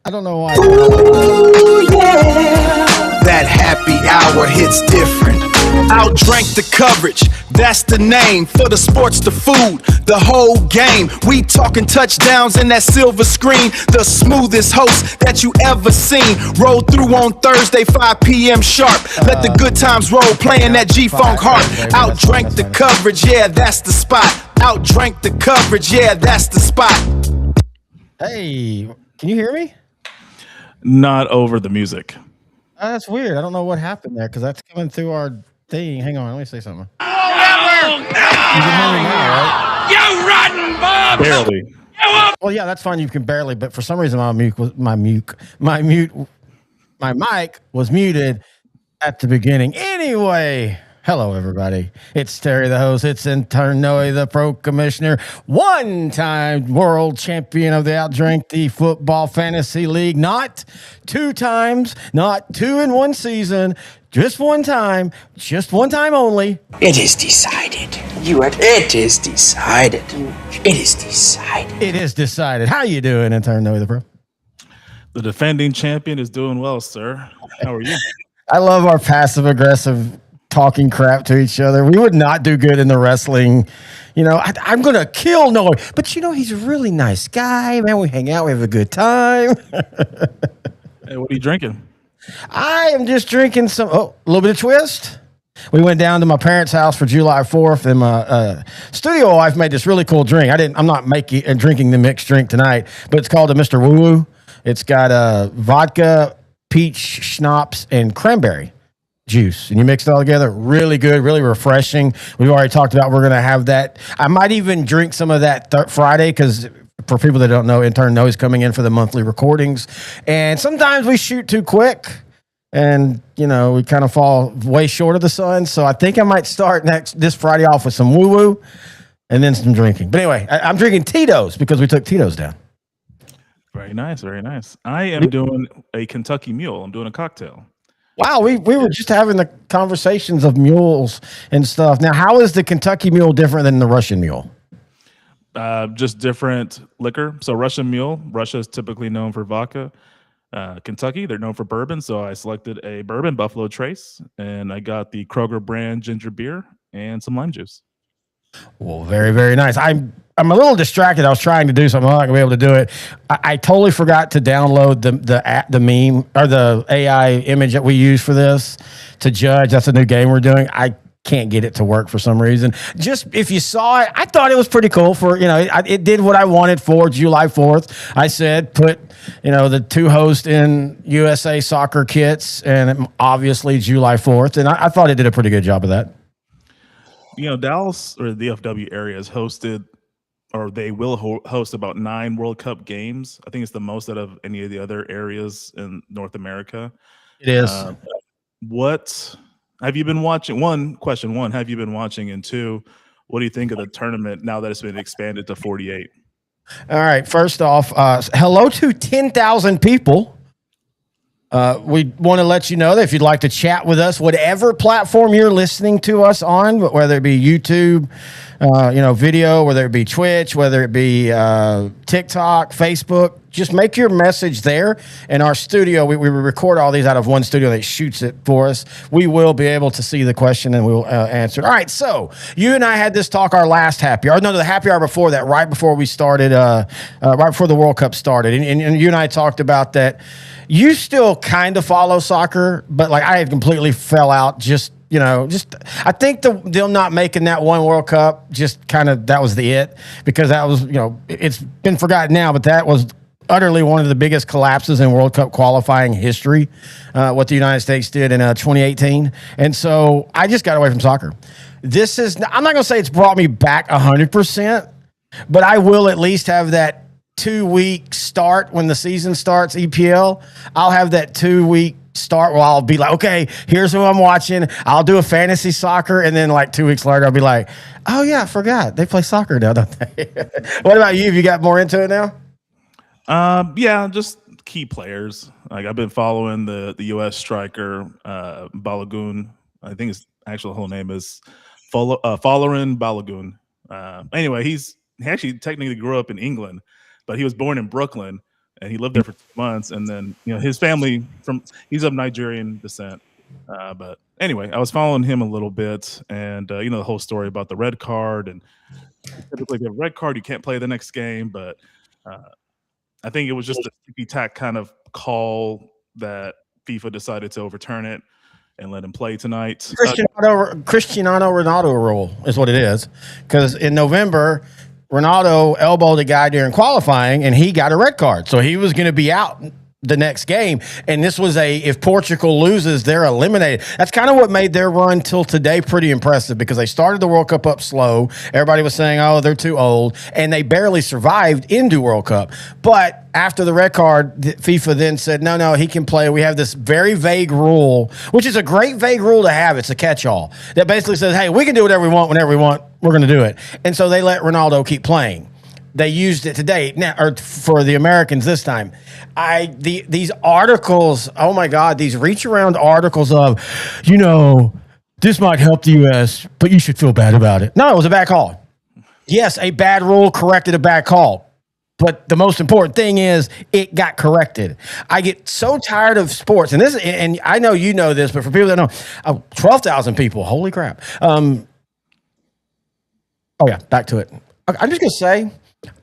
I don't know why. Ooh, yeah. That happy hour hits different. Outdrank the coverage, that's the name. For the sports, the food, the whole game. We talking touchdowns in that silver screen. The smoothest host that you ever seen. Roll through on Thursday, 5 p.m. sharp. Let the good times roll, playing that G-Funk heart. Outdrank the coverage, yeah, that's the spot. Outdrank the coverage, yeah, that's the spot. Hey, can you hear me? Not over the music. That's weird. I don't know what happened there because that's coming through our thing. Hang on, let me say something. No! You can hear me now, right? You rotten bum! Barely. Well, yeah, that's fine. You can barely, but for some reason, my mic was muted at the beginning. Anyway, hello everybody. It's Terry the host. It's intern Noe the pro commissioner, one-time world champion of the Outdrank the Football Fantasy League. Not 2 times, not 2 in one season, just one time only. It is decided. It is decided. It is decided. It is decided. How you doing, intern Noe the pro? The defending champion is doing well, sir. How are you? I love our passive aggressive talking crap to each other. We would not do good in the wrestling. You know, I'm going to kill Noah, but you know, he's a really nice guy, man. We hang out, we have a good time. Hey, what are you drinking? I am just drinking a little bit of Twist. We went down to my parents' house for July 4th, and my studio wife made this really cool drink. I'm not drinking the mixed drink tonight, but it's called a Mr. Woo Woo. It's got vodka, peach schnapps, and cranberry juice, and you mix it all together. Really good, really refreshing. We've already talked about we're going to have that. I might even drink some of that Friday because for people that don't know, intern Noah's coming in for the monthly recordings, and sometimes we shoot too quick, and you know we kind of fall way short of the sun. So I think I might start this Friday off with some woo woo, and then some drinking. But anyway, I'm drinking Tito's because we took Tito's down. Very nice, very nice. I am doing a Kentucky Mule. I'm doing a cocktail. Wow, we were just having the conversations of mules and stuff. Now, how is the Kentucky Mule different than the Russian Mule? Just different liquor. So Russian Mule, Russia is typically known for vodka. Kentucky, they're known for bourbon. So I selected a bourbon, Buffalo Trace, and I got the Kroger brand ginger beer and some lime juice. Well, very, very nice. I'm a little distracted. I was trying to do something. I'm not gonna be able to do it. I totally forgot to download the meme or the AI image that we use for this to judge. That's a new game we're doing. I can't get it to work for some reason. Just if you saw it, I thought it was pretty cool. For it did what I wanted for July 4th. I said put the 2 hosts in USA Soccer kits, and obviously July 4th, and I thought it did a pretty good job of that. Dallas or the DFW area has hosted, or they will host about 9 World Cup games. I think it's the most out of any of the other areas in North America. It is. What have you been watching? Question one, have you been watching? And 2, what do you think of the tournament now that it's been expanded to 48? All right. First off, hello to 10,000 people. We want to let you know that if you'd like to chat with us, whatever platform you're listening to us on, whether it be YouTube, video, whether it be Twitch, whether it be TikTok, Facebook, just make your message there. In our studio, we record all these out of one studio that shoots it for us. We will be able to see the question and we will answer it. All right, so you and I had this talk our last happy hour. No, the happy hour before that, right before we started, right before the World Cup started. And you and I talked about that. You still kind of follow soccer, but like I had completely fell out. I think them not making that one World Cup, that was it, because that was, it's been forgotten now, but that was utterly one of the biggest collapses in World Cup qualifying history, what the United States did in 2018. And so I just got away from soccer. I'm not going to say it's brought me back 100%, but I will at least have that 2-week start when the season starts, EPL. I'll have that 2-week start where I'll be like, okay, here's who I'm watching. I'll do a fantasy soccer. And then like 2 weeks later, I'll be like, oh yeah, I forgot. They play soccer now, don't they? What about you? Have you got more into it now? Yeah, just key players. Like I've been following the U.S. striker, Balogun. I think his actual whole name is Folarin Balogun. Anyway, he actually technically grew up in England, but he was born in Brooklyn. and he lived there for 2 months. And then his family he's of Nigerian descent. But anyway, I was following him a little bit, and the whole story about the red card, and typically the red card you can't play the next game, but I think it was just a ticky-tack kind of call that FIFA decided to overturn it and let him play tonight. Cristiano Ronaldo rule is what it is, because in November, Ronaldo elbowed a guy during qualifying, and he got a red card, so he was going to be out the next game. And this was if Portugal loses, they're eliminated. That's kind of what made their run till today pretty impressive, because they started the World Cup up slow. Everybody was saying, oh, they're too old, and they barely survived into World Cup. But after the red card, FIFA then said, no, he can play. We have this very vague rule, which is a great vague rule to have. It's a catch-all that basically says, hey, we can do whatever we want whenever we want. We're going to do it. And so they let Ronaldo keep playing. They used it today, now, or for the Americans this time. These articles, oh my God, these reach around articles of, this might help the U.S., but you should feel bad about it. No, it was a bad call. Yes, a bad rule corrected a bad call. But the most important thing is it got corrected. I get so tired of sports, and I know you know this, but for people that know, 12,000 people, holy crap. Oh yeah, back to it. I'm just gonna say,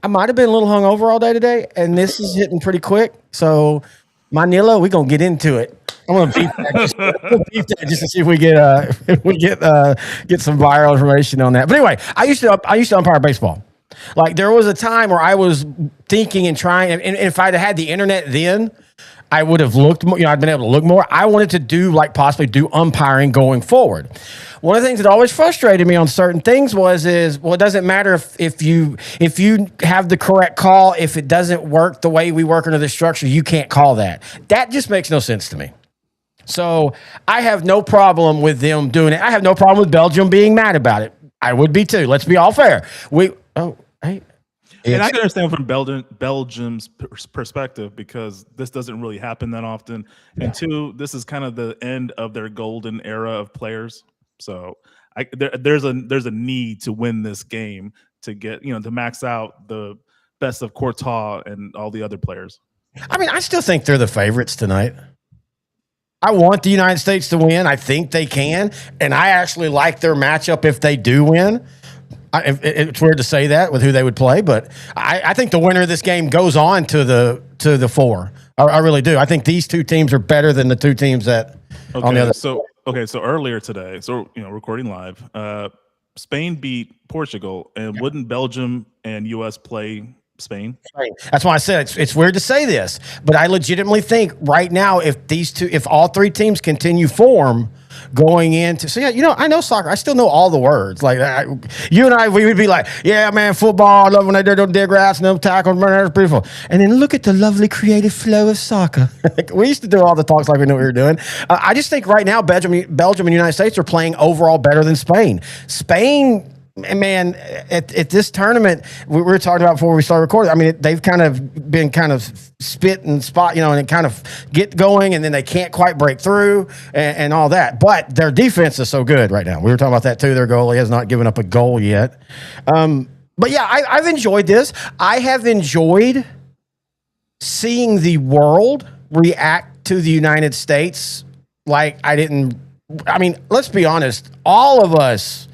I might have been a little hungover all day today, and this is hitting pretty quick. So, Manila, we're gonna get into it. I'm gonna beef that just to see if we get some viral information on that. But anyway, I used to umpire baseball. Like, there was a time where I was thinking and trying, and if I'd had the internet then, I would have looked more, I'd been able to look more. I wanted to possibly do umpiring going forward. One of the things that always frustrated me on certain things it doesn't matter if you have the correct call. If it doesn't work the way we work under the structure, you can't call that. That just makes no sense to me. So I have no problem with them doing it. I have no problem with Belgium being mad about it. I would be too. Let's be all fair. And I can understand from Belgium's perspective, because this doesn't really happen that often. Yeah. And two, this is kind of the end of their golden era of players. So there's a need to win this game to get, to max out the best of Courtois and all the other players. I mean, I still think they're the favorites tonight. I want the United States to win. I think they can. And I actually like their matchup if they do win. It's weird to say that with who they would play, but I think the winner of this game goes on to the four. I really do. I think these two teams are better than the two teams that on the other. So earlier today, recording live, Spain beat Portugal, and wouldn't Belgium and U.S. play Spain? That's why I said it's weird to say this, but I legitimately think right now, if all three teams continue form going into, I know soccer. I still know all the words. Like you and I, we would be like, yeah, man, football. I love when they do those dig routes and them tackles. That's beautiful. And then look at the lovely creative flow of soccer. We used to do all the talks like we knew what we were doing. I just think right now, Belgium and the United States are playing overall better than Spain. Spain, man, at this tournament, we were talking about before we started recording. I mean, they've kind of been spit and spot, and it kind of get going, and then they can't quite break through and all that. But their defense is so good right now. We were talking about that too. Their goalie has not given up a goal yet. But yeah, I've enjoyed this. I have enjoyed seeing the world react to the United States like let's be honest. All of us,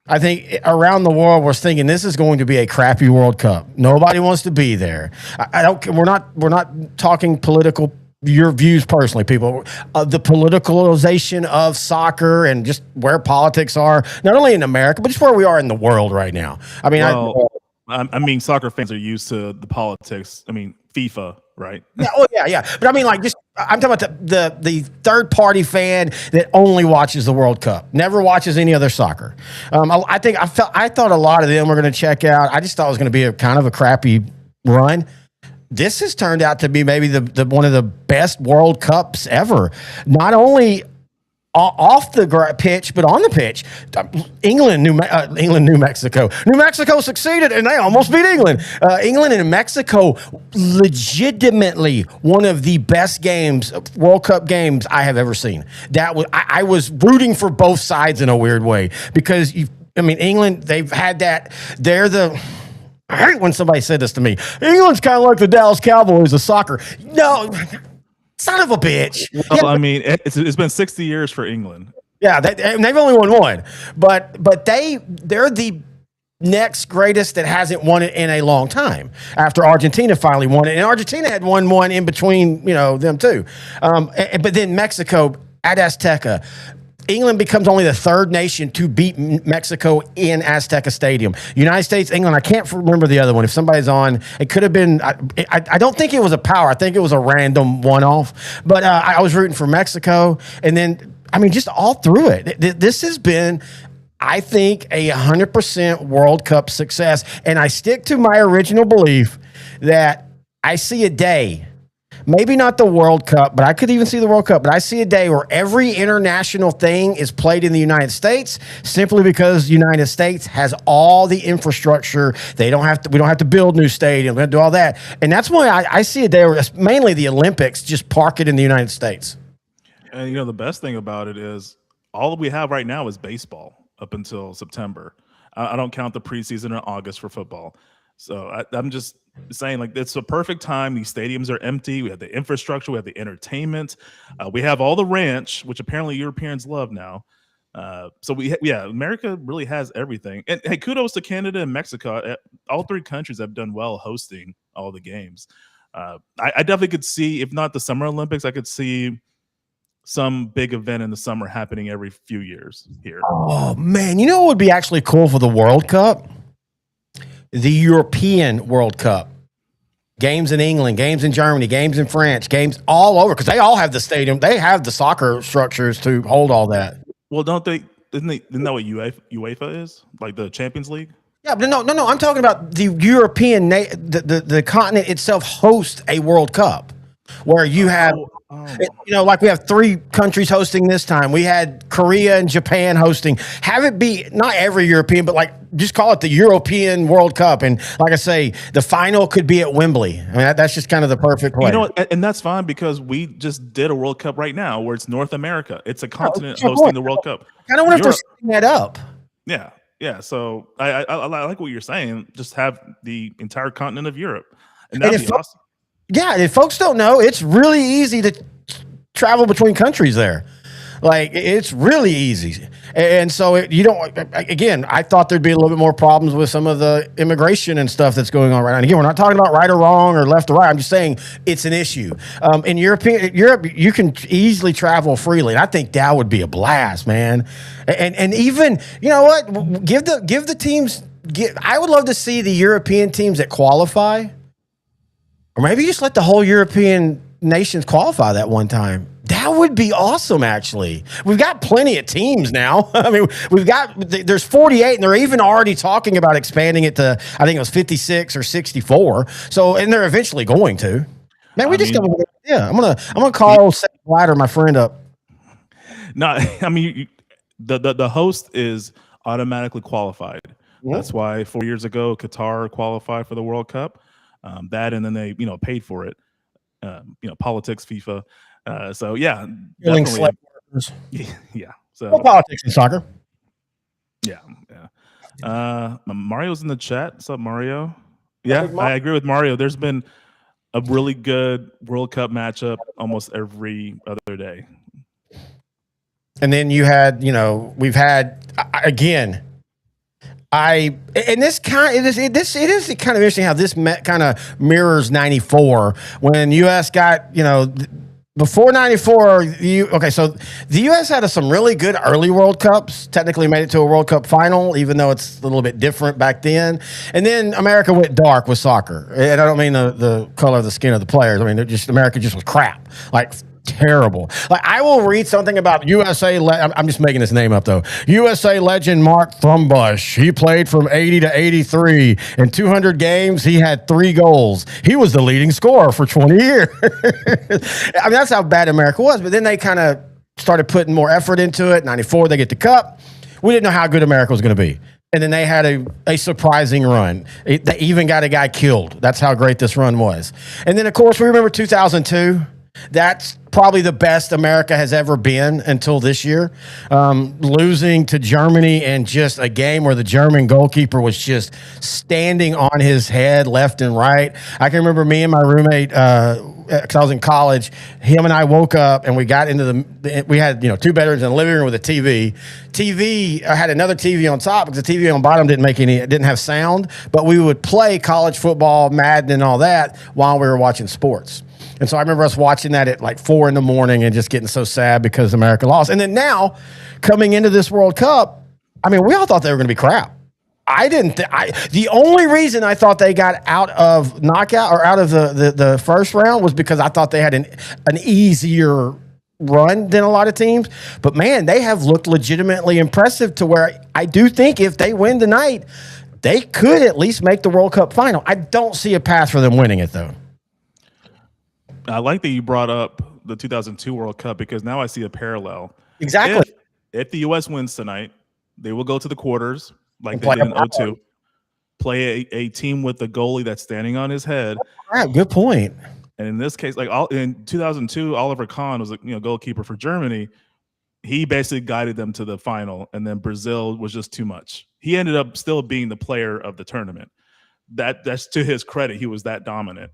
I think, around the world was thinking this is going to be a crappy World Cup. Nobody wants to be there. We're not talking political, your views personally, people. The politicalization of soccer and just where politics are, not only in America, but just where we are in the world right now. I mean, soccer fans are used to the politics. I mean, FIFA, right? Yeah. But I mean, I'm talking about the third party fan that only watches the World Cup, never watches any other soccer. I thought a lot of them were going to check out. I just thought it was going to be a kind of a crappy run. This has turned out to be maybe the one of the best World Cups ever. Not only off the pitch, but on the pitch. England, New Mexico. New Mexico succeeded, and they almost beat England. England and Mexico, legitimately one of the best games, World Cup games I have ever seen. I was rooting for both sides in a weird way, because England, they've had that. I hate when somebody said this to me. England's kind of like the Dallas Cowboys of soccer. No, son of a bitch. Well, I mean, it's been 60 years for England. Yeah, they've only won one, but they're the next greatest that hasn't won it in a long time. After Argentina finally won it, and Argentina had won one in between, them too. But then Mexico at Azteca. England becomes only the third nation to beat Mexico in Azteca Stadium. United States, England, I can't remember the other one. If somebody's on, it could have been, I don't think it was a power. I think it was a random one-off. But I was rooting for Mexico. And then, just all through it. This has been, I think, a 100% World Cup success. And I stick to my original belief that I see a day, maybe not the World Cup, but I could even see the World Cup. But I see a day where every international thing is played in the United States simply because the United States has all the infrastructure. We don't have to build new stadiums. We don't have to do all that. And that's why I see a day where it's mainly the Olympics, just park it in the United States. And the best thing about it is all we have right now is baseball up until September. I don't count the preseason in August for football. So I'm just saying, like, it's a perfect time. These stadiums are empty. We have the infrastructure. We have the entertainment. We have all the ranch, which apparently Europeans love now. So America really has everything. And hey, kudos to Canada and Mexico. All three countries have done well hosting all the games. I definitely could see, if not the Summer Olympics, I could see some big event in the summer happening every few years here. Oh man, what would be actually cool for the World Cup? The European World Cup. Games in England, games in Germany, games in France, games all over, because they all have the stadium. They have the soccer structures to hold all that. Well, don't they? Isn't that what UEFA is? Like the Champions League? Yeah, but no. I'm talking about the European, the continent itself hosts a World Cup where you have, like we have three countries hosting this time. We had Korea and Japan hosting. Have it be not every European, but just call it the European World Cup. And like I say, the final could be at Wembley. That's just kind of the perfect way. And that's fine, because we just did a World Cup right now where it's North America. It's a continent hosting the World Cup. I don't wonder if they're setting that up. Yeah. Yeah. So I like what you're saying. Just have the entire continent of Europe. And that'd be awesome. Yeah, if folks don't know, it's really easy to travel between countries there. It's really easy. And so I thought there'd be a little bit more problems with some of the immigration and stuff that's going on right now. And again, we're not talking about right or wrong or left or right. I'm just saying it's an issue. In Europe, you can easily travel freely. And I think that would be a blast, man. And even, give the teams, I would love to see the European teams that qualify. Or maybe just let the whole European nations qualify that one time. That would be awesome, actually. We've got plenty of teams now. There's 48, and they're even already talking about expanding it to, I think it was 56 or 64. So, and they're eventually going to. Man, I'm gonna call Seth Blatter, my friend, up. No, the host is automatically qualified. Yeah. That's why 4 years ago Qatar qualified for the World Cup. That, and then they paid for it. Politics, FIFA. So yeah, definitely. Yeah. So politics in soccer. Yeah. Mario's in the chat. What's up, Mario? Yeah, I agree with Mario. There's been a really good World Cup matchup almost every other day. And then you had, we've had again. It is kind of interesting how this kind of mirrors 94 when U.S. got, before 94. So the U.S. had some really good early World Cups, technically made it to a World Cup final, even though it's a little bit different back then. And then America went dark with soccer. And I don't mean the color of the skin of the players. I mean, America just was crap. Terrible. I will read something about USA. I'm just making this name up though. USA legend Mark Thumbush. He played from 80 to 83. In 200 games, he had 3 goals. He was the leading scorer for 20 years. That's how bad America was. But then they kind of started putting more effort into it. 94, they get the cup. We didn't know how good America was going to be. And then they had a surprising run. They even got a guy killed. That's how great this run was. And then, of course, we remember 2002. That's probably the best America has ever been until this year. Losing to Germany in just a game where the German goalkeeper was just standing on his head left and right. I can remember me and my roommate, because I was in college, him and I woke up and we got into we had, 2 bedrooms and a living room with a TV. I had another TV on top because the TV on bottom didn't have sound, but we would play college football, Madden and all that while we were watching sports. And so I remember us watching that at like 4 a.m. and just getting so sad because America lost. And then now, coming into this World Cup, I mean, we all thought they were going to be crap. The only reason I thought they got out of knockout or out of the first round was because I thought they had an easier run than a lot of teams. But man, they have looked legitimately impressive to where I do think if they win tonight, they could at least make the World Cup final. I don't see a path for them winning it though. I like that you brought up the 2002 World Cup because now I see a parallel. Exactly. If the U.S. wins tonight, they will go to the quarters like they did in 2002. Play a team with a goalie that's standing on his head. Right, good point. And in this case, in 2002, Oliver Kahn was a goalkeeper for Germany. He basically guided them to the final, and then Brazil was just too much. He ended up still being the player of the tournament. That's to his credit. He was that dominant.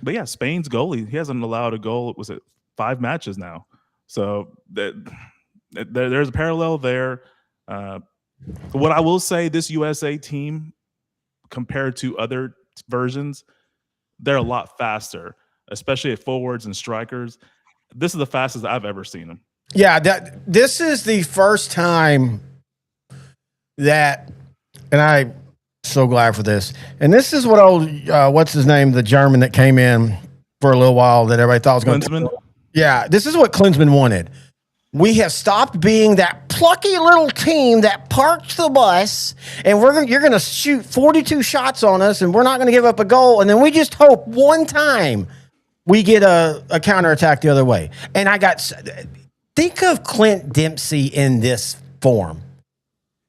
But yeah, Spain's goalie, he hasn't allowed a goal. Was it 5 matches now? So there's a parallel there. What I will say, this USA team, compared to other versions, they're a lot faster, especially at forwards and strikers. This is the fastest I've ever seen them. Yeah, this is the first time that, and I'm so glad for this. And this is what what's his name, the German that came in for a little while that everybody thought was going to. Yeah, this is what Klinsmann wanted. We have stopped being that plucky little team that parks the bus, and you're going to shoot 42 shots on us, and we're not going to give up a goal, and then we just hope one time we get a counterattack the other way. And think of Clint Dempsey in this form.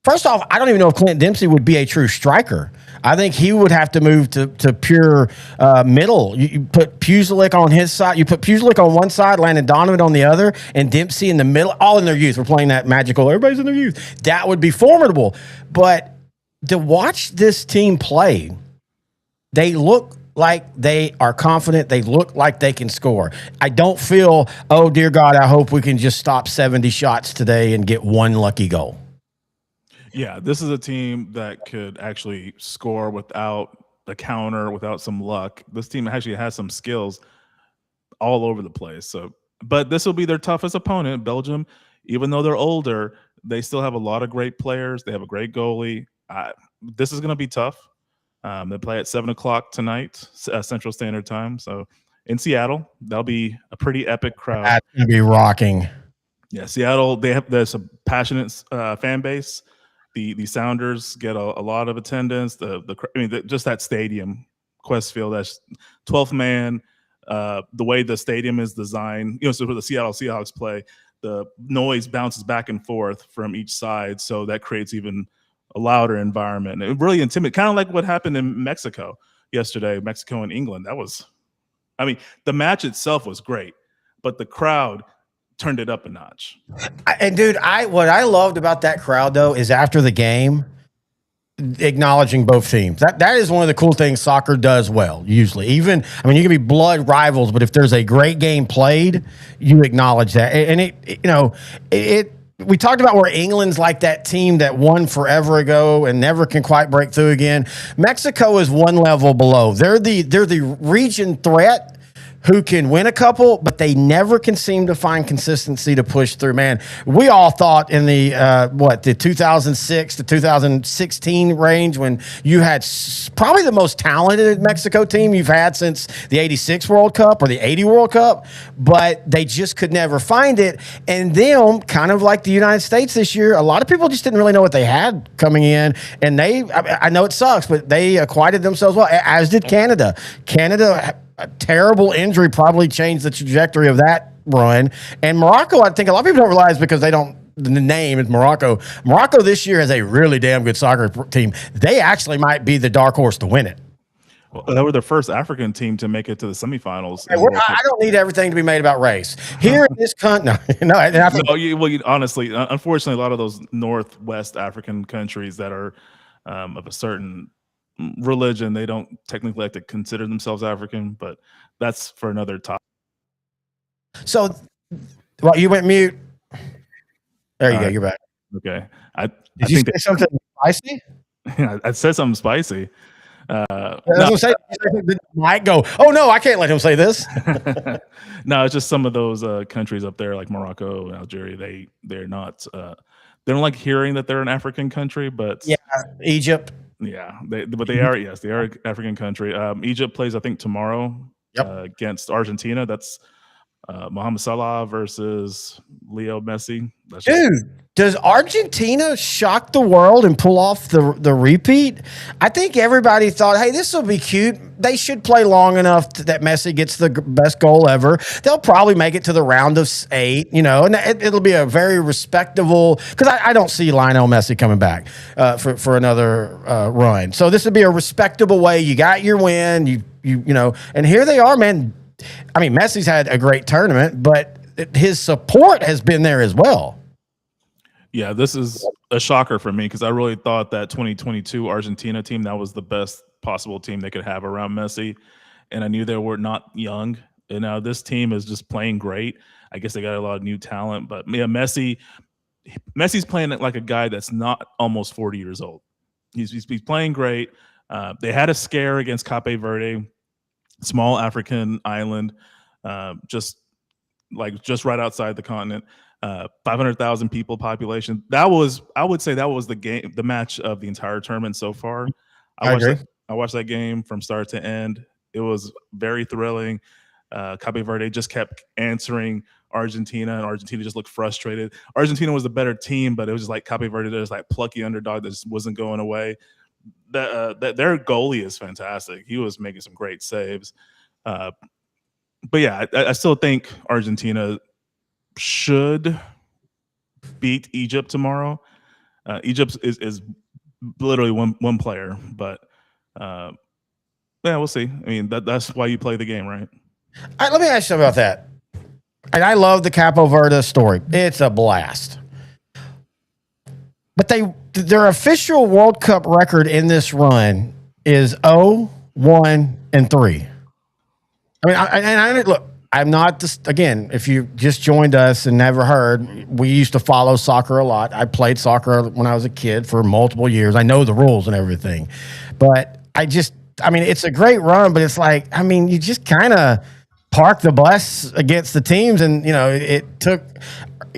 First off, I don't even know if Clint Dempsey would be a true striker. I think he would have to move to pure middle. You put Puzelik on his side. You put Puzelik on one side, Landon Donovan on the other, and Dempsey in the middle, all in their youth. We're playing that magical, everybody's in their youth. That would be formidable. But to watch this team play, they look like they are confident. They look like they can score. I don't feel, oh, dear God, I hope we can just stop 70 shots today and get one lucky goal. Yeah, this is a team that could actually score without a counter, without some luck. This team actually has some skills all over the place. So, but this will be their toughest opponent, Belgium. Even though they're older, they still have a lot of great players. They have a great goalie. This is going to be tough. They play at 7 o'clock tonight, Central Standard Time. So in Seattle, that'll be a pretty epic crowd. That's going to be rocking. Yeah, Seattle, there's a passionate fan base. The Sounders get a lot of attendance. Just that stadium, Qwest Field, that's 12th man. The way the stadium is designed, so where the Seattle Seahawks play, the noise bounces back and forth from each side, so that creates even a louder environment. It really intimidates, kind of like what happened in Mexico yesterday, Mexico and England. The match itself was great, but the crowd turned it up a notch. And dude, what I loved about that crowd though is after the game, acknowledging both teams. That is one of the cool things soccer does well. Usually, you can be blood rivals, but if there's a great game played, you acknowledge that. And we talked about where England's like that team that won forever ago and never can quite break through again. Mexico is one level below. They're the region threat who can win a couple, but they never can seem to find consistency to push through. Man, we all thought in the 2006 to 2016 range when you had probably the most talented Mexico team you've had since the 86 World Cup or the 80 World Cup, but they just could never find it. And them, kind of like the United States this year, a lot of people just didn't really know what they had coming in, and I know it sucks, but they acquitted themselves well, as did Canada. A terrible injury probably changed the trajectory of that run. And Morocco, I think a lot of people don't realize because the name is Morocco. Morocco this year has a really damn good soccer team. They actually might be the dark horse to win it. Well, they were the first African team to make it to the semifinals. Hey, I don't need everything to be made about race here in this country. No, and I think, Honestly, unfortunately, a lot of those Northwest African countries that are of a certain religion, they don't technically like to consider themselves African, but that's for another topic. So, well, you went mute. There you go. You're back. Okay. Did you say something spicy? I said something spicy. I was gonna say, might go, oh no, I can't let him say this. No, it's just some of those countries up there, like Morocco and Algeria. They're not. They don't like hearing that they're an African country, but yeah, Egypt. Yeah, they are. Yes, they are an African country. Egypt plays, I think, tomorrow against Argentina. That's Mohamed Salah versus Leo Messi. Dude, does Argentina shock the world and pull off the repeat? I think everybody thought, hey, this will be cute. They should play long enough that Messi gets the best goal ever. They'll probably make it to the round of 8, and it'll be a very respectable, because I don't see Lionel Messi coming back for another run. So this would be a respectable way. You got your win, you know, and here they are, man. I mean, Messi's had a great tournament, but his support has been there as well. Yeah, this is a shocker for me because I really thought that 2022 Argentina team, that was the best possible team they could have around Messi. And I knew they were not young. And now this team is just playing great. I guess they got a lot of new talent. But yeah, Messi's playing like a guy that's not almost 40 years old. He's playing great. They had a scare against Cape Verde, small African island, just right outside the continent. 500,000 people population. I would say that was the match of the entire tournament so far. I watched that game from start to end. It was very thrilling. Cape Verde just kept answering Argentina, and Argentina just looked frustrated. Argentina was the better team, but it was just like Cape Verde, there's like plucky underdog that just wasn't going away. Their goalie is fantastic. He was making some great saves. But yeah, I still think Argentina should beat Egypt tomorrow. Egypt is literally one player, but yeah, we'll see. I mean, that's why you play the game, right? Let me ask you about that. And I love the Capo Verde story. It's a blast. But their official World Cup record in this run is 0-1-3. I mean, look, I'm not just, again, if you just joined us and never heard, we used to follow soccer a lot. I played soccer when I was a kid for multiple years. I know the rules and everything. But it's a great run, but it's like, I mean, you just kind of park the bus against the teams. And, it took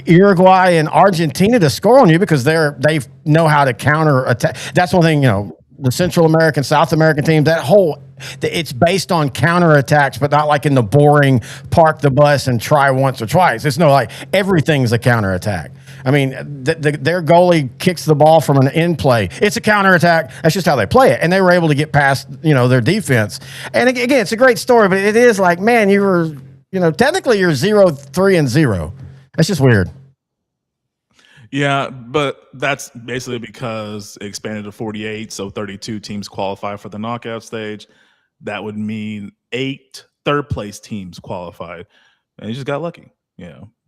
Uruguay and Argentina to score on you because they know how to counter attack. That's one thing, the Central American, South American teams, it's based on counterattacks, but not like in the boring park the bus and try once or twice. It's like everything's a counterattack. I mean, their goalie kicks the ball from an in play. It's a counterattack. That's just how they play it. And they were able to get past, their defense. And again, it's a great story, but it is like, man, you were, technically you're 0-3-0. That's just weird. Yeah, but that's basically because it expanded to 48, so 32 teams qualify for the knockout stage. That would mean 8 third-place teams qualified, and you just got lucky.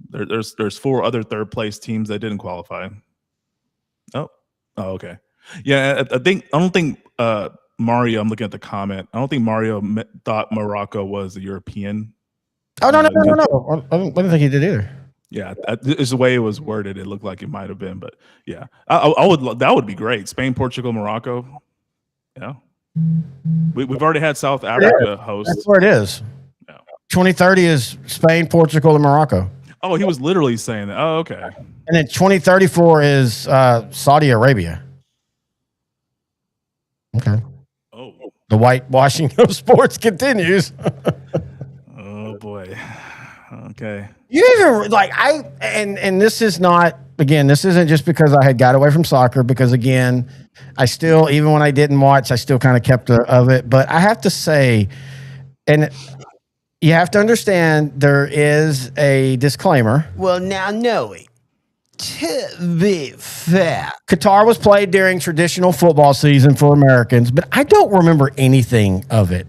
There's 4 other third-place teams that didn't qualify. Oh, okay. Yeah, I don't think Mario. I'm looking at the comment. I don't think Mario thought Morocco was a European. Oh no! I don't think he did either. Yeah, it's the way it was worded. It looked like it might have been, but yeah, I would. That would be great. Spain, Portugal, Morocco. Yeah, we've already had South Africa host. That's where it is. Yeah. 2030 is Spain, Portugal, and Morocco. Oh, he was literally saying that. Oh, okay. And then 2034 is Saudi Arabia. Okay. Oh, the whitewashing of sports continues. Oh boy. Okay. You even and this is not, again, this isn't just because I had got away from soccer, because again, I still, even when I didn't watch, I still kind of kept of it. But I have to say, and you have to understand, there is a disclaimer. Well, now, Noe, To be fair, Qatar was played during traditional football season for Americans, but I don't remember anything of it.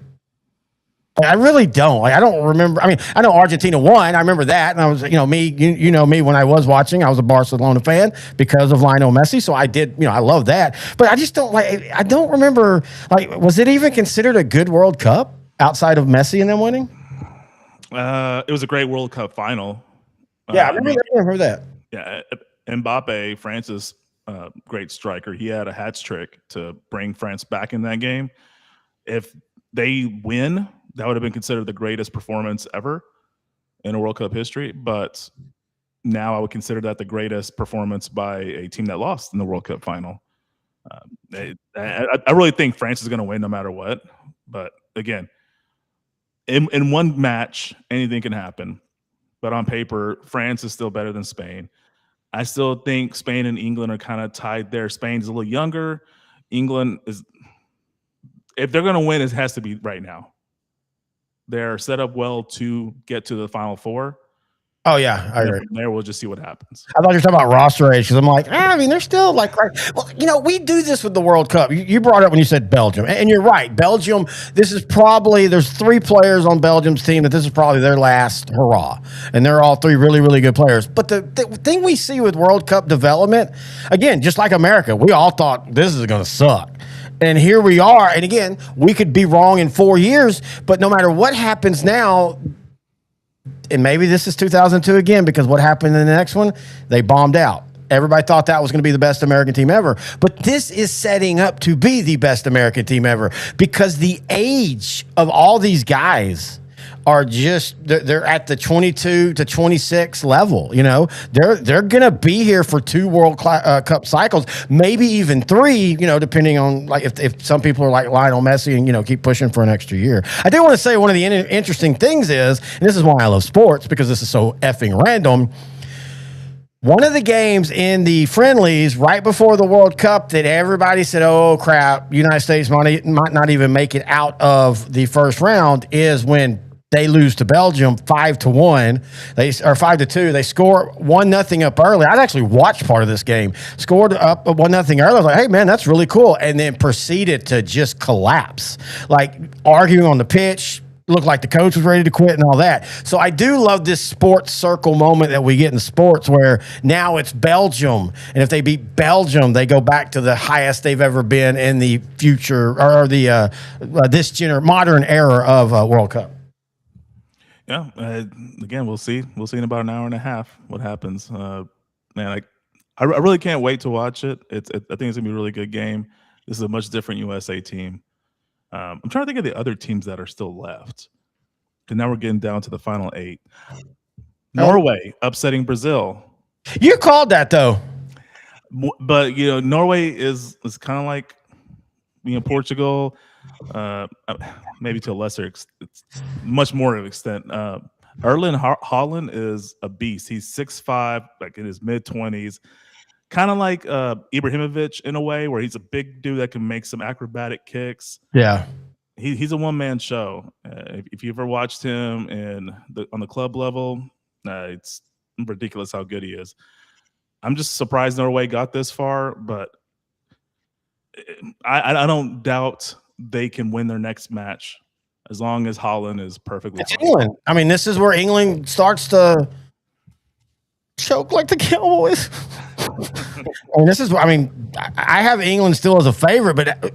I really don't. Like, I don't remember. I mean, I know Argentina won. I remember that. And I was, you know me when I was watching, I was a Barcelona fan because of Lionel Messi. So I did, I love that. But I just don't I don't remember, was it even considered a good World Cup outside of Messi and them winning? It was a great World Cup final. Yeah, I remember that. Yeah, Mbappe, France's great striker, he had a hat trick to bring France back in that game. If they win, that would have been considered the greatest performance ever in a World Cup history. But now I would consider that the greatest performance by a team that lost in the World Cup final. I really think France is going to win no matter what. But again, in one match, anything can happen. But on paper, France is still better than Spain. I still think Spain and England are kind of tied there. Spain's a little younger. England is, if they're going to win, it has to be right now. They're set up well to get to the Final Four. Oh, yeah, I agree. From there, we'll just see what happens. I thought you were talking about roster age because I'm like, I mean, they're still like, well, we do this with the World Cup. You brought it up when you said Belgium, and you're right. Belgium, this is probably, there's 3 players on Belgium's team that this is probably their last hurrah, and they're all 3 really, really good players. But the thing we see with World Cup development, again, just like America, we all thought this is going to suck. And here we are. And again, we could be wrong in 4 years, but no matter what happens now, and maybe this is 2002 again, because what happened in the next one, they bombed out. Everybody thought that was going to be the best American team ever. But this is setting up to be the best American team ever because the age of all these guys are just, they're at the 22 to 26 level. They're going to be here for 2 World Cup cycles, maybe even 3, depending on if some people are like Lionel Messi and, keep pushing for an extra year. I do want to say one of the interesting things is, and this is why I love sports because this is so effing random. One of the games in the friendlies right before the World Cup that everybody said, oh, crap, United States might not even make it out of the first round is when they lose to Belgium 5-1. Or 5-2. They score 1-0 up early. I actually watched part of this game. Scored up 1-0 early. I was like, hey man, that's really cool. And then proceeded to just collapse, like arguing on the pitch. Looked like the coach was ready to quit and all that. So I do love this sports circle moment that we get in sports where now it's Belgium. And if they beat Belgium, they go back to the highest they've ever been in the future or the modern era of World Cup. Yeah. Again, we'll see. We'll see in about an hour and a half what happens. Man, I really can't wait to watch it. I think it's gonna be a really good game. This is a much different USA team. I'm trying to think of the other teams that are still left. Because now we're getting down to the final 8. Norway upsetting Brazil. You called that though. But Norway is kind of like Portugal. Maybe to a lesser extent, much more of an extent. Erling Haaland is a beast. He's 6'5", like in his mid-20s, kind of like Ibrahimovic in a way, where he's a big dude that can make some acrobatic kicks. Yeah, he's a one-man show. If you ever watched him on the club level, it's ridiculous how good he is. I'm just surprised Norway got this far, but I don't doubt they can win their next match as long as Haaland is perfectly fine. England. I mean, this is where England starts to choke like the Cowboys. I have England still as a favorite, but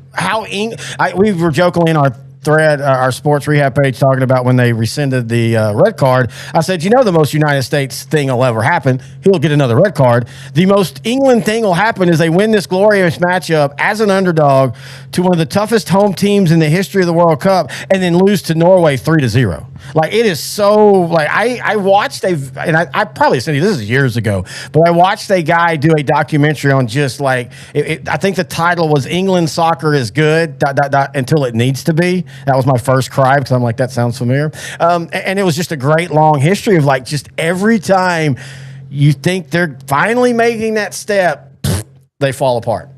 we were jokingly in our thread, our sports rehab page, talking about when they rescinded the red card. I said, the most United States thing will ever happen. He'll get another red card. The most England thing will happen is they win this glorious matchup as an underdog to one of the toughest home teams in the history of the World Cup and then lose to Norway 3-0. Like, it is so, like, I watched I probably said this is years ago, but I watched a guy do a documentary on just like, I think the title was England Soccer is Good, ... until it needs to be. That was my first cry because I'm like, that sounds familiar. And it was just a great long history of like just every time you think they're finally making that step, they fall apart.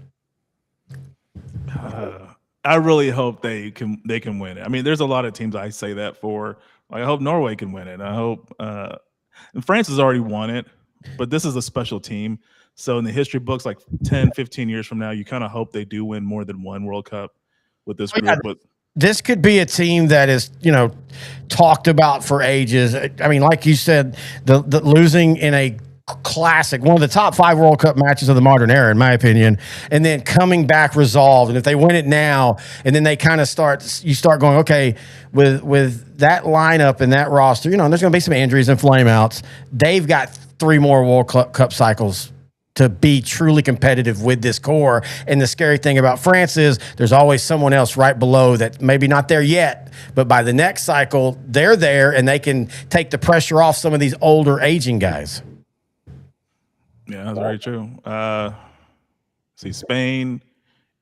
I really hope they can win it. I mean, there's a lot of teams I say that for. Like, I hope Norway can win it. I hope and France has already won it. but this is a special team. So in the history books, like 10, 15 years from now, you kind of hope they do win more than one World Cup with this group. Yeah. But This could be a team that is, talked about for ages. I mean, like you said, the losing in a classic, one of the top 5 World Cup matches of the modern era, in my opinion, and then coming back resolved. And if they win it now, and then they kind of you start going, okay, with that lineup and that roster, there's going to be some injuries and flameouts. They've got 3 more World Cup cycles to be truly competitive with this core. And the scary thing about France is there's always someone else right below that maybe not there yet, but by the next cycle, they're there and they can take the pressure off some of these older aging guys. Yeah, that's very true. See, Spain,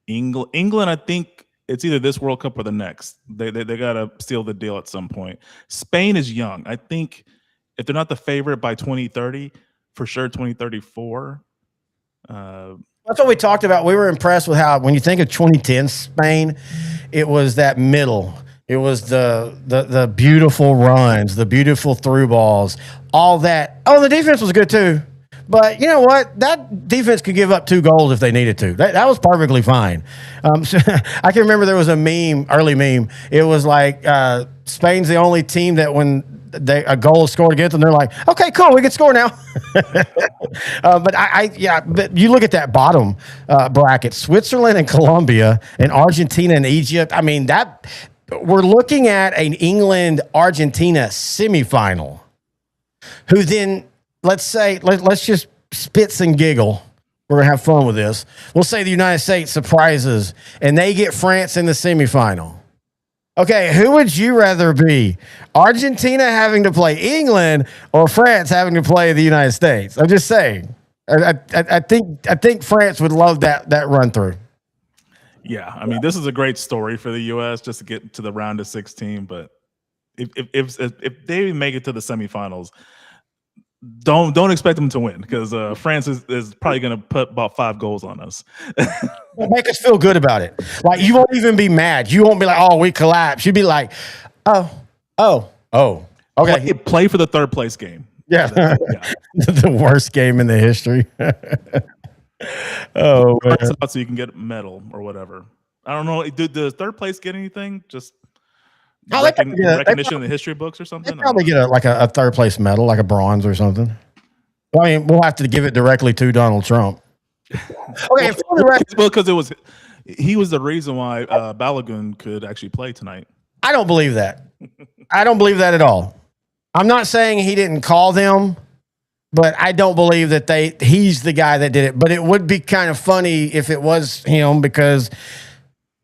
England, I think it's either this World Cup or the next. They got to seal the deal at some point. Spain is young. I think if they're not the favorite by 2030, for sure 2034. That's what we talked about. We were impressed with how, when you think of 2010 Spain, it was that middle. It was the beautiful runs, the beautiful through balls, all that. Oh, the defense was good too. But you know what? That defense could give up 2 goals if they needed to. That was perfectly fine. So I can remember there was a early meme. It was like Spain's the only team that when a goal is scored against them, they're like, okay, cool, we can score now. But you look at that bottom bracket, Switzerland and Colombia and Argentina and Egypt. I mean, that we're looking at an England-Argentina semifinal, who then, let's just spits and giggle. We're going to have fun with this. We'll say the United States surprises, and they get France in the semifinal. Okay, who would you rather be? Argentina having to play England or France having to play the United States? I'm just saying. I think France would love that run through. Yeah, I mean, this is a great story for the U.S. just to get to the round of 16. But if they make it to the semifinals, don't expect them to win, because France is probably going to put about 5 goals on us. Make us feel good about it. Like, you won't even be mad. You won't be like, oh, we collapsed. You'd be like, oh. Okay. Play for the 3rd place game. Yeah. The worst game in the history. Oh, man. So you can get a medal or whatever. I don't know. Does 3rd place get anything? Just recognition in the history books or something? They probably get a 3rd place medal, like a bronze or something. I mean, we'll have to give it directly to Donald Trump. Okay, well, because he was the reason why Balogun could actually play tonight. I don't believe that. I don't believe that at all. I'm not saying he didn't call them, but I don't believe that he's the guy that did it. But it would be kind of funny if it was him, because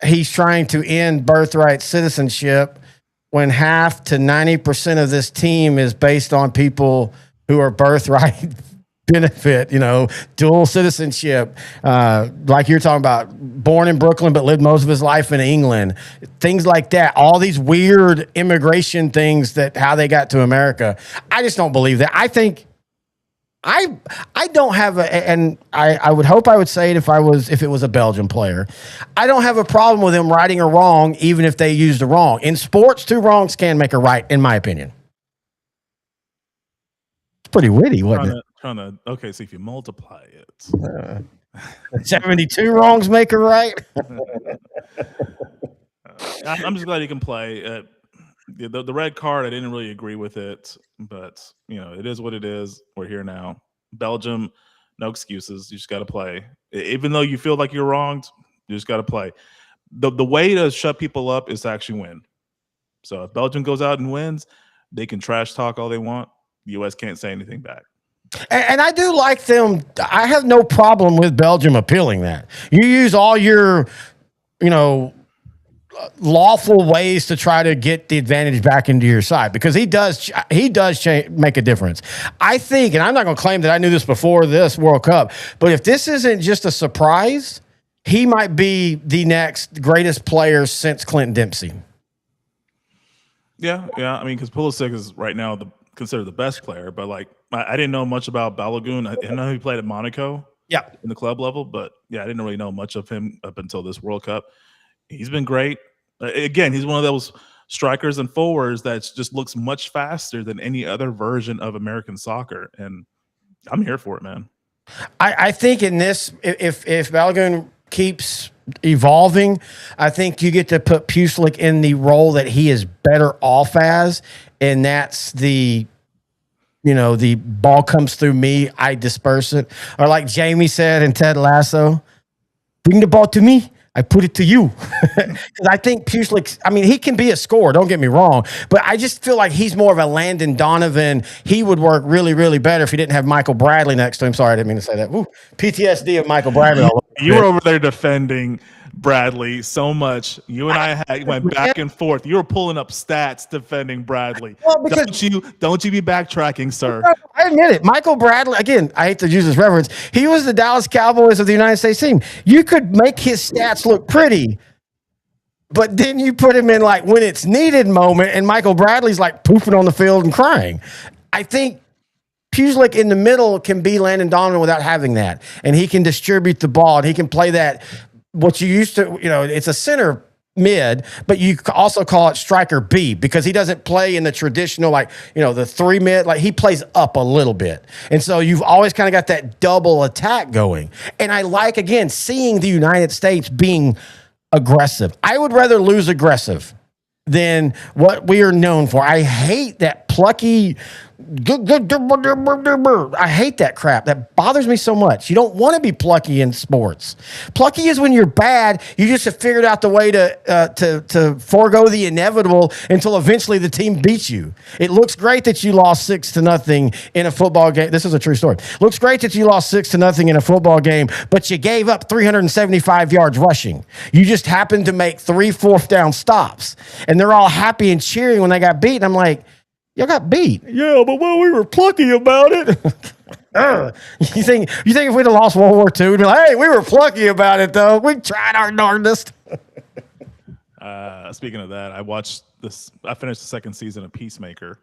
he's trying to end birthright citizenship when half to 90% of this team is based on people who are birthright benefit, dual citizenship, like you're talking about, born in Brooklyn but lived most of his life in England, things like that, all these weird immigration things, that how they got to America. I just don't believe that. I think I don't have I would hope I would say it if it was a Belgian player. I don't have a problem with them righting a wrong, even if they used a wrong. In sports, 2 wrongs can make a right, in my opinion. It's pretty witty, wasn't it? So if you multiply it, 72 wrongs make a right. I'm just glad he can play. The red card, I didn't really agree with it, but it is what it is. We're here now. Belgium, no excuses. You just got to play, even though you feel like you're wronged. You just got to play. The way to shut people up is to actually win. So if Belgium goes out and wins, they can trash talk all they want. The U.S. can't say anything back. And I do like them. I have no problem with Belgium appealing that. You use all your, lawful ways to try to get the advantage back into your side, because he does make a difference. I think, and I'm not going to claim that I knew this before this World Cup, but if this isn't just a surprise, he might be the next greatest player since Clinton Dempsey. Yeah. I mean, because Pulisic is right now considered the best player, but I didn't know much about Balogun. I know he played at Monaco, in the club level, but I didn't really know much of him up until this World Cup. He's been great. Again, he's one of those strikers and forwards that just looks much faster than any other version of American soccer. And I'm here for it, man. I think in this, if Balogun keeps evolving, I think you get to put Pucelik in the role that he is better off as, and that's the ball comes through me, I disperse it, or like Jamie said in Ted Lasso, bring the ball to me, I put it to you. Because I think Pucelik, I mean, he can be a scorer, don't get me wrong, but I just feel like he's more of a Landon Donovan. He would work really, really better if he didn't have Michael Bradley next to him. Sorry, I didn't mean to say that. Ooh, PTSD of Michael Bradley. You were over there defending Bradley so much. You and I went back and forth. You were pulling up stats defending Bradley. Well, because, don't you be backtracking, sir. I admit it. Michael Bradley, again, I hate to use this reference. He was the Dallas Cowboys of the United States team. You could make his stats look pretty, but then you put him in like when it's needed moment, and Michael Bradley's like pooping on the field and crying. I think Pucelik in the middle can be Landon Donovan without having that, and he can distribute the ball, and he can play that. What you used to, it's a center mid, but you also call it striker B because he doesn't play in the traditional, the 3 mid, like he plays up a little bit. And so you've always kind of got that double attack going. And I like, again, seeing the United States being aggressive. I would rather lose aggressive than what we are known for. I hate that plucky. I hate that crap. That bothers me so much. You don't want to be plucky in sports. Plucky is when you're bad. You just have figured out the way to forego the inevitable until eventually the team beats you. It looks great that you lost 6-0 in a football game. This is a true story. Looks great that you lost 6-0 in a football game, but you gave up 375 yards rushing. You just happened to make 3 fourth-down stops, and they're all happy and cheering when they got beat. I'm like, y'all got beat. Yeah, but we were plucky about it. You think if we'd have lost World War II, we'd be like, hey, we were plucky about it, though. We tried our darndest. Speaking of that, I finished the second season of Peacemaker.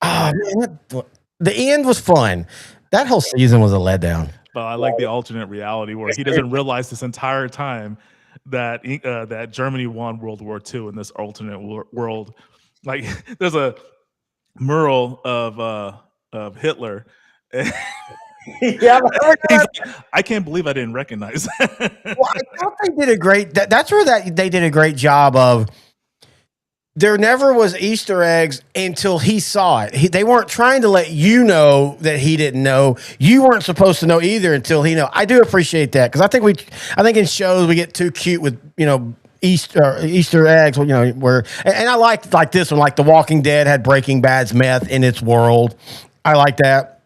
Oh, man, the end was fun. That whole season was a letdown. But I like the alternate reality where he doesn't realize this entire time that that Germany won World War II in this alternate world. Like, there's a mural of Hitler. Yeah, I can't believe I didn't recognize that. Well, I thought they did a great. That's where they did a great job of. There never was Easter eggs until he saw it. They weren't trying to let you know that he didn't know. You weren't supposed to know either until he know. I do appreciate that because I think in shows we get too cute with Easter eggs, where and I like this one, like The Walking Dead had Breaking Bad's meth in its world. I like that.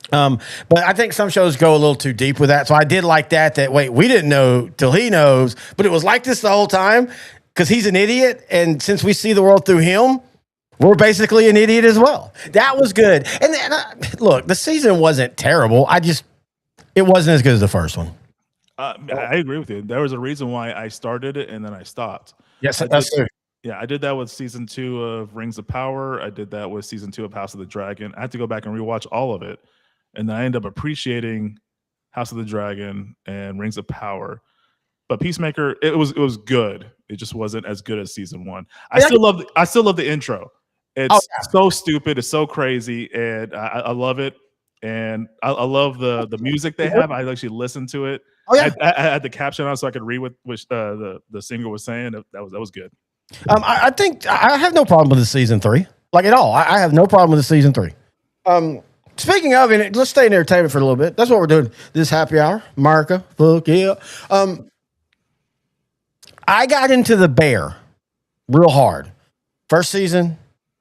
But I think some shows go a little too deep with that. So I did like that wait, we didn't know till he knows, but it was like this the whole time because he's an idiot. And since we see the world through him, we're basically an idiot as well. That was good. And then, look, the season wasn't terrible. It wasn't as good as the first one. I agree with you. There was a reason why I started it and then I stopped. Yes, that's true. Yeah, I did that with season 2 of Rings of Power. I did that with season 2 of House of the Dragon. I had to go back and rewatch all of it. And then I ended up appreciating House of the Dragon and Rings of Power. But Peacemaker, it was good. It just wasn't as good as season 1. I still love the intro. It's so stupid. It's so crazy. And I love it. And I love the music they have. I actually listened to it. Oh, yeah. I had the caption on so I could read what the singer was saying. That was good. I think I have no problem with the season 3, like at all. I have no problem with the season 3. Speaking of, and let's stay in entertainment for a little bit. That's what we're doing this happy hour. America, fuck yeah. I got into The Bear real hard. First season,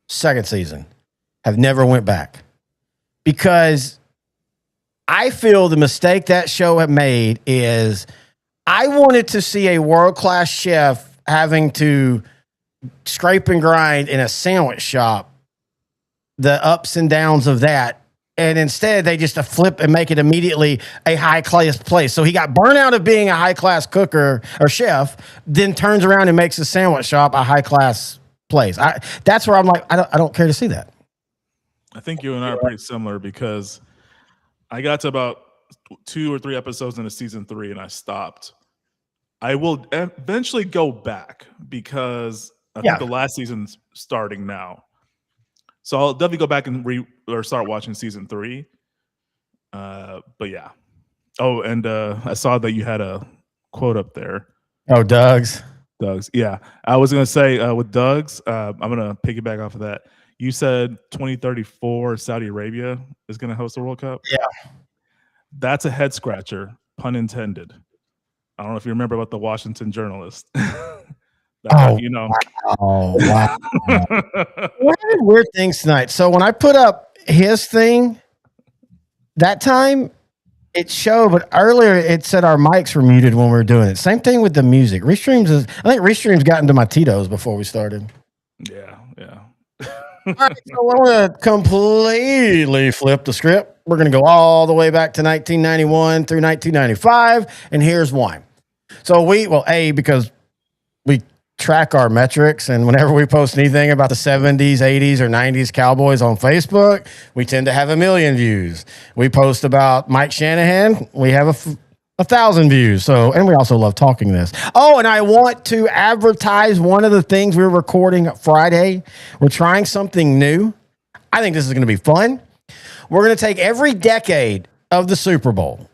second season. Have never went back because I feel the mistake that show had made is I wanted to see a world-class chef having to scrape and grind in a sandwich shop, the ups and downs of that. And instead, they just flip and make it immediately a high-class place. So he got burnt out of being a high-class cooker or chef, then turns around and makes a sandwich shop a high-class place. That's where I'm like, I don't care to see that. I think you and I are pretty similar because I got to about 2 or 3 episodes into season 3 and I stopped. I will eventually go back because I think the last season's starting now. So I'll definitely go back and start watching season 3. But yeah. Oh, and I saw that you had a quote up there. Oh, Doug's. Yeah. I was going to say with Doug's, I'm going to piggyback off of that. You said 2034 Saudi Arabia is going to host the World Cup. Yeah. That's a head scratcher, pun intended. I don't know if you remember about the Washington journalist. Oh, you know. Oh, wow. What weird things tonight. So when I put up his thing that time, it showed, but earlier it said our mics were muted when we were doing it. Same thing with the music. Restreams I think Restreams got into my Tito's before we started. Yeah. All right, so we're going to completely flip the script. We're going to go all the way back to 1991 through 1995, and here's why. So because we track our metrics, and whenever we post anything about the 70s, 80s, or 90s Cowboys on Facebook, we tend to have 1 million views. We post about Mike Shanahan, we have 1,000 views. So, and we also love talking this. Oh, and I want to advertise one of the things we're recording Friday. We're trying something new. I think this is going to be fun. We're going to take every decade of the Super Bowl,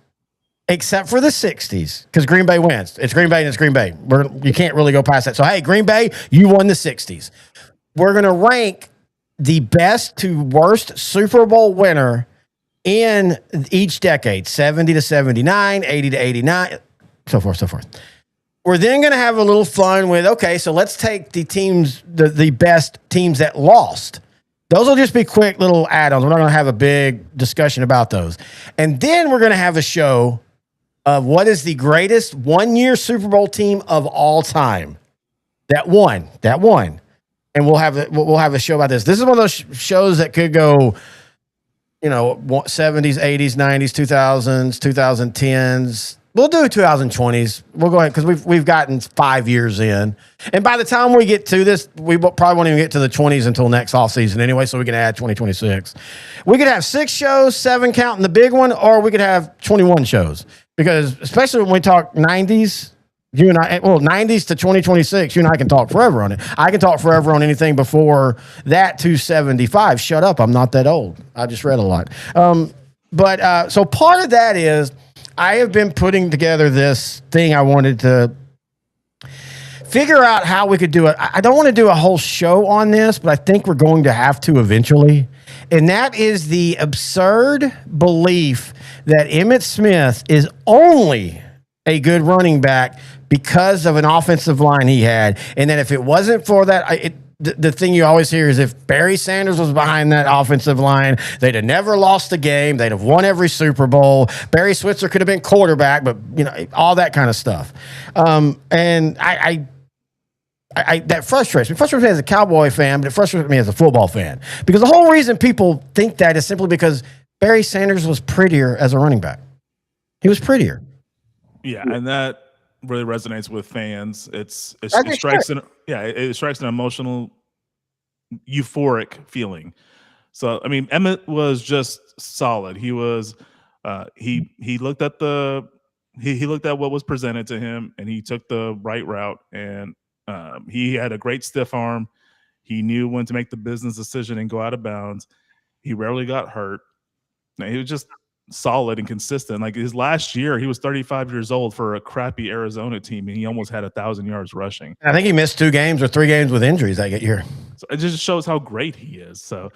except for the 60s, because Green Bay wins. It's Green Bay and it's Green Bay. You can't really go past that. So, hey, Green Bay, you won the 60s. We're going to rank the best to worst Super Bowl winner in each decade, 70 to 79, 80 to 89, so forth. We're then going to have a little fun with, okay, so let's take the teams, the best teams that lost. Those will just be quick little add-ons. We're not going to have a big discussion about those. And then we're going to have a show of what is the greatest one-year Super Bowl team of all time. That won. And we'll have a show about this. This is one of those shows that could go, 70s, 80s, 90s, 2000s, 2010s. We'll do 2020s. We'll go ahead because we've gotten 5 years in. And by the time we get to this, we probably won't even get to the 20s until next offseason anyway, so we can add 2026. We could have 6 shows, 7 counting the big one, or we could have 21 shows. Because especially when we talk 90s, you and I, 90s to 2026, you and I can talk forever on it. I can talk forever on anything before that to 75. Shut up, I'm not that old. I just read a lot. So part of that is I have been putting together this thing. I wanted to figure out how we could do it. I don't want to do a whole show on this, but I think we're going to have to eventually. And that is the absurd belief that Emmitt Smith is only a good running back because of an offensive line he had. And that if it wasn't for that, the thing you always hear is if Barry Sanders was behind that offensive line, they'd have never lost a game. They'd have won every Super Bowl. Barry Switzer could have been quarterback, but all that kind of stuff. And that frustrates me. It frustrates me as a Cowboy fan, but it frustrates me as a football fan. Because the whole reason people think that is simply because Barry Sanders was prettier as a running back. He was prettier. Yeah, and that really resonates with fans. It strikes an emotional, euphoric feeling. So I mean, Emmitt was just solid. He was he looked at he looked at what was presented to him, and he took the right route. And he had a great stiff arm. He knew when to make the business decision and go out of bounds. He rarely got hurt. He was just solid and consistent. Like his last year, he was 35 years old for a crappy Arizona team, and he almost had 1,000 yards rushing. I think he missed 2 games or 3 games with injuries that year. So it just shows how great he is. So,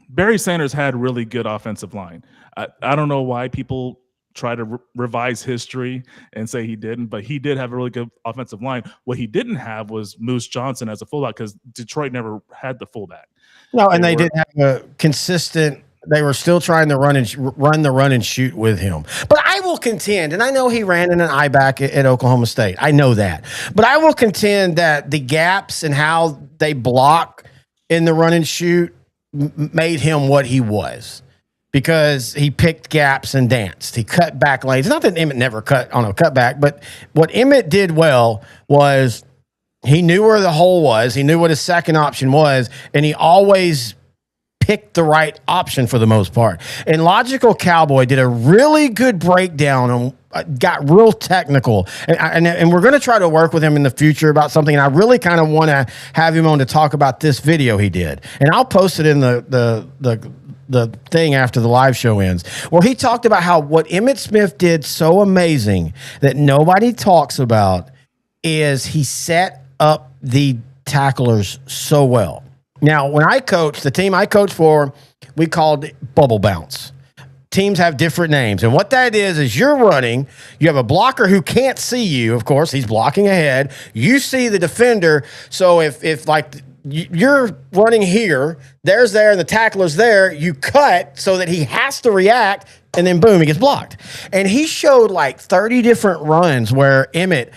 Barry Sanders had really good offensive line. I don't know why people try to revise history and say he didn't, but he did have a really good offensive line. What he didn't have was Moose Johnson as a fullback because Detroit never had the fullback. No, and they didn't have a consistent. They were still trying to run the run and shoot with him. But I will contend, and I know he ran in an I-back at Oklahoma State. I know that. But I will contend that the gaps and how they block in the run and shoot made him what he was. Because he picked gaps and danced. He cut back lanes. Not that Emmitt never cut on a cutback, but what Emmitt did well was he knew where the hole was. He knew what his second option was, and he always picked the right option for the most part. And Logical Cowboy did a really good breakdown on, got real technical. And we're going to try to work with him in the future about something. And I really kind of want to have him on to talk about this video he did. And I'll post it in the the thing after the live show ends, where he talked about how what Emmitt Smith did so amazing that nobody talks about is he set up the tacklers so well. Now, when I coached, the team I coached for, we called it bubble bounce. Teams have different names. And what that is you're running, you have a blocker who can't see you, of course, he's blocking ahead. You see the defender. So if like you're running here, there's there, and the tackler's there, you cut so that he has to react, and then boom, he gets blocked. And he showed like 30 different runs where Emmitt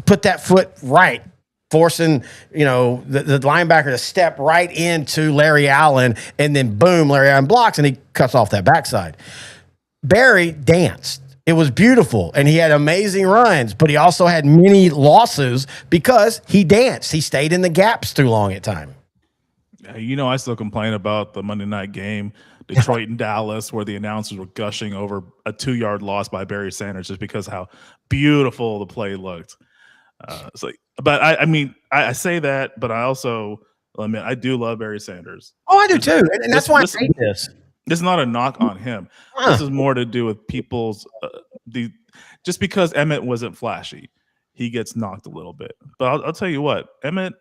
put that foot right, forcing, the linebacker to step right into Larry Allen, and then boom, Larry Allen blocks, and he cuts off that backside. Barry danced. It was beautiful, and he had amazing runs, but he also had many losses because he danced. He stayed in the gaps too long at times. I still complain about the Monday night game, Detroit and Dallas, where the announcers were gushing over a 2-yard loss by Barry Sanders just because how beautiful the play looked. But I say that, but I also, I do love Barry Sanders. Oh, I do too, and that's why I hate this. This is not a knock on him. This is more to do with people's just because Emmitt wasn't flashy, he gets knocked a little bit. But I'll tell you what, Emmitt,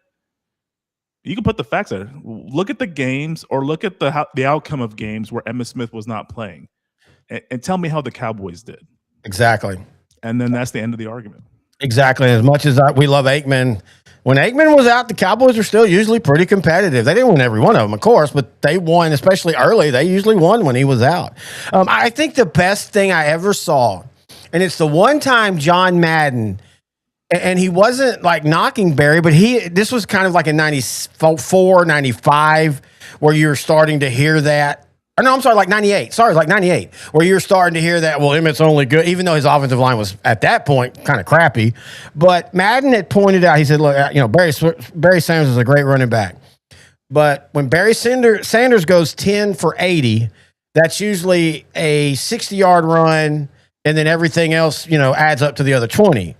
you can put the facts there. Look at the games, or look at the outcome of games where Emmitt Smith was not playing, and tell me how the Cowboys did. Exactly. And then that's the end of the argument. Exactly. As much as we love Aikman, when Aikman was out, the Cowboys were still usually pretty competitive. They didn't win every one of them, of course, but they won, especially early. They usually won when he was out. I think the best thing I ever saw, and it's the one time John Madden, and he wasn't like knocking Barry, but this was kind of like in 94, 95, where you're starting to hear that. No, I'm sorry, like 98. Sorry, it was like 98, where you're starting to hear that, well, Emmitt's only good, even though his offensive line was, at that point, kind of crappy. But Madden had pointed out, he said, look, Barry Sanders is a great running back. But when Barry Sanders goes 10 for 80, that's usually a 60-yard run, and then everything else, adds up to the other 20.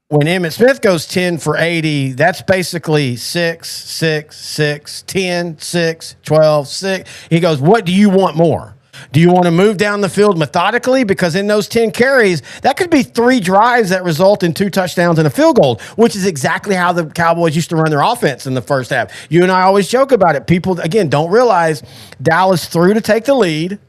When Emmitt Smith goes 10 for 80, that's basically 6, 6, 6, 10, 6, 12, 6. He goes, what do you want more? Do you want to move down the field methodically? Because in those 10 carries, that could be 3 drives that result in 2 touchdowns and a field goal, which is exactly how the Cowboys used to run their offense in the first half. You and I always joke about it. People, again, don't realize Dallas threw to take the lead,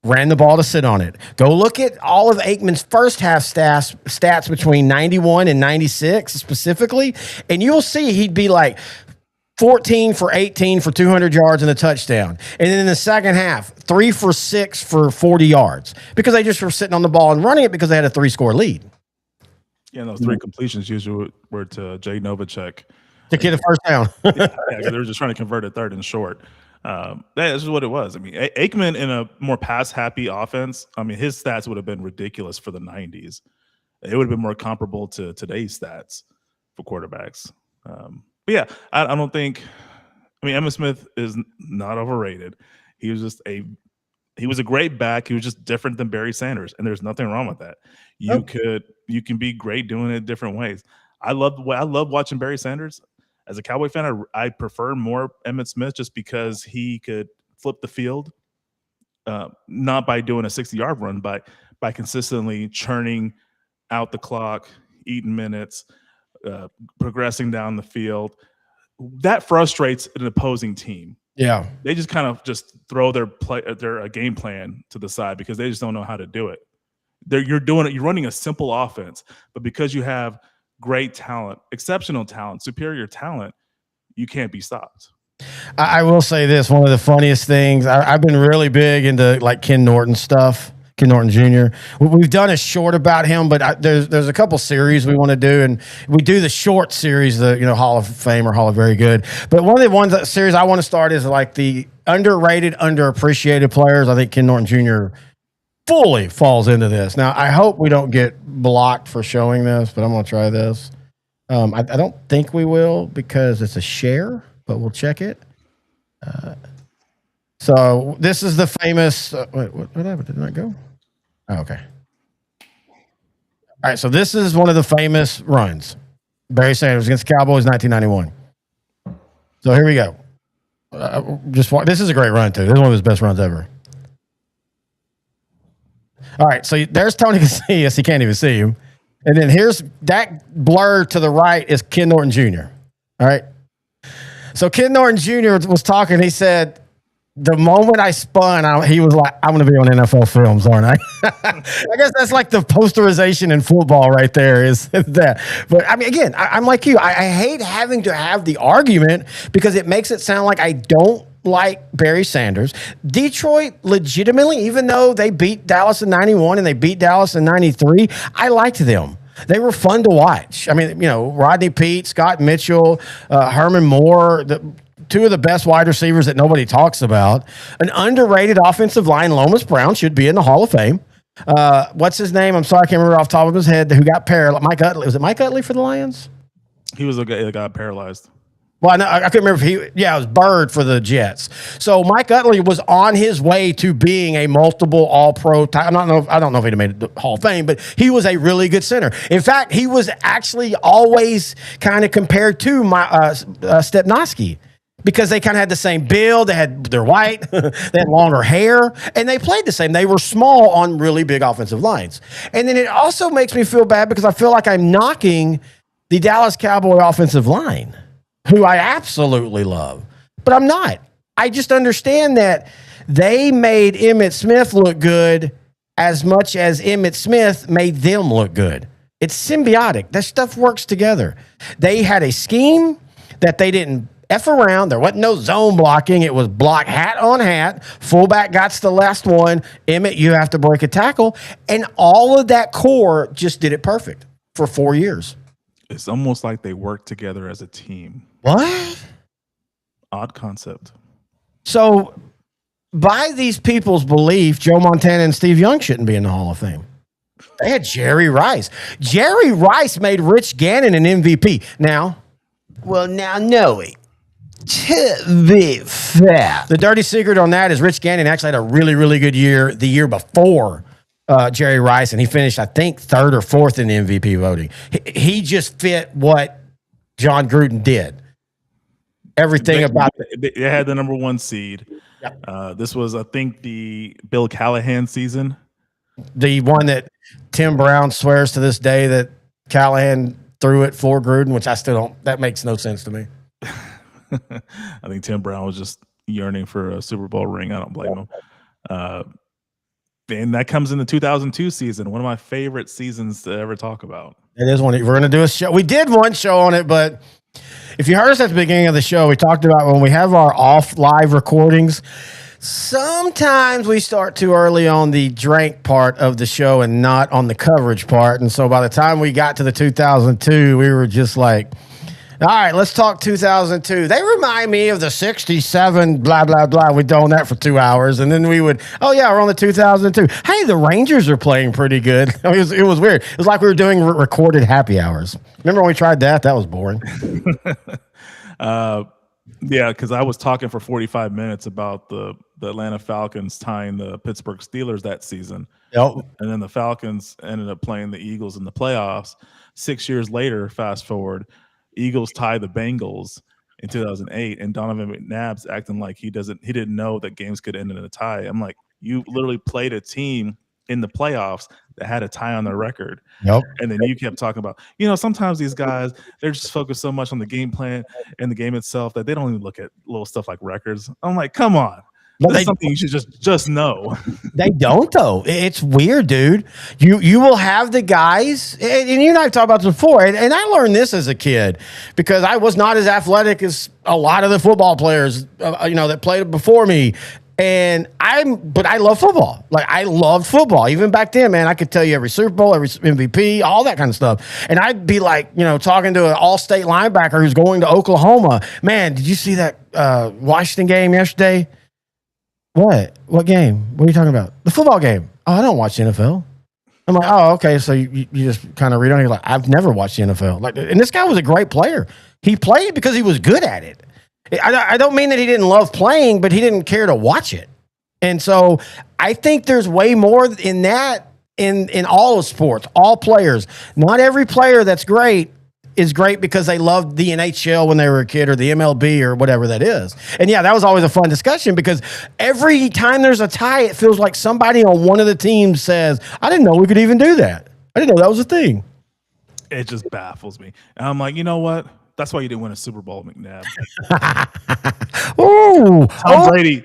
ran the ball to sit on it. Go look at all of Aikman's first half stats between 91 and 96 specifically, and you'll see he'd be like 14 for 18 for 200 yards and a touchdown. And then in the second half, 3 for 6 for 40 yards because they just were sitting on the ball and running it because they had a 3-score lead. Yeah, and those 3 completions usually were to Jay Novacek to get a first down. Yeah, they were just trying to convert a 3rd and short. This is what it was. Aikman in a more pass-happy offense, his stats would have been ridiculous for the 90s. It would have been more comparable to today's stats for quarterbacks. But yeah, I don't think – Emmitt Smith is not overrated. He was a great back. He was just different than Barry Sanders, and there's nothing wrong with that. You can be great doing it different ways. I love watching Barry Sanders. As a Cowboy fan, I prefer more Emmitt Smith just because he could flip the field, not by doing a 60-yard run, but by consistently churning out the clock, eating minutes, progressing down the field. That frustrates an opposing team. Yeah, they just kind of just throw their game plan to the side because they just don't know how to do it. You're running a simple offense, but because you have great talent, exceptional talent, superior talent, you can't be stopped. I will say this, one of the funniest things, I've been really big into like Ken Norton stuff, Ken Norton Jr. We've done a short about him, but there's a couple series we want to do, and we do the short series, the Hall of Fame or Hall of Very Good. But one of the series I want to start is like the underrated, underappreciated players. I think Ken Norton Jr. fully falls into this. Now, I hope we don't get blocked for showing this, but I'm going to try this. I don't think we will because it's a share, but we'll check it. So this is the famous. Wait, what happened? Did it not go? Oh, okay. All right. So this is one of the famous runs. Barry Sanders against the Cowboys, 1991. So here we go. This is a great run too. This is one of his best runs ever. All right, so there's Tony Casillas. He can't even see him. And then here's that blur to the right is Ken Norton Jr. All right. So Ken Norton Jr. was talking. He said, the moment I spun, he was like, I'm going to be on NFL films, aren't I? I guess that's like the posterization in football right there is that. But I mean, again, I'm like you. I hate having to have the argument because it makes it sound like I don't like Barry Sanders. Detroit legitimately, even though they beat Dallas in 91 and they beat Dallas in 93, I liked them. They were fun to watch. I mean, Rodney Peete, Scott Mitchell, Herman Moore, two of the best wide receivers that nobody talks about. An underrated offensive line, Lomas Brown, should be in the Hall of Fame. What's his name? I'm sorry, I can't remember off the top of his head. Who got paralyzed? Mike Utley. Was it Mike Utley for the Lions? He was the guy that got paralyzed. Well, I couldn't remember if it was Bird for the Jets. So Mike Utley was on his way to being a multiple All-Pro. I don't know if he'd made the Hall of Fame, but he was a really good center. In fact, he was actually always kind of compared to Stepnoski because they kind of had the same build. They're white, they had longer hair, and they played the same. They were small on really big offensive lines. And then it also makes me feel bad because I feel like I'm knocking the Dallas Cowboy offensive line, who I absolutely love, but I'm not. I just understand that they made Emmitt Smith look good as much as Emmitt Smith made them look good. It's symbiotic. That stuff works together. They had a scheme that they didn't F around. There wasn't no zone blocking. It was block hat on hat. Fullback got the last one. Emmitt, you have to break a tackle. And all of that core just did it perfect for 4 years. It's almost like they work together as a team. What? Odd concept. So, by these people's belief, Joe Montana and Steve Young shouldn't be in the Hall of Fame. They had Jerry Rice. Jerry Rice made Rich Gannon an MVP. Now, Noe, to be fair, the dirty secret on that is Rich Gannon actually had a really, really good year the year before Jerry Rice, and he finished, I think, 3rd or 4th in the MVP voting. He just fit what John Gruden did. Everything about it. They had the number 1 seed. Yep. This was, I think, the Bill Callahan season. The one that Tim Brown swears to this day that Callahan threw it for Gruden, which I still don't. That makes no sense to me. I think Tim Brown was just yearning for a Super Bowl ring. I don't blame him. And that comes in the 2002 season, one of my favorite seasons to ever talk about. It is one. We're going to do a show. We did one show on it, but if you heard us at the beginning of the show, we talked about when we have our off live recordings, sometimes we start too early on the drank part of the show and not on the coverage part. And so by the time we got to the 2002, we were just like, all right, let's talk 2002. They remind me of the 67, blah, blah, blah. We'd done that for 2 hours. And then we would, we're on the 2002. Hey, the Rangers are playing pretty good. It was weird. It was like we were doing recorded happy hours. Remember when we tried that? That was boring. Yeah, because I was talking for 45 minutes about the Atlanta Falcons tying the Pittsburgh Steelers that season. Yep. And then the Falcons ended up playing the Eagles in the playoffs. 6 years later, fast forward, Eagles tied the Bengals in 2008, and Donovan McNabb's acting like he didn't know that games could end in a tie. I'm like, you literally played a team in the playoffs that had a tie on their record. Yep. And then you kept talking about, sometimes these guys, they're just focused so much on the game plan and the game itself that they don't even look at little stuff like records. I'm like, come on. That's something you should just know. They don't, though. It's weird, dude. You will have the guys, and you and I have talked about this before, and I learned this as a kid because I was not as athletic as a lot of the football players, that played before me. But I love football. Like, I loved football. Even back then, man, I could tell you every Super Bowl, every MVP, all that kind of stuff. And I'd be like, talking to an all-state linebacker who's going to Oklahoma. Man, did you see that Washington game yesterday? What game? What are you talking about? The football game. Oh, I don't watch the NFL. I'm like, oh, okay. So you just kind of read on it. You're like, I've never watched the NFL. And this guy was a great player. He played because he was good at it. I don't mean that he didn't love playing, but he didn't care to watch it. And so I think there's way more in that in all of sports, all players. Not every player that's great is great because they loved the NHL when they were a kid, or the MLB, or whatever that is. And yeah, that was always a fun discussion because every time there's a tie, it feels like somebody on one of the teams says, I didn't know we could even do that. I didn't know that was a thing. It just baffles me. And I'm like, you know what? That's why you didn't win a Super Bowl, McNabb. Ooh.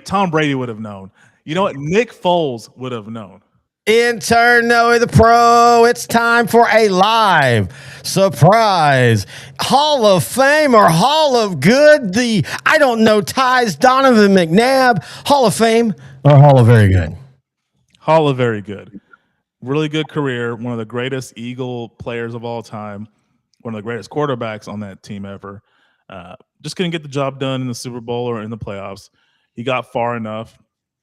Tom Brady would have known. You know what? Nick Foles would have known. Intern Noe the Pro, it's time for a live surprise Hall of Fame or Hall of Good. The I don't know ties Donovan McNabb, Hall of Fame or Hall of Very Good? Hall of Very Good. Really good career. One of the greatest Eagle players of all time. One of the greatest quarterbacks on that team ever. Just couldn't get the job done in the Super Bowl or in the playoffs. He got far enough.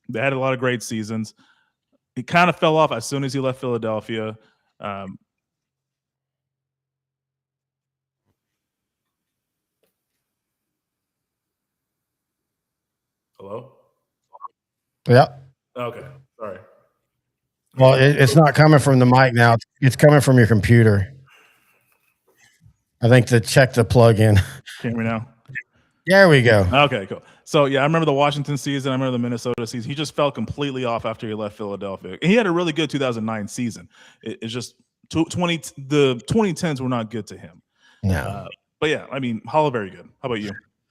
They had a lot of great seasons. He kind of fell off as soon as he left Philadelphia. Hello? Yeah. Okay. Sorry. Well, it's not coming from the mic now. It's coming from your computer. I think to check the plug-in. Can you hear me now? There we go. Okay, cool. So, yeah, I remember the Washington season. I remember the Minnesota season. He just fell completely off after he left Philadelphia. He had a really good 2009 season. It's just the 2010s were not good to him. No. But, yeah, I mean, Hall of Very Good. How about you?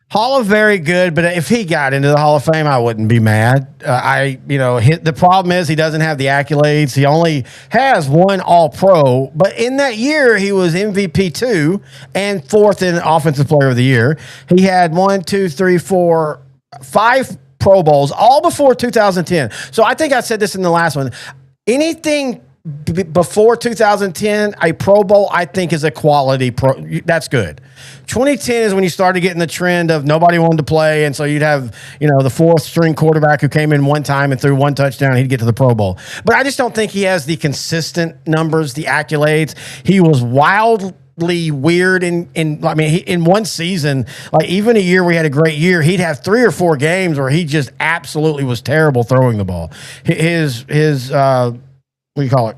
Hall of Very Good, but if he got into the Hall of Fame, I wouldn't be mad. The problem is he doesn't have the accolades. He only has one All-Pro, but in that year, he was MVP 2 and 4th in Offensive Player of the Year. He had 5 Pro Bowls, all before 2010. So I think I said this in the last one. Anything before 2010, a Pro Bowl, I think, is a quality pro. That's good. 2010 is when you started getting the trend of nobody wanted to play, and so you'd have, the 4th string quarterback who came in one time and threw one touchdown, he'd get to the Pro Bowl. But I just don't think he has the consistent numbers, the accolades. He was wildly weird in one season, like even a year where he had a great year, he'd have 3 or 4 games where he just absolutely was terrible throwing the ball. His what do you call it?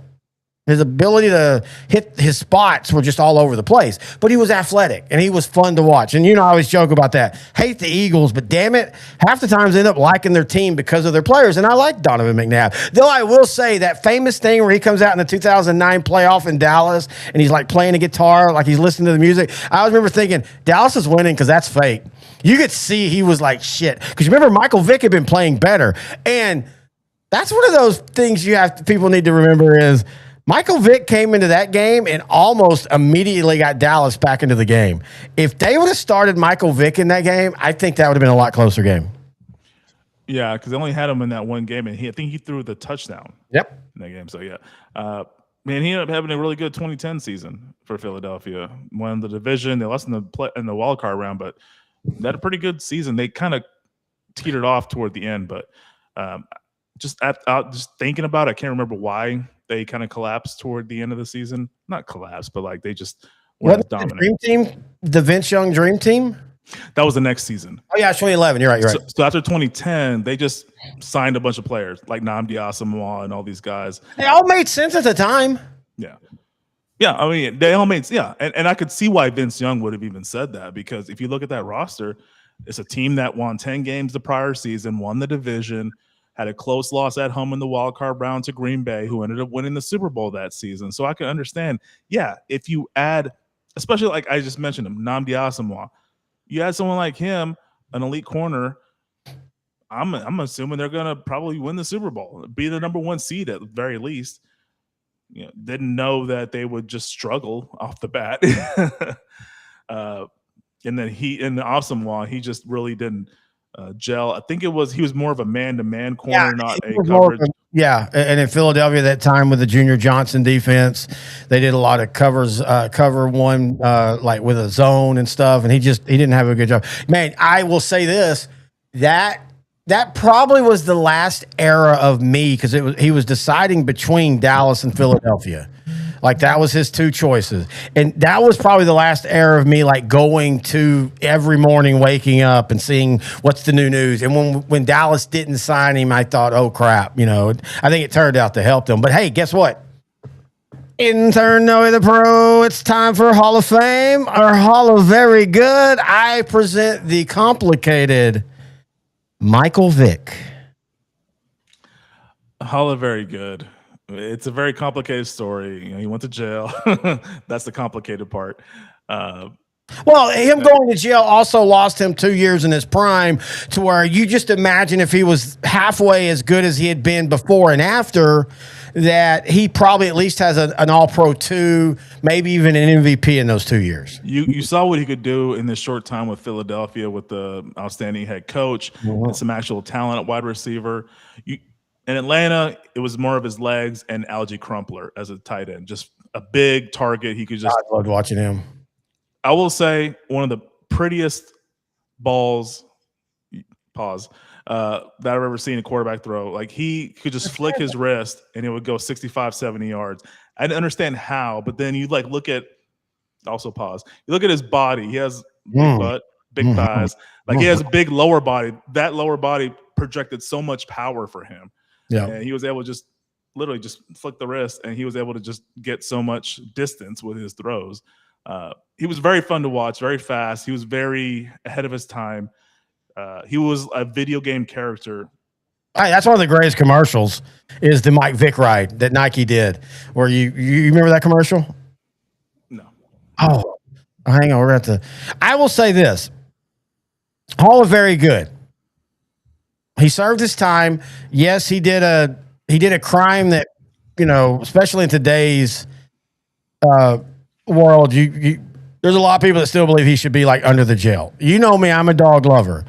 His ability to hit his spots were just all over the place. But he was athletic, and he was fun to watch. And I always joke about that. Hate the Eagles, but damn it, half the times they end up liking their team because of their players. And I like Donovan McNabb. Though I will say that famous thing where he comes out in the 2009 playoff in Dallas, and he's like playing a guitar, like he's listening to the music. I always remember thinking, Dallas is winning because that's fake. You could see he was like, shit. Because remember, Michael Vick had been playing better. And that's one of those things people need to remember is Michael Vick came into that game and almost immediately got Dallas back into the game. If they would have started Michael Vick in that game, I think that would have been a lot closer game. Yeah, because they only had him in that one game, and I think he threw the touchdown. Yep. In that game. So, yeah. Man, he ended up having a really good 2010 season for Philadelphia. Won the division. They lost in the wild card round, but they had a pretty good season. They kind of teetered off toward the end, but just thinking about it, I can't remember why they kind of collapsed toward the end of the season. Not collapsed, but like they just weren't dominant. The Dream Team, the Vince Young Dream Team? That was the next season. Oh, yeah, 2011. You're right. So after 2010, they just signed a bunch of players like Nnamdi Asomugha and all these guys. They all made sense at the time. Yeah. Yeah, I mean, they all made – yeah, and I could see why Vince Young would have even said that because if you look at that roster, it's a team that won 10 games the prior season, won the division – had a close loss at home in the wild card round to Green Bay, who ended up winning the Super Bowl that season. So I can understand, if you add, especially like I just mentioned him, Nnamdi Asomugha, you add someone like him, an elite corner, I'm assuming they're going to probably win the Super Bowl, be the number 1 seed at the very least. Didn't know that they would just struggle off the bat. And then Asomugha, he just really didn't gel. I think he was more of a man-to-man corner, not a coverage. And in Philadelphia at that time with the Junior Johnson defense, they did a lot of covers, cover one like with a zone and stuff, and he didn't have a good job. Man, I will say this, that probably was the last era of me because he was deciding between Dallas and Philadelphia. Like that was his 2 choices. And that was probably the last era of me like going to every morning, waking up and seeing what's the new news. And when Dallas didn't sign him, I thought, oh crap, I think it turned out to help them. But hey, guess what? Intern Noe the Pro, it's time for Hall of Fame or Hall of Very Good. I present the complicated Michael Vick. Hall of Very Good. It's a very complicated story. He went to jail. That's the complicated part. Well, him going to jail also lost him 2 years in his prime, to where you just imagine if he was halfway as good as he had been before and after, that he probably at least has an All-Pro 2, maybe even an MVP in those 2 years. You saw what he could do in this short time with Philadelphia with the outstanding head coach and some actual talent at wide receiver. In Atlanta, it was more of his legs and Algie Crumpler as a tight end. Just a big target. He could just. I loved watching him. I will say one of the prettiest balls, that I've ever seen a quarterback throw. Like, he could just flick his wrist and it would go 65, 70 yards. I didn't understand how, but then you look at his body. He has big butt, big thighs. He has a big lower body. That lower body projected so much power for him. Yeah. And he was able to just literally just flick the wrist, and he was able to just get so much distance with his throws. He was very fun to watch, very fast. He was very ahead of his time. He was a video game character. Right, that's one of the greatest commercials is the Mike Vick ride that Nike did. Where you remember that commercial? No. Oh, hang on. We're at the. I will say this: Hall of Very Good. He served his time. Yes, he did a crime that, especially in today's world, there's a lot of people that still believe he should be under the jail. You know me, I'm a dog lover,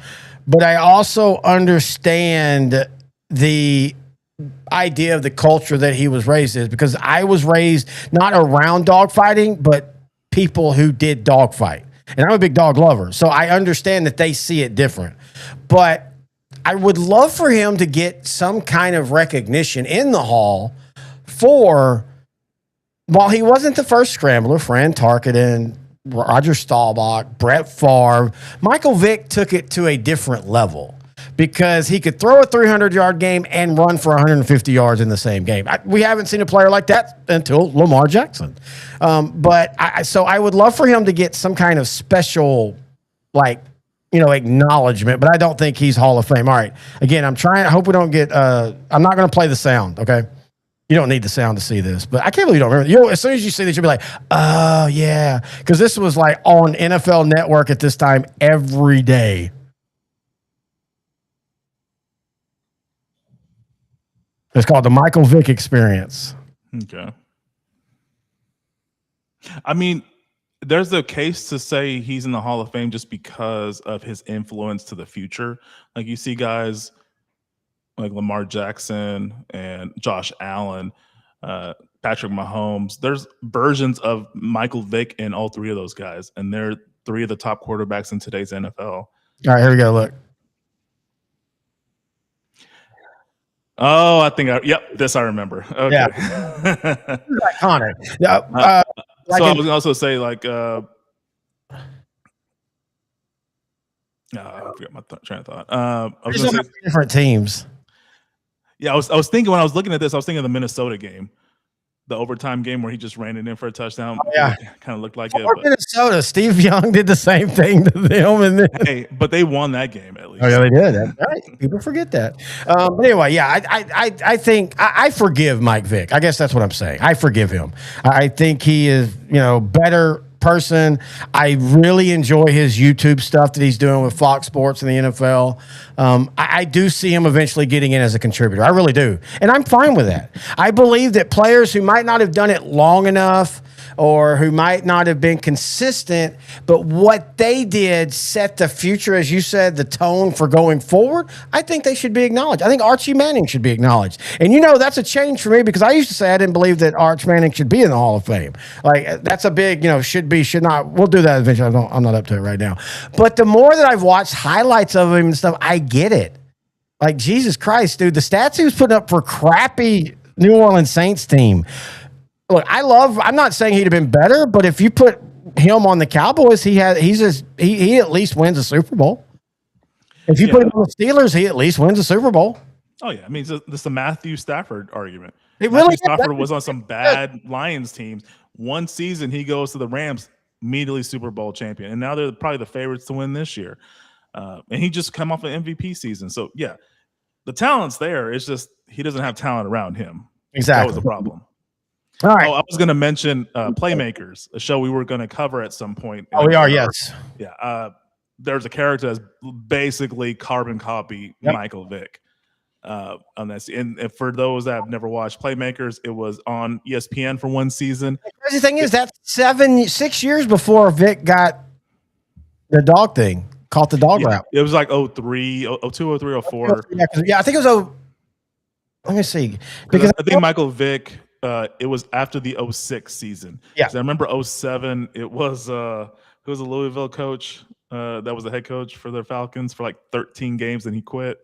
but I also understand the idea of the culture that he was raised in, because I was raised not around dog fighting, but people who did dog fight. And I'm a big dog lover, so I understand that they see it different. But I would love for him to get some kind of recognition in the Hall for, while he wasn't the first scrambler, Fran Tarkenton, Roger Staubach, Brett Favre, Michael Vick took it to a different level because he could throw a 300-yard game and run for 150 yards in the same game. We haven't seen a player like that until Lamar Jackson. So I would love for him to get some kind of special, acknowledgement, but I don't think he's Hall of Fame. All right. Again, I hope we don't get, I'm not going to play the sound. Okay. You don't need the sound to see this, but I can't believe you don't remember. As soon as you see this, you'll be like, oh yeah. Cause this was on NFL Network at this time every day. It's called the Michael Vick Experience. Okay. I mean, there's a case to say he's in the Hall of Fame just because of his influence to the future. You see guys like Lamar Jackson and Josh Allen, Patrick Mahomes. There's versions of Michael Vick in all three of those guys, and they're three of the top quarterbacks in today's NFL. All right, here we go. Look. Oh, I think this I remember. Okay. Yeah. Iconic. So I was also say I forgot my train of thought. I was gonna say, different teams. Yeah, I was thinking when I was looking at this, I was thinking of the Minnesota game, the overtime game where he just ran it in for a touchdown. Oh, yeah, kind of looked like it. Minnesota, Steve Young did the same thing to them, but they won that game at least. Oh yeah, they did. That's right. People forget that. But anyway, yeah, I think I forgive Mike Vick. I guess that's what I'm saying. I forgive him. I think he is, better person. I really enjoy his YouTube stuff that he's doing with Fox Sports and the NFL. I do see him eventually getting in as a contributor. I really do. And I'm fine with that. I believe that players who might not have done it long enough or who might not have been consistent, but what they did set the future, as you said, the tone for going forward, I think they should be acknowledged. I think Archie Manning should be acknowledged. And that's a change for me because I used to say I didn't believe that Arch Manning should be in the Hall of Fame. That's a big, should be, should not. We'll do that eventually. I'm not up to it right now. But the more that I've watched highlights of him and stuff, I get it. Jesus Christ, dude, the stats he was putting up for crappy New Orleans Saints team. Look, I'm not saying he'd have been better, but if you put him on the Cowboys, he at least wins a Super Bowl. If you put him on the Steelers, he at least wins a Super Bowl. Oh yeah. I mean, it's the Matthew Stafford argument. Matthew Stafford was on some bad Lions teams. One season he goes to the Rams, immediately Super Bowl champion, and now they're probably the favorites to win this year. And he just come off an MVP season. So yeah, the talent's there. It's just he doesn't have talent around him. Exactly. That was the problem. All right. Oh, I was going to mention Playmakers, a show we were going to cover at some point. Oh, we are, yes. Yeah. There's a character that's basically carbon copy Michael Vick on this. And for those that have never watched Playmakers, it was on ESPN for one season. The crazy thing is that's 6 years before Vick got the dog thing, caught the dog rap. It was like 03, 02, 03, 04. Yeah, I think it was let me see. Because I think Michael Vick, it was after the 06 season. Yeah. I remember 07, it was a Louisville coach that was the head coach for the Falcons for like 13 games, and he quit.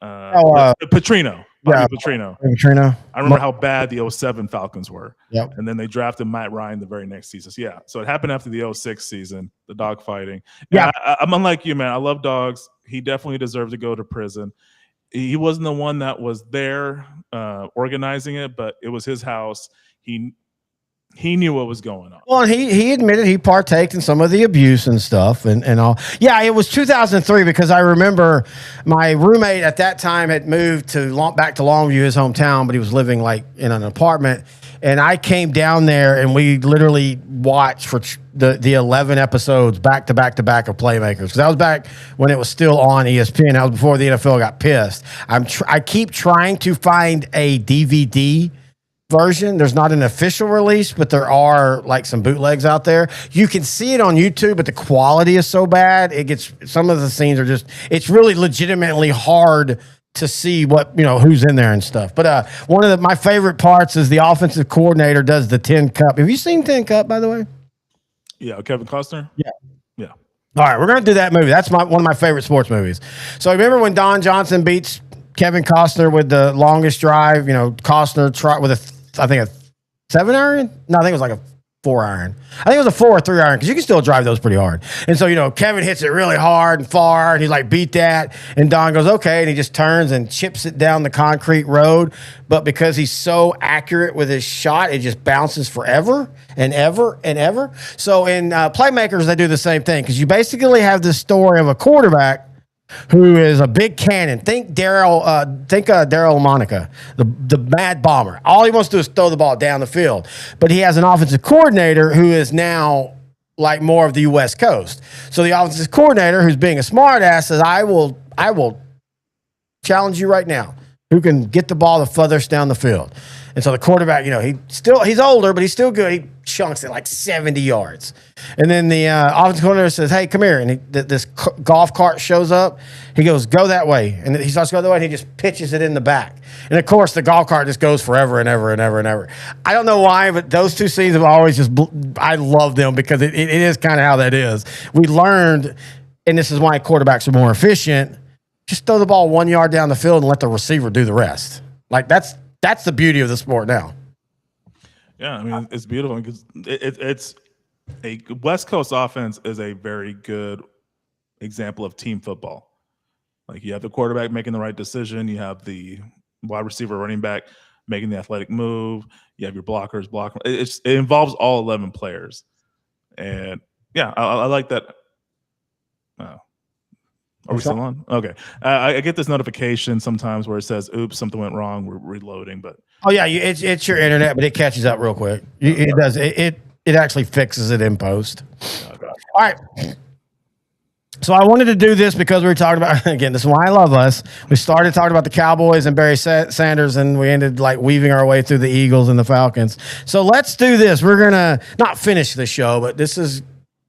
Petrino. Petrino. I remember how bad the 07 Falcons were. Yep. And then they drafted Matt Ryan the very next season. So, so it happened after the 06 season, the dog fighting. Yeah. I'm unlike you, man. I love dogs. He definitely deserved to go to prison. He wasn't the one that was there organizing it, but it was his house. He knew what was going on. Well, he admitted he partaked in some of the abuse and stuff and all. Yeah, it was 2003 because I remember my roommate at that time had moved back to Longview, his hometown, but he was living like in an apartment. And I came down there and we literally watched for the 11 episodes back to back to back of Playmakers. Because that was back when it was still on ESPN. That was before the NFL got pissed. I keep trying to find a DVD version. There's not an official release, but there are like some bootlegs out there. You can see it on YouTube, but the quality is so bad. Some of the scenes are it's really legitimately hard to see who's in there and stuff. But one of my favorite parts is the offensive coordinator does the Tin Cup. Have you seen Tin Cup, by the way? Yeah, Kevin Costner? Yeah. All right, we're going to do that movie. That's one of my favorite sports movies. So remember when Don Johnson beats Kevin Costner with the longest drive? Costner tried with I think a 7-iron? No, I think it was like a 4-iron. I think it was a 4 or 3-iron because you can still drive those pretty hard. And so, Kevin hits it really hard and far, and he's like, beat that. And Don goes, okay. And he just turns and chips it down the concrete road. But because he's so accurate with his shot, it just bounces forever and ever and ever. So in Playmakers, they do the same thing because you basically have this story of a quarterback who is a big cannon. Think Daryl Monica, the mad bomber. All he wants to do is throw the ball down the field. But he has an offensive coordinator who is now like more of the West Coast. So the offensive coordinator, who's being a smart ass, says, I will challenge you right now. Who can get the ball the furthest down the field? And so the quarterback, he's older, but he's still good. He chunks it like 70 yards. And then the offensive coordinator says, hey, come here. And this golf cart shows up. He goes, go that way. And he starts to go that way, and he just pitches it in the back. And, of course, the golf cart just goes forever and ever and ever and ever. I don't know why, but those two scenes have always I love them because it is kind of how that is. We learned, and this is why quarterbacks are more efficient, just throw the ball 1 yard down the field and let the receiver do the rest. Like, that's the beauty of the sport now. Yeah, I mean, it's beautiful because it's a West Coast offense is a very good example of team football. Like you have the quarterback making the right decision, you have the wide receiver, running back making the athletic move, you have your blockers blocking. It involves all 11 players, and yeah, I like that. Are we still on? Okay. I get this notification sometimes where it says, oops, something went wrong. We're reloading. But oh, yeah, it's your internet, but it catches up real quick. It does. It actually fixes it in post. Okay. All right. So I wanted to do this because we were talking about, again, this is why I love us. We started talking about the Cowboys and Barry Sanders, and we ended like weaving our way through the Eagles and the Falcons. So let's do this. We're going to not finish the show, but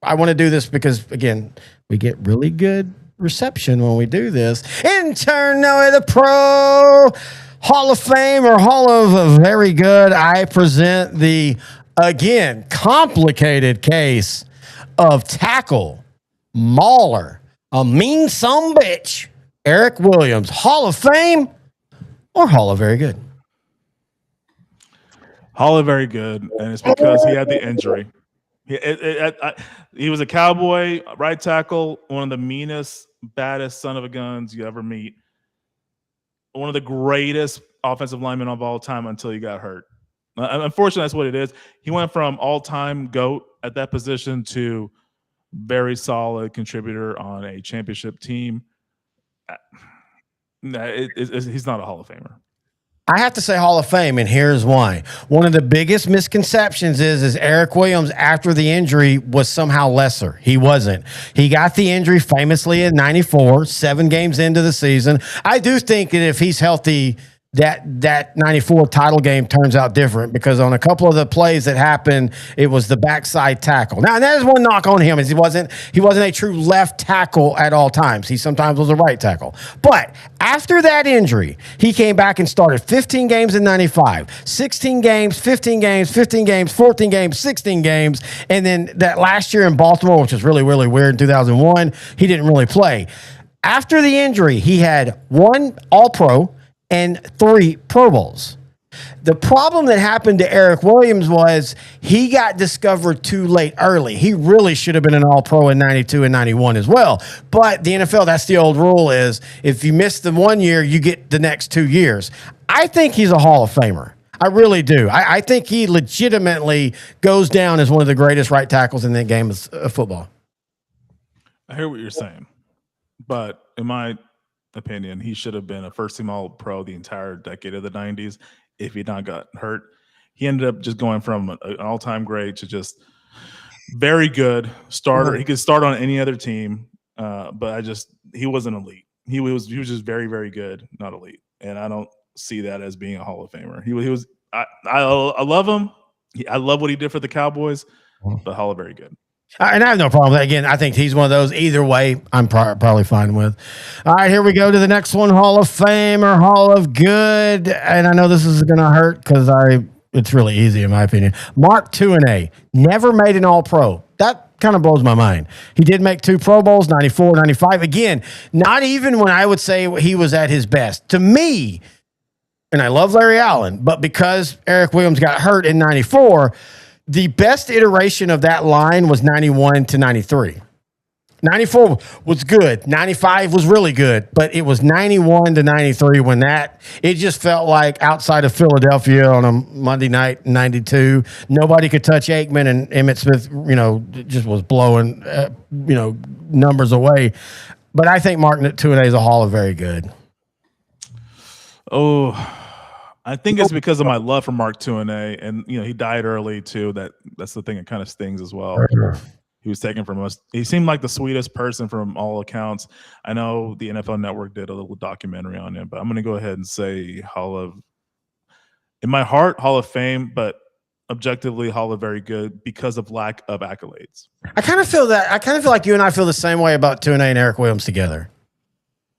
I want to do this because, again, we get really good reception when we do this. Internally, the Pro Hall of Fame or Hall of Very Good, I present the, again, complicated case of tackle, mauler, a mean sumbitch, Eric Williams. Hall of Fame or Hall of Very Good? Hall of Very Good, and it's because he had the injury. He was a Cowboy, right tackle, one of the meanest, baddest son of a guns you ever meet. One of the greatest offensive lineman of all time until he got hurt. Unfortunately, that's what it is. He went from all-time GOAT at that position to very solid contributor on a championship team. He's not a Hall of Famer. I have to say Hall of Fame, and here's why. One of the biggest misconceptions is Eric Williams, after the injury, was somehow lesser. He wasn't. He got the injury famously in 94, 7 games into the season. I do think that if he's healthy, that 94 title game turns out different, because on a couple of the plays that happened, it was the backside tackle. Now, that is one knock on him, is he wasn't a true left tackle at all times. He sometimes was a right tackle. But after that injury, he came back and started 15 games in 95, 16 games, 15 games, 15 games, 14 games, 16 games, and then that last year in Baltimore, which was really, really weird in 2001, he didn't really play. After the injury, he had 1 All-Pro and 3 Pro Bowls. The problem that happened to Eric Williams was he got discovered too late early. He really should have been an All-Pro in 92 and 91 as well. But the NFL, that's the old rule, is if you miss the 1 year, you get the next 2 years. I think he's a Hall of Famer. I really do. I think he legitimately goes down as one of the greatest right tackles in the game of football. I hear what you're saying, but in my opinion, he should have been a first-team All-Pro the entire decade of the 90s if he'd not got hurt. He ended up just going from an all-time great to just very good starter. He could start on any other team, but he wasn't elite. He was just very, very good, not elite. And I don't see that as being a Hall of Famer. He was. I love him. I love what he did for the Cowboys, but Hall of very good. And I have no problem with that. Again, I think he's one of those. Either way, I'm probably fine with. All right, here we go to the next one. Hall of Fame or Hall of Good. And I know this is going to hurt because it's really easy in my opinion. Mark Tuinei never made an All-Pro. That kind of blows my mind. He did make 2 Pro Bowls, 94, 95. Again, not even when I would say he was at his best. To me, and I love Larry Allen, but because Eric Williams got hurt in 94, the best iteration of that line was 91 to 93. 94 was good. 95 was really good, but it was 91 to 93 when it just felt like outside of Philadelphia on a Monday night in 92, nobody could touch Aikman, and Emmitt Smith, just was blowing, numbers away. But I think Mark Tuinei is a Hall of Very Good. Oh, I think it's because of my love for Mark Tuinei, and he died early too. That's the thing that kind of stings as well. He was taken from us. He seemed like the sweetest person from all accounts. I know the NFL Network did a little documentary on him, but I'm going to go ahead and say in my heart, Hall of Fame, but objectively Hall of Very Good because of lack of accolades. I kind of feel like you and I feel the same way about Tuinei and Eric Williams together.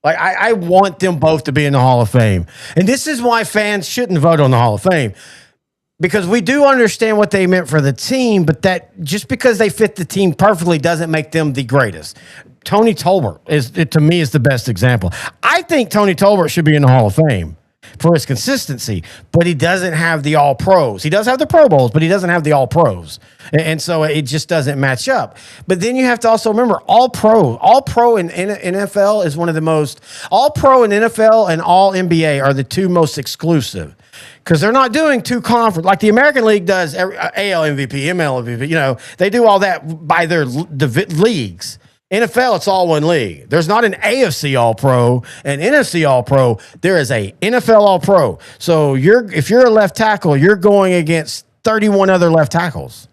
Like, I want them both to be in the Hall of Fame. And this is why fans shouldn't vote on the Hall of Fame. Because we do understand what they meant for the team, but that just because they fit the team perfectly doesn't make them the greatest. Tony Tolbert, to me, is the best example. I think Tony Tolbert should be in the Hall of Fame for his consistency, but he doesn't have the All-Pros. He does have the Pro Bowls, but he doesn't have the All-Pros. And so it just doesn't match up. But then you have to also remember, All-Pro in NFL is one of the most, All-Pro in NFL and All-NBA are the 2 most exclusive. Because they're not doing 2 conference like the American League does. AL MVP, ML MVP. They do all that by their leagues. NFL, it's all one league. There's not an AFC All-Pro, an NFC All-Pro. There is a NFL All-Pro. So if you're a left tackle, you're going against 31 other left tackles.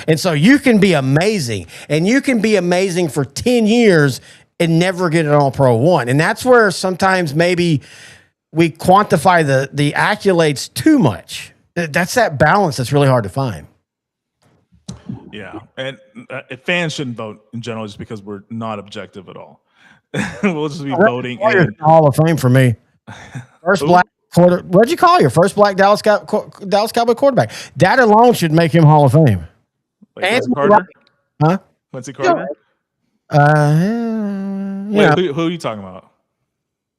And so you can be amazing, and you can be amazing for 10 years and never get an All-Pro 1. And that's where sometimes maybe we quantify the accolades too much. That's that balance that's really hard to find. Yeah, and fans shouldn't vote in general just because we're not objective at all. We'll just be voting in Hall of Fame for me. First black quarter. What'd you call your first black Dallas Cowboy quarterback? That alone should make him Hall of Fame. Quincy Carter? Huh? Quincy Carter? Wait, who are you talking about?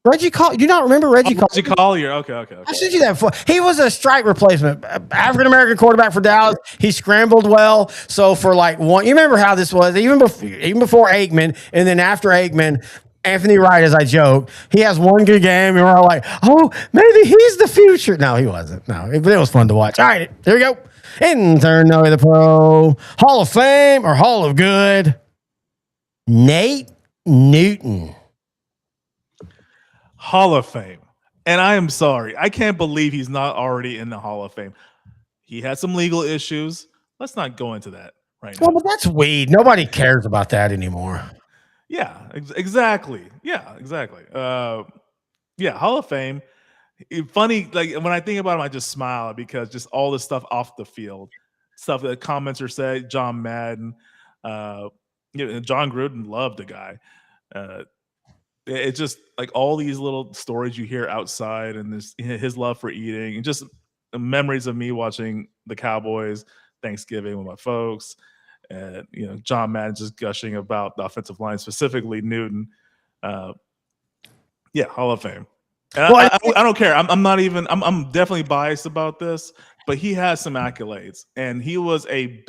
Reggie Collier. Do you not remember Reggie Collier? Reggie Collier. Okay. I sent you that before. He was a strike replacement. African-American quarterback for Dallas. He scrambled well. So for you remember how this was, even before Aikman, and then after Aikman, Anthony Wright, as I joke, he has one good game, and we're all like, oh, maybe he's the future. No, he wasn't. No, but it was fun to watch. All right, here we go. Intern Noe the Pro, Hall of Fame or Hall of Good, Nate Newton. Hall of Fame. And I am sorry. I can't believe he's not already in the Hall of Fame. He had some legal issues. Let's not go into that right now. Well, but that's weed. Nobody cares about that anymore. Yeah, exactly. Yeah, exactly. Yeah, Hall of Fame. Funny, like when I think about him, I just smile because just all the stuff off the field, stuff that commenter said, John Madden, John Gruden loved the guy. It's just like all these little stories you hear outside, and his love for eating, and just memories of me watching the Cowboys Thanksgiving with my folks. And John Madden just gushing about the offensive line, specifically Newton. Yeah, Hall of Fame. And I don't care. I'm not even. I'm definitely biased about this, but he has some accolades, and he was a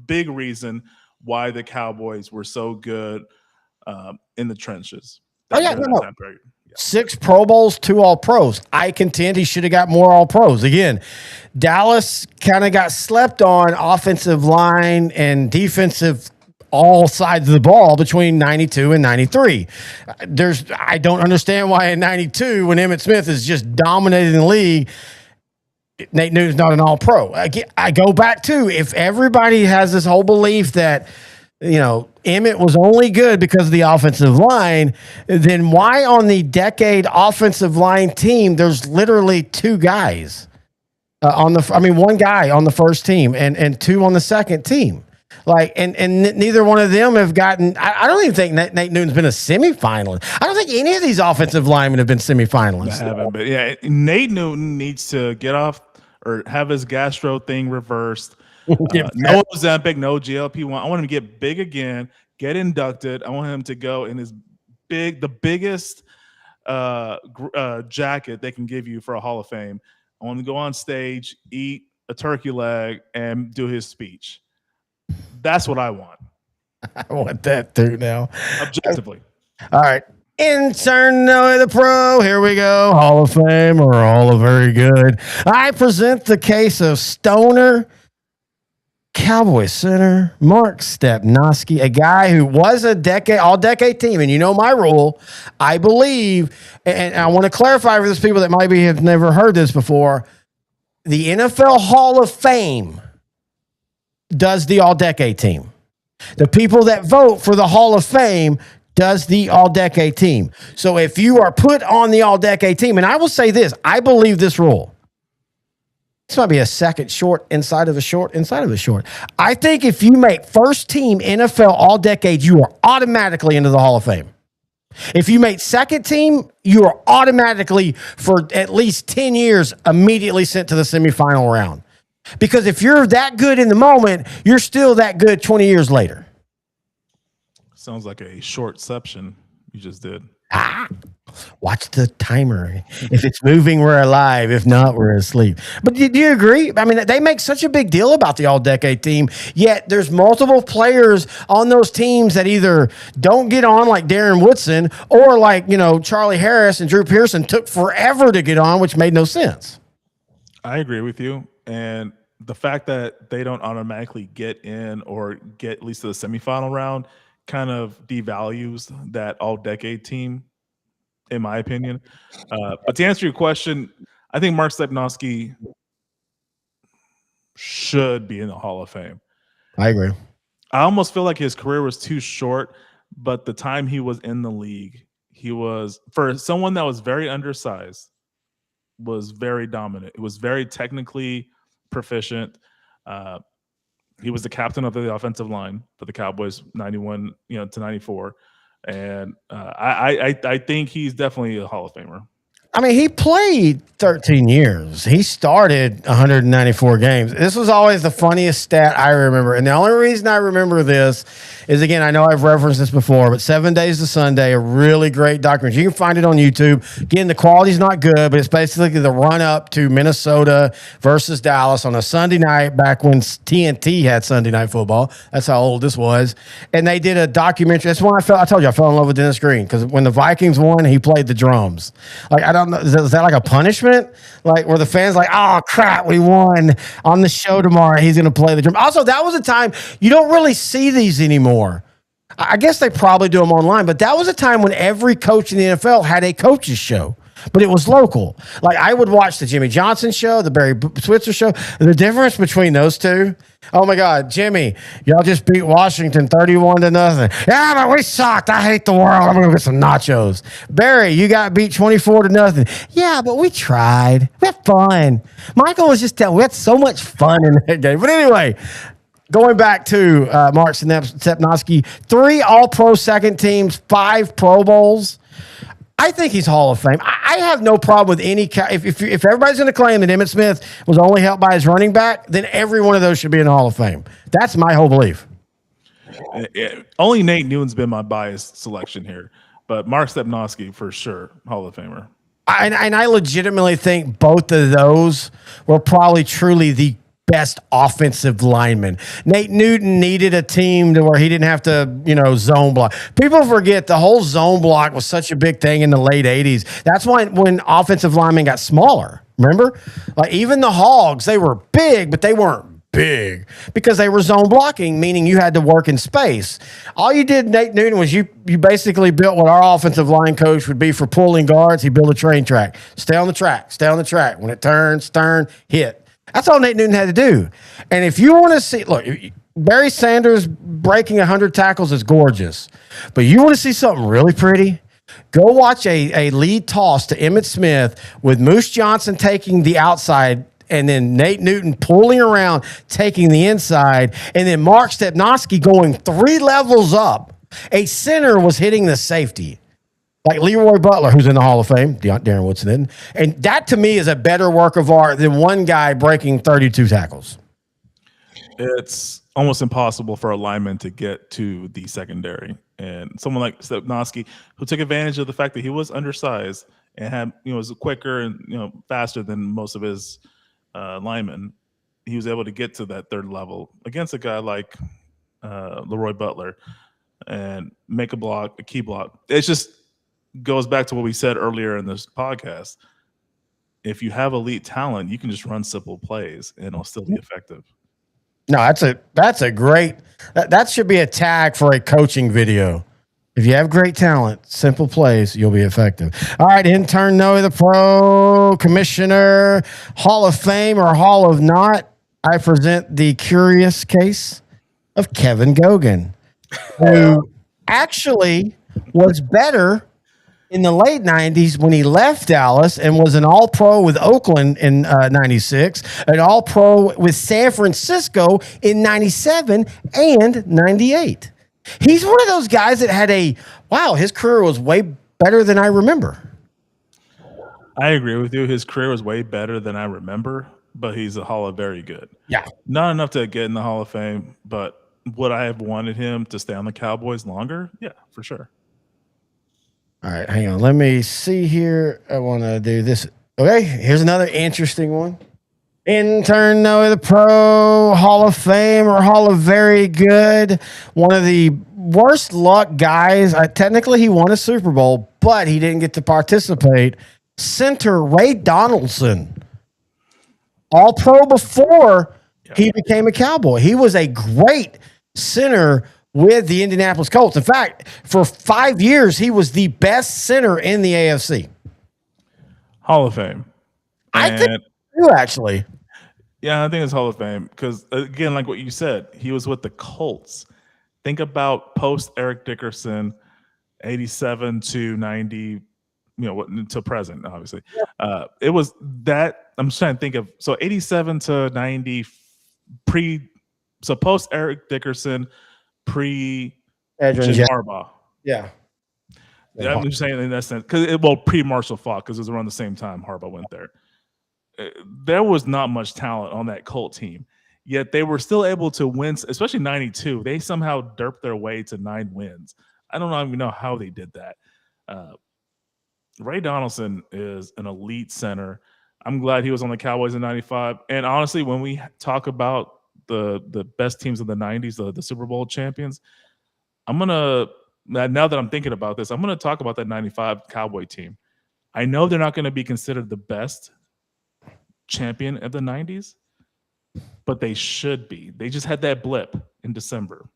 big reason why the Cowboys were so good in the trenches. No. 6 Pro Bowls, 2 All-Pros. I contend he should have got more All-Pros. Again, Dallas kind of got slept on offensive line and defensive all sides of the ball between 92 and 93. I don't understand why in 92, when Emmitt Smith is just dominating the league, Nate Newton's not an All-Pro. I go back to, if everybody has this whole belief that Emmitt was only good because of the offensive line, then why on the decade offensive line team there's literally 2 guys one guy on the first team and 2 on the second team, and neither one of them have gotten. I don't even think Nate Newton's been a semifinalist. I don't think any of these offensive linemen have been semifinalists. I haven't, but yeah, Nate Newton needs to get off or have his gastro thing reversed. No Ozempic, no GLP-1. I want him to get big again, get inducted. I want him to go in the biggest jacket they can give you for a Hall of Fame. I want him to go on stage, eat a turkey leg, and do his speech. That's what I want. I want that too now. Objectively. All right. Intern Noe the Pro. Here we go. Hall of Fame or Hall of Very Good. I present the case of Stoner Cowboy center Mark Stepnoski, a guy who was a all-decade team. And my rule, I believe, and I want to clarify for those people that maybe have never heard this before, the NFL Hall of Fame does the all-decade team. The people that vote for the Hall of Fame does the all-decade team. So if you are put on the all-decade team, and I will say this, I believe this rule. This might be a second short inside of a short inside of a short. I think if you make first team NFL all-decade, you are automatically into the Hall of Fame. If you make second team, you are automatically, for at least 10 years, immediately sent to the semifinal round. Because if you're that good in the moment, you're still that good 20 years later. Sounds like a shortception you just did. Watch the timer. If it's moving, we're alive. If not, we're asleep. But do you agree? I mean, they make such a big deal about the all-decade team, yet there's multiple players on those teams that either don't get on, like Darren Woodson, or like, Charlie Harris and Drew Pearson took forever to get on, which made no sense. I agree with you. And the fact that they don't automatically get in or get at least to the semifinal round kind of devalues that all-decade team, in my opinion. But to answer your question, I think Mark Stepnoski should be in the Hall of Fame. I agree. I almost feel like his career was too short, but the time he was in the league, he was, for someone that was very undersized, was very dominant. It was very technically proficient. He was the captain of the offensive line for the Cowboys, 91, to 94. And I think he's definitely a Hall of Famer. I mean, he played 13 years. He started 194 games. This was always the funniest stat I remember. And the only reason I remember this is, again, I know I've referenced this before, but 7 Days to Sunday, a really great documentary. You can find it on YouTube. Again, the quality's not good, but it's basically the run up to Minnesota versus Dallas on a Sunday night back when TNT had Sunday Night Football. That's how old this was. And they did a documentary. That's when I told you I fell in love with Dennis Green, because when the Vikings won, he played the drums. Like, I don't know, is that like a punishment? Like, where the fans like, oh crap, we won on the show tomorrow, he's going to play the drum. Also, that was a time you don't really see these anymore. I guess they probably do them online, but that was a time when every coach in the NFL had a coach's show, but it was local. Like, I would watch the Jimmy Johnson show, the Barry Switzer show. The difference between those two, oh my God, Jimmy, y'all just beat Washington 31-0. Yeah, but we sucked. I hate the world. I'm going to get some nachos. Barry, you got beat 24-0. Yeah, but we tried. We had fun. Michael was just telling, we had so much fun in that game. But anyway, going back to Mark Stepnoski, 3 All-Pro second teams, 5 Pro Bowls. I think he's Hall of Fame. I have no problem with any. If everybody's going to claim that Emmitt Smith was only helped by his running back, then every one of those should be in the Hall of Fame. That's my whole belief. Only Nate Newton's been my biased selection here, but Mark Stepnoski for sure, Hall of Famer. And I legitimately think both of those were probably truly the best offensive lineman. Nate Newton needed a team to where he didn't have to, zone block. People forget the whole zone block was such a big thing in the late 80s. That's why when offensive linemen got smaller, remember? Like, even the Hogs, they were big, but they weren't big because they were zone blocking, meaning you had to work in space. All you did, Nate Newton, was you basically built what our offensive line coach would be for pulling guards. He built a train track. Stay on the track. When it turns, turn, hit. That's all Nate Newton had to do. And if you want to see, look, Barry Sanders breaking 100 tackles is gorgeous. But you want to see something really pretty? Go watch a lead toss to Emmitt Smith with Moose Johnson taking the outside and then Nate Newton pulling around, taking the inside, and then Mark Stepnoski going 3 levels up. A center was hitting the safety. Like Leroy Butler, who's in the Hall of Fame, Darren Woodson. And that, to me, is a better work of art than one guy breaking 32 tackles. It's almost impossible for a lineman to get to the secondary. And someone like Stepnoski, who took advantage of the fact that he was undersized and had, was quicker and, faster than most of his linemen, he was able to get to that third level against a guy like Leroy Butler and make a key block. It's just goes back to what we said earlier in this podcast. If you have elite talent, you can just run simple plays and it'll still be effective. No, that's a great, that should be a tag for a coaching video. If you have great talent, simple plays, you'll be effective. All right, intern Noe the Pro, Commissioner, Hall of Fame or Hall of Not, I present the curious case of Kevin Gogan, who actually was better in the late 90s when he left Dallas and was an All-Pro with Oakland in 96, an All-Pro with San Francisco in 97 and 98. He's one of those guys that had his career was way better than I remember. I agree with you. His career was way better than I remember, but he's a Hall of Very good. Yeah. Not enough to get in the Hall of Fame, but would I have wanted him to stay on the Cowboys longer? Yeah, for sure. All right, hang on. Let me see here. I want to do this. Okay, here's another interesting one. Intern Noe the Pro, Hall of Fame or Hall of Very Good. One of the worst luck guys. Technically, he won a Super Bowl, but he didn't get to participate. Center Ray Donaldson. All-Pro before he became a Cowboy. He was a great center with the Indianapolis Colts. In fact, for 5 years, he was the best center in the AFC. Hall of Fame. I think you actually. Yeah, I think it's Hall of Fame because, again, like what you said, he was with the Colts. Think about post Eric Dickerson, 87 to 90, to present, obviously. It was that, I'm just trying to think of, so 87 to 90 post Eric Dickerson, pre Jim Harbaugh. Yeah. Yeah, I'm just saying in that sense because pre-Marshall Faulk because it was around the same time Harbaugh went there. There was not much talent on that Colt team, yet they were still able to win, especially 92. They somehow derped their way to 9 wins. I don't even know how they did that. Ray Donaldson is an elite center. I'm glad he was on the Cowboys in 95. And honestly, when we talk about the best teams of the 90s, the Super Bowl champions, now that I'm thinking about this, I'm going to talk about that 95 Cowboy team. I know they're not going to be considered the best champion of the 90s, but they should be. They just had that blip in December.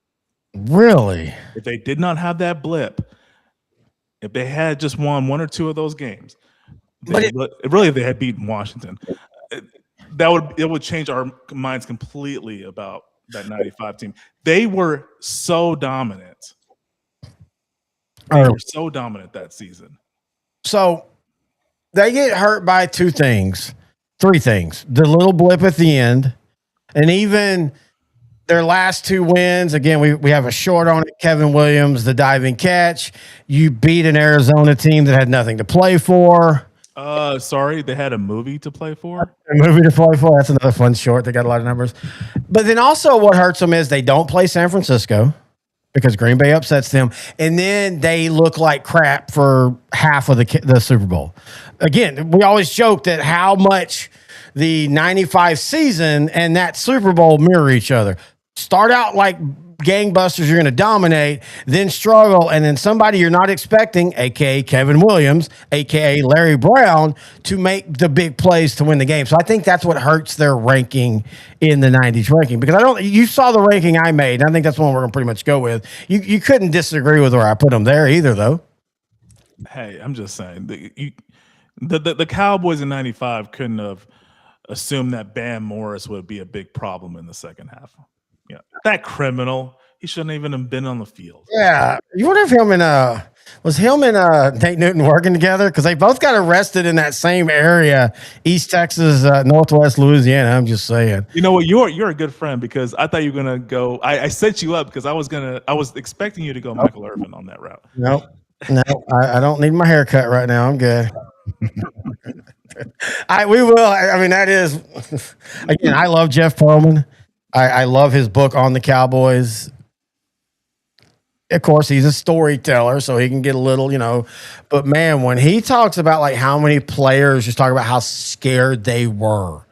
Really? If they did not have that blip, if they had just won 1 or 2 of those games, if they had beaten Washington, it would change our minds completely about that 95 team. They were so dominant. They were so dominant that season. So they get hurt by 3 things. The little blip at the end, and even their last 2 wins. Again, we have a short on it. Kevin Williams, the diving catch. You beat an Arizona team that had nothing to play for. Sorry, they had a movie to play for. That's another fun short. They got a lot of numbers. But then also what hurts them is they don't play San Francisco because Green Bay upsets them. And then they look like crap for half of the Super Bowl. Again, we always joke that how much the 95 season and that Super Bowl mirror each other. Start out like gangbusters, you're going to dominate, then struggle, and then somebody you're not expecting, a.k.a. Kevin Williams, a.k.a. Larry Brown, to make the big plays to win the game. So I think that's what hurts their ranking in the 90s ranking, because you saw the ranking I made, and I think that's one we're going to pretty much go with. You couldn't disagree with where I put them there either, though. Hey, I'm just saying, the Cowboys in 95 couldn't have assumed that Bam Morris would be a big problem in the second half. Yeah, that criminal. He shouldn't even have been on the field. Yeah, you wonder if him and Nate Newton working together, because they both got arrested in that same area, East Texas, Northwest Louisiana. I'm just saying. You know what? You're a good friend, because I thought you were gonna go. I set you up because I was expecting you to go Michael Irvin on that route. No, I don't need my haircut right now. I'm good. We will. I mean, that is again. I love Jeff Pearlman. I love his book on the Cowboys. Of course, he's a storyteller, so he can get a little, But man, when he talks about like how many players just talk about how scared they were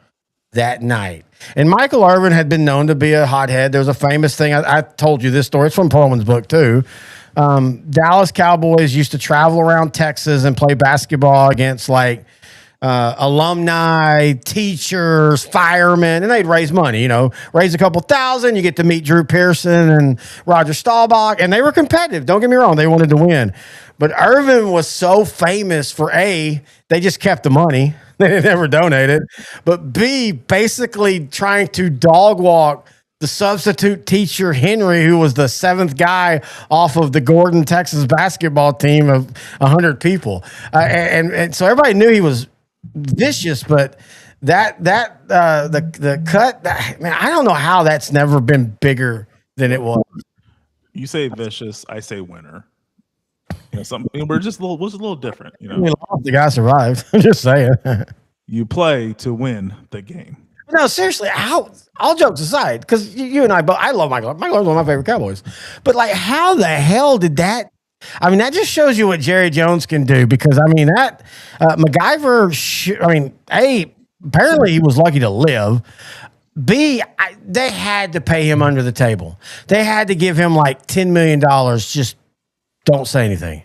that night. And Michael Irvin had been known to be a hothead. There's a famous thing. I told you this story. It's from Pearlman's book too. Dallas Cowboys used to travel around Texas and play basketball against like alumni, teachers, firemen, and they'd raise money, raise a couple thousand. You get to meet Drew Pearson and Roger Staubach, and they were competitive. Don't get me wrong. They wanted to win. But Irvin was so famous for A, they just kept the money. They never donated. But B, basically trying to dog walk the substitute teacher, Henry, who was the 7th guy off of the Gordon, Texas basketball team of 100 people. And so everybody knew he was vicious, but the cut, man, I don't know how that's never been bigger than it was. You say vicious, I say winner. We're just a little different. The guy survived. I'm just saying. You play to win the game. No, seriously, all jokes aside, because you and I both, I love Michael. Michael's one of my favorite Cowboys. But like, how the hell did that? I mean, that just shows you what Jerry Jones can do, because I mean that MacGyver. A, apparently he was lucky to live. B, they had to pay him under the table. They had to give him like $10 million. Just don't say anything.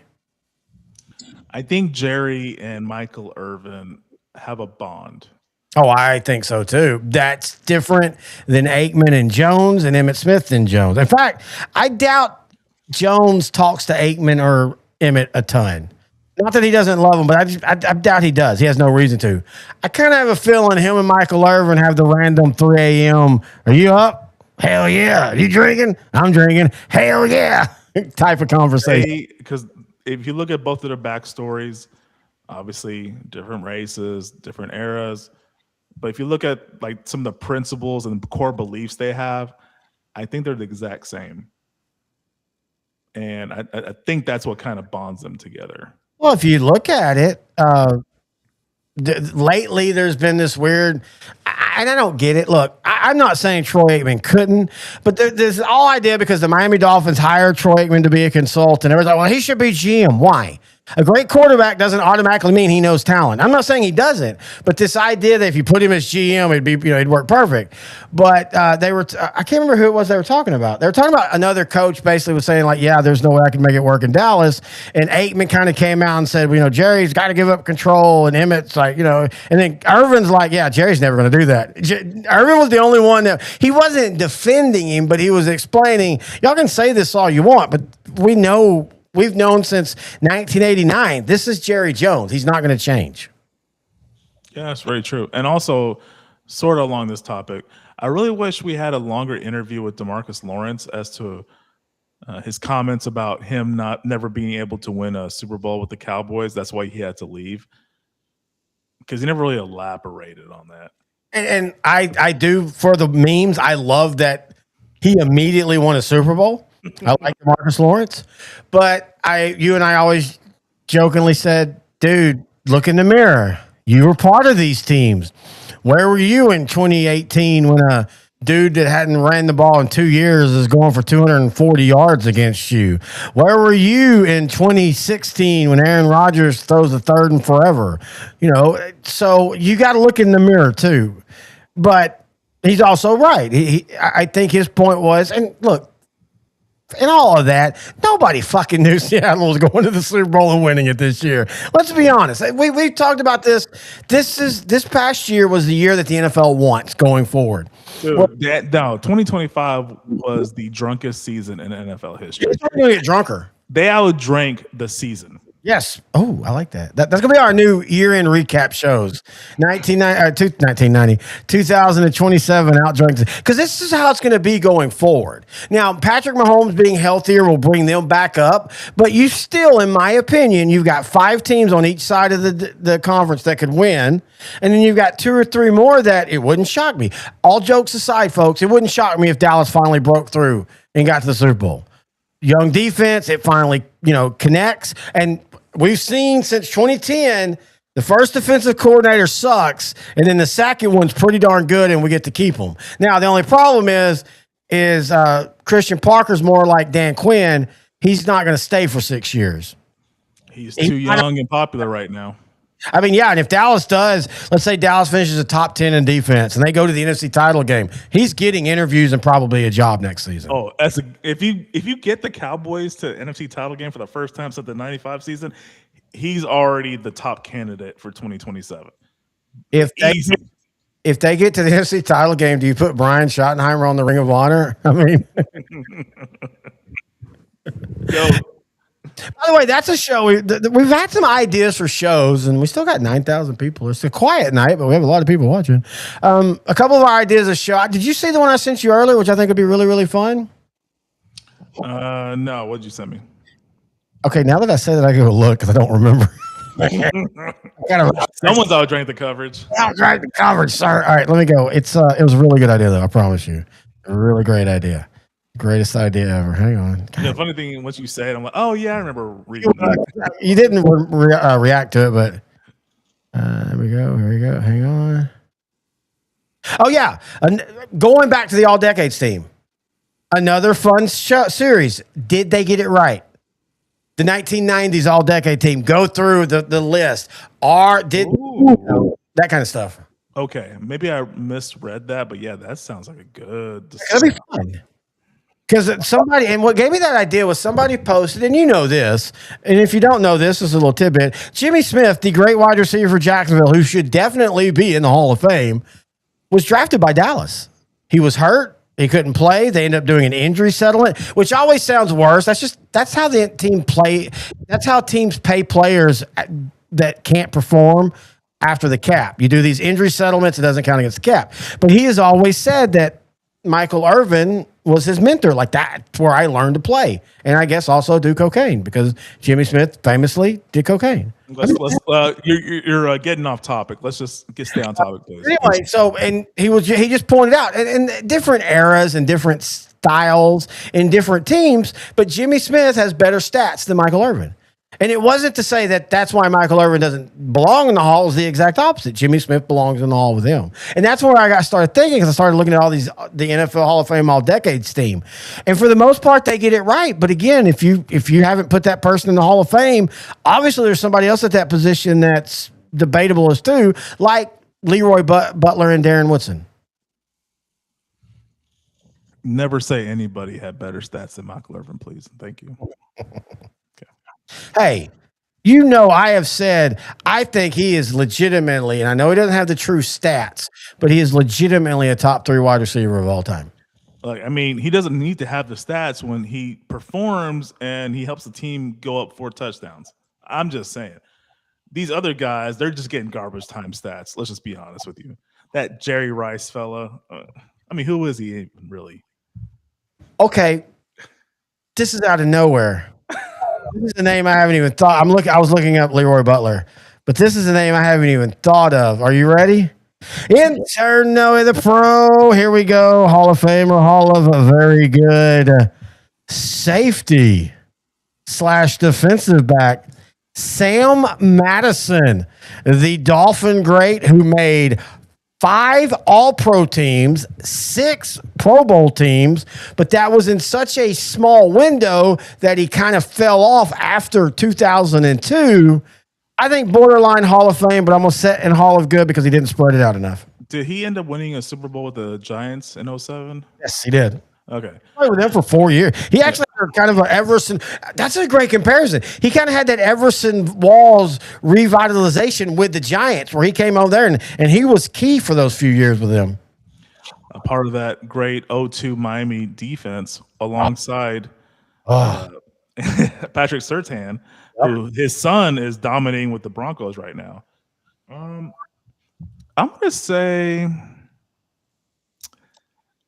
I think Jerry and Michael Irvin have a bond. Oh, I think so too. That's different than Aikman and Jones and Emmitt Smith and Jones. In fact, I doubt Jones talks to Aikman or Emmitt a ton. Not that he doesn't love him, but I doubt he does. He has no reason to. I kind of have a feeling him and Michael Irvin have the random 3 a.m. Are you up? Hell yeah. Are you drinking? I'm drinking. Hell yeah. Type of conversation. Because if you look at both of their backstories, obviously different races, different eras. But if you look at like some of the principles and core beliefs they have, I think they're the exact same. And I think that's what kind of bonds them together. Well, if you look at it, lately there's been this weird, and I don't get it. Look, I'm not saying Troy Aikman couldn't, but there's all idea because the Miami Dolphins hired Troy Aikman to be a consultant. Everyone's like, well, he should be GM. Why? A great quarterback doesn't automatically mean he knows talent. I'm not saying he doesn't, but this idea that if you put him as GM, it'd work perfect. But they were, I can't remember who it was they were talking about. They were talking about another coach basically was saying like, yeah, there's no way I can make it work in Dallas. And Aikman kind of came out and said, Jerry's got to give up control. And Emmett's like, and then Irvin's like, yeah, Jerry's never going to do that. Irvin was the only one that he wasn't defending him, but he was explaining, y'all can say this all you want, but we've known since 1989. This is Jerry Jones. He's not going to change. Yeah, that's very true. And also, sort of along this topic, I really wish we had a longer interview with DeMarcus Lawrence as to his comments about him never being able to win a Super Bowl with the Cowboys. That's why he had to leave, because he never really elaborated on that. And I do, for the memes, I love that he immediately won a Super Bowl. I like DeMarcus Lawrence, but you and I always jokingly said, dude, look in the mirror. You were part of these teams. Where were you in 2018 when a dude that hadn't ran the ball in 2 years is going for 240 yards against you? Where were you in 2016 when Aaron Rodgers throws a third and forever? So you got to look in the mirror too. But he's also right. I think his point was, and look, in all of that, nobody fucking knew Seattle was going to the Super Bowl and winning it this year. Let's be honest. We've talked about this. This past year was the year that the NFL wants going forward. Dude, 2025 was the drunkest season in NFL history. It's going to get drunker. They outdrank the season. Yes. Oh, I like that. That's going to be our new year-end recap shows. 1990, 2027 outdrank. Because this is how it's going to be going forward. Now, Patrick Mahomes being healthier will bring them back up. But you still, in my opinion, you've got 5 teams on each side of the conference that could win. And then you've got 2 or 3 more that it wouldn't shock me. All jokes aside, folks, it wouldn't shock me if Dallas finally broke through and got to the Super Bowl. Young defense, it finally, connects. And we've seen since 2010, the first defensive coordinator sucks, and then the second one's pretty darn good, and we get to keep them. Now, the only problem is Christian Parker's more like Dan Quinn. He's not going to stay for 6 years. He's too young and popular right now. I mean, yeah, and if Dallas does, let's say Dallas finishes a top 10 in defense and they go to the NFC title game, he's getting interviews and probably a job next season. Oh, if you get the Cowboys to NFC title game for the first time since the 95 season, he's already the top candidate for 2027. If they get to the NFC title game, do you put Brian Schottenheimer on the Ring of Honor? I mean, yo. By the way, that's a show. We've had some ideas for shows, and we still got 9,000 people. It's a quiet night, but we have a lot of people watching. A couple of our ideas of show. Did you see the one I sent you earlier, which I think would be really, really fun? No. What'd you send me? Okay, now that I say that, I go look because I don't remember. Someone's outdrank the coverage. Outdrank the coverage, sir. All right, let me go. It was a really good idea, though. I promise you, a really great idea. Greatest idea ever. Hang on. The funny thing, once you say it, I'm like, oh yeah, I remember reading that. You didn't react to it, but here we go. Hang on. Oh yeah, going back to the All Decades team. Another fun series. Did they get it right? The 1990s All Decade team. Go through the list. That kind of stuff. Okay, maybe I misread that, but yeah, that sounds like a good discussion. That'd be fun. Because somebody, and what gave me that idea was somebody posted, and you know this, and if you don't know this, is a little tidbit. Jimmy Smith, the great wide receiver for Jacksonville, who should definitely be in the Hall of Fame, was drafted by Dallas. He was hurt. He couldn't play. They ended up doing an injury settlement, which always sounds worse. That's how the team play. That's how teams pay players that can't perform after the cap. You do these injury settlements, it doesn't count against the cap. But he has always said that Michael Irvin was his mentor. Like, that's where I learned to play. And I guess also do cocaine, because Jimmy Smith famously did cocaine. You're getting off topic. Let's just stay on topic, please. Anyway, and he just pointed out, and different eras and different styles in different teams, but Jimmy Smith has better stats than Michael Irvin. And it wasn't to say that that's why Michael Irvin doesn't belong in the Hall. It's the exact opposite. Jimmy Smith belongs in the Hall with him. And that's where I got started thinking, because I started looking at all the NFL Hall of Fame All-Decades team. And for the most part, they get it right. But again, if you haven't put that person in the Hall of Fame, obviously there's somebody else at that position that's debatable as too, like Leroy Butler and Darren Woodson. Never say anybody had better stats than Michael Irvin, please. Thank you. Hey, you know, I have said I think he is legitimately, and I know he doesn't have the true stats, but he is legitimately a top 3 wide receiver of all time. Like, I mean, he doesn't need to have the stats when he performs and he helps the team go up 4 touchdowns. I'm just saying. These other guys, they're just getting garbage time stats. Let's just be honest with you. That Jerry Rice fella, I mean, who is he even really? Okay, this is out of nowhere. This is a name I haven't even thought. I was looking up Leroy Butler, but this is a name I haven't even thought of. Are you ready? Interno the Pro. Here we go. Hall of Famer, Hall of a very good safety / defensive back. Sam Madison, the Dolphin great who made 5 All-Pro teams, 6 Pro Bowl teams, but that was in such a small window that he kind of fell off after 2002. I think borderline Hall of Fame, but I'm going to set in Hall of Good because he didn't spread it out enough. Did he end up winning a Super Bowl with the Giants in 2007? Yes, he did. Okay. Played with them for 4 years. He actually had kind of an Everson. That's a great comparison. He kind of had that Everson Walls revitalization with the Giants, where he came over there and he was key for those few years with them. A part of that great 0-2 Miami defense alongside Patrick Surtain, who his son is dominating with the Broncos right now. I'm going to say,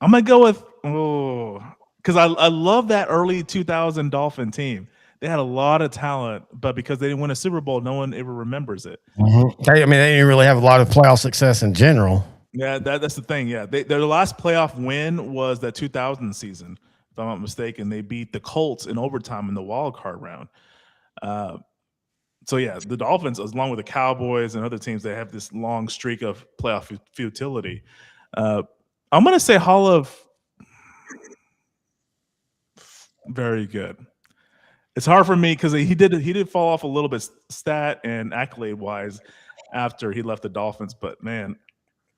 I'm going to go with, because I love that early 2000 Dolphin team. They had a lot of talent, but because they didn't win a Super Bowl, no one ever remembers it. Mm-hmm. They didn't really have a lot of playoff success in general. Yeah, that's the thing. Yeah, their last playoff win was that 2000 season, if I'm not mistaken. They beat the Colts in overtime in the wild card round. So yeah, the Dolphins, along with the Cowboys and other teams, they have this long streak of playoff futility. I'm going to say Hall of very good. It's hard for me because he did fall off a little bit stat and accolade wise after he left the Dolphins, but man,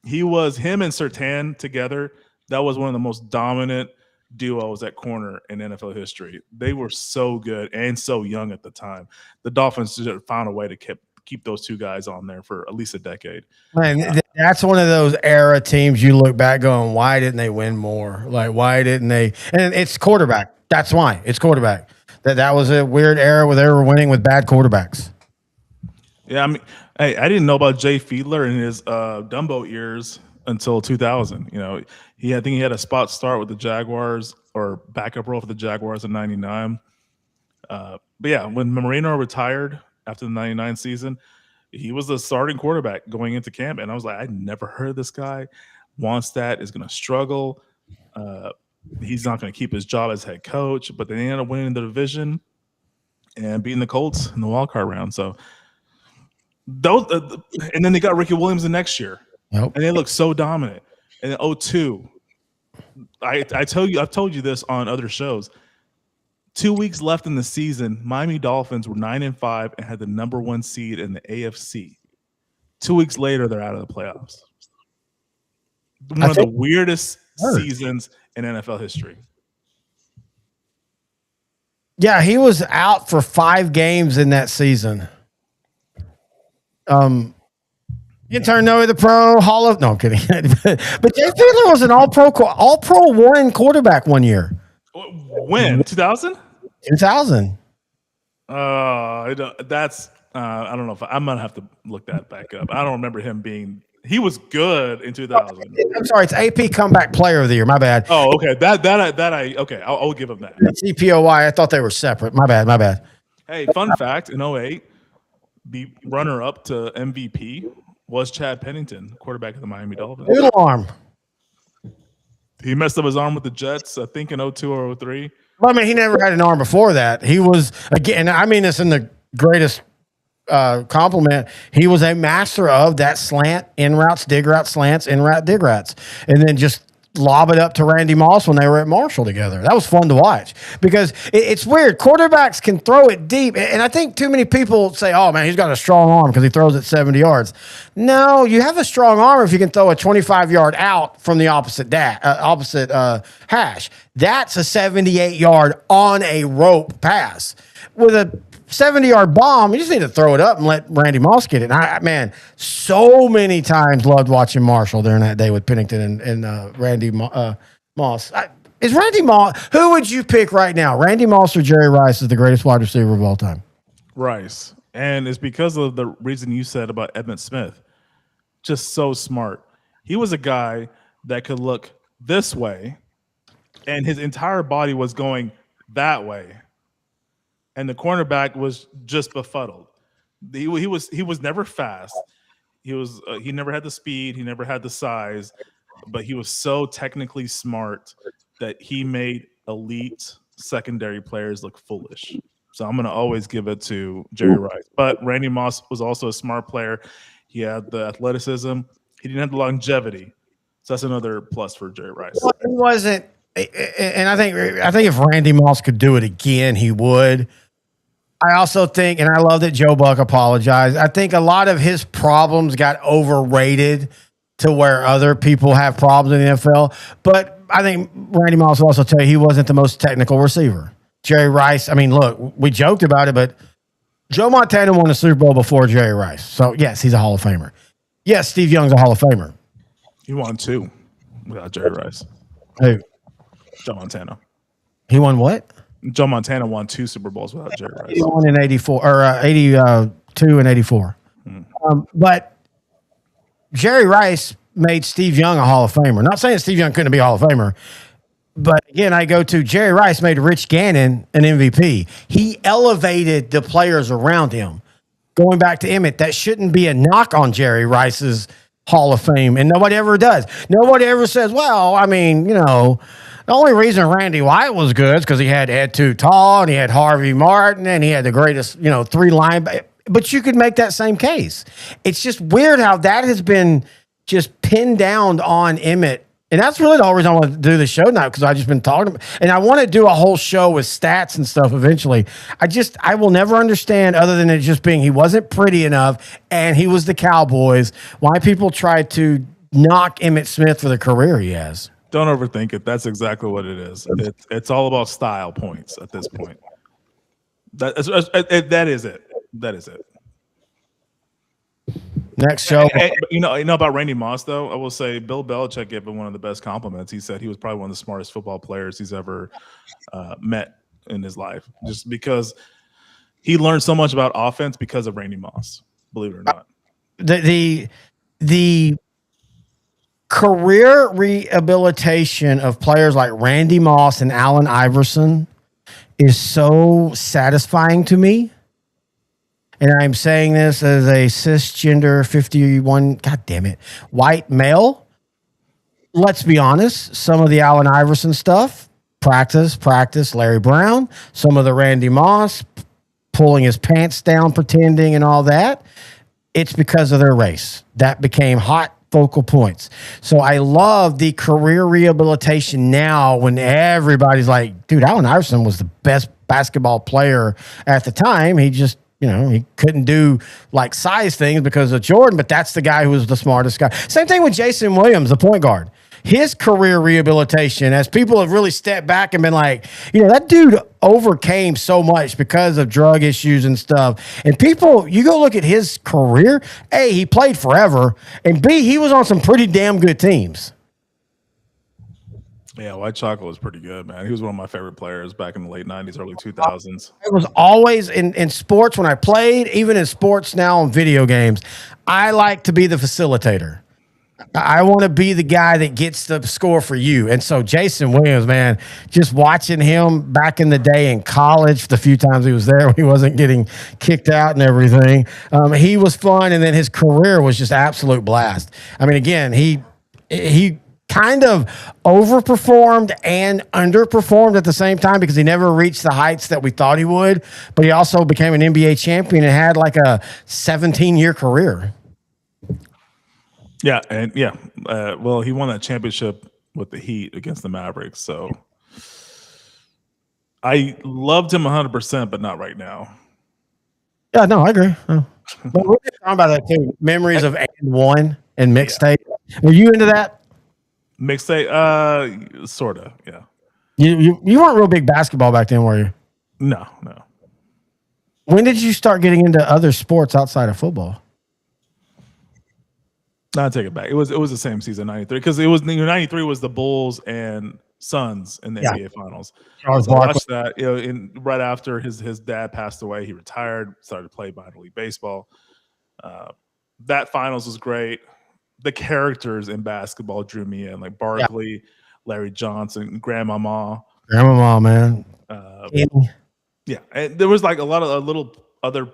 him and Surtain together, that was one of the most dominant duos at corner in NFL history. They were so good and so young at the time. The Dolphins just found a way to keep those two guys on there for at least a decade. Man, that's one of those era teams you look back going, why didn't they win more? Like, why didn't they? And it's quarterback. That's why. It's quarterback. That was a weird era where they were winning with bad quarterbacks. Yeah, I mean, hey, I didn't know about Jay Fiedler and his Dumbo ears until 2000. You know, I think he had a spot start with the Jaguars or backup role for the Jaguars in '99. But yeah, when Marino retired after the '99 season, he was the starting quarterback going into camp, and I was like, I never heard of this guy. Wannstedt is going to struggle. He's not going to keep his job as head coach, but they ended up winning the division and beating the Colts in the wild card round. So those, and then they got Ricky Williams the next year, and they look so dominant. And then 0-2, I've told you this on other shows. 2 weeks left in the season, Miami Dolphins were 9-5 and had the number 1 seed in the AFC. 2 weeks later, they're out of the playoffs. One of the weirdest seasons in NFL history. Yeah, he was out for 5 games in that season. Interno the Pro Hall of no, I'm kidding. But Jay Fiedler was an All-Pro 1 quarterback one year. When 2000? 2000. That's I don't know if I'm gonna have to look that back up. I don't remember him being. He was good in 2000. I'm sorry, it's AP Comeback Player of the Year. My bad. Oh, okay. I'll give him that. CPOY. I thought they were separate. My bad. Hey, fun fact: in 2008, the runner-up to MVP was Chad Pennington, quarterback of the Miami Dolphins. Noodle arm. He messed up his arm with the Jets, I think, in 02 or 03. Well, I mean, he never had an arm before that. He was, again, I mean this in the greatest compliment. He was a master of that slant, in routes, dig routes, slants, in route, dig routes, and then just lob it up to Randy Moss when they were at Marshall together. That was fun to watch because it's weird. Quarterbacks can throw it deep, and I think too many people say, "Oh man, he's got a strong arm because he throws it 70 yards." No, you have a strong arm if you can throw a 25-yard out from the opposite hash. That's a 78-yard on a rope pass with a 70-yard bomb. You just need to throw it up and let Randy Moss get it. And man, so many times loved watching Marshall during that day with Pennington and Randy Moss. Is Randy Moss, who would you pick right now? Randy Moss or Jerry Rice is the greatest wide receiver of all time? Rice. And it's because of the reason you said about Emmitt Smith. Just so smart. He was a guy that could look this way, and his entire body was going that way. And the cornerback was just befuddled. He was never fast. He never had the speed. He never had the size, but he was so technically smart that he made elite secondary players look foolish. So I'm going to always give it to Jerry Rice. But Randy Moss was also a smart player. He had the athleticism. He didn't have the longevity. So that's another plus for Jerry Rice. Well, it wasn't, and I think if Randy Moss could do it again, he would. I also think, and I love that Joe Buck apologized, I think a lot of his problems got overrated to where other people have problems in the NFL. But I think Randy Moss will also tell you he wasn't the most technical receiver. Jerry Rice, I mean, look, we joked about it, but Joe Montana won the Super Bowl before Jerry Rice. So, yes, he's a Hall of Famer. Yes, Steve Young's a Hall of Famer. He won 2 without Jerry Rice. Who? Joe Montana. He won what? Joe Montana won 2 Super Bowls without Jerry Rice. He won in 84 or 82 and 84. But Jerry Rice made Steve Young a Hall of Famer. Not saying Steve Young couldn't be a Hall of Famer, but again, I go to Jerry Rice made Rich Gannon an MVP. He elevated the players around him. Going back to Emmitt, that shouldn't be a knock on Jerry Rice's Hall of Fame, and nobody ever does. Nobody ever says, well, I mean, you know, the only reason Randy White was good is because he had Ed Too Tall and he had Harvey Martin and he had the greatest, 3 linebackers. But you could make that same case. It's just weird how that has been just pinned down on Emmitt. And that's really the whole reason I want to do the show now, because I've just been talking about, and I want to do a whole show with stats and stuff eventually. I will never understand, other than it just being he wasn't pretty enough and he was the Cowboys, why people try to knock Emmitt Smith for the career he has. Don't overthink it. That's exactly what it is. It's all about style points at this point. That is it. That is it. Next show. You know about Randy Moss, though? I will say Bill Belichick gave him one of the best compliments. He said he was probably one of the smartest football players he's ever met in his life, just because he learned so much about offense because of Randy Moss, believe it or not. The career rehabilitation of players like Randy Moss and Allen Iverson is so satisfying to me. And I'm saying this as a cisgender 51, God damn it, white male. Let's be honest, some of the Allen Iverson stuff, practice, Larry Brown, some of the Randy Moss pulling his pants down, pretending and all that, it's because of their race. That became hot focal points. So I love the career rehabilitation now when everybody's like, dude, Allen Iverson was the best basketball player at the time. He just, he couldn't do like size things because of Jordan, but that's the guy who was the smartest guy. Same thing with Jason Williams, the point guard. His career rehabilitation, as people have really stepped back and been like, that dude overcame so much because of drug issues and stuff. And people, you go look at his career, A, he played forever, and B, he was on some pretty damn good teams. Yeah, White Chocolate was pretty good, man. He was one of my favorite players back in the late 90s, early 2000s. It was always in sports when I played, even in sports now in video games, I like to be the facilitator. I want to be the guy that gets the score for you. And so Jason Williams, man, just watching him back in the day in college, the few times he was there when he wasn't getting kicked out and everything, he was fun. And then his career was just absolute blast. I mean, again, he kind of overperformed and underperformed at the same time because he never reached the heights that we thought he would. But he also became an NBA champion and had like a 17-year career. Yeah, and well, he won that championship with the Heat against the Mavericks. So I loved him 100%, but not right now. Yeah, no, I agree. But we're talking about that too. Memories of And One and mixtape. Were you into that? Mixtape, sort of, yeah. You weren't real big basketball back then, were you? No. When did you start getting into other sports outside of football? No, I take it back. It was the same season, 93, because it was 93 was the Bulls and Suns in the NBA Finals. So I watched that. Right after his dad passed away, he retired, started to play minor league baseball. That finals was great. The characters in basketball drew me in, like Barkley, Larry Johnson, Grandmama, man. Yeah, and there was like a lot of little other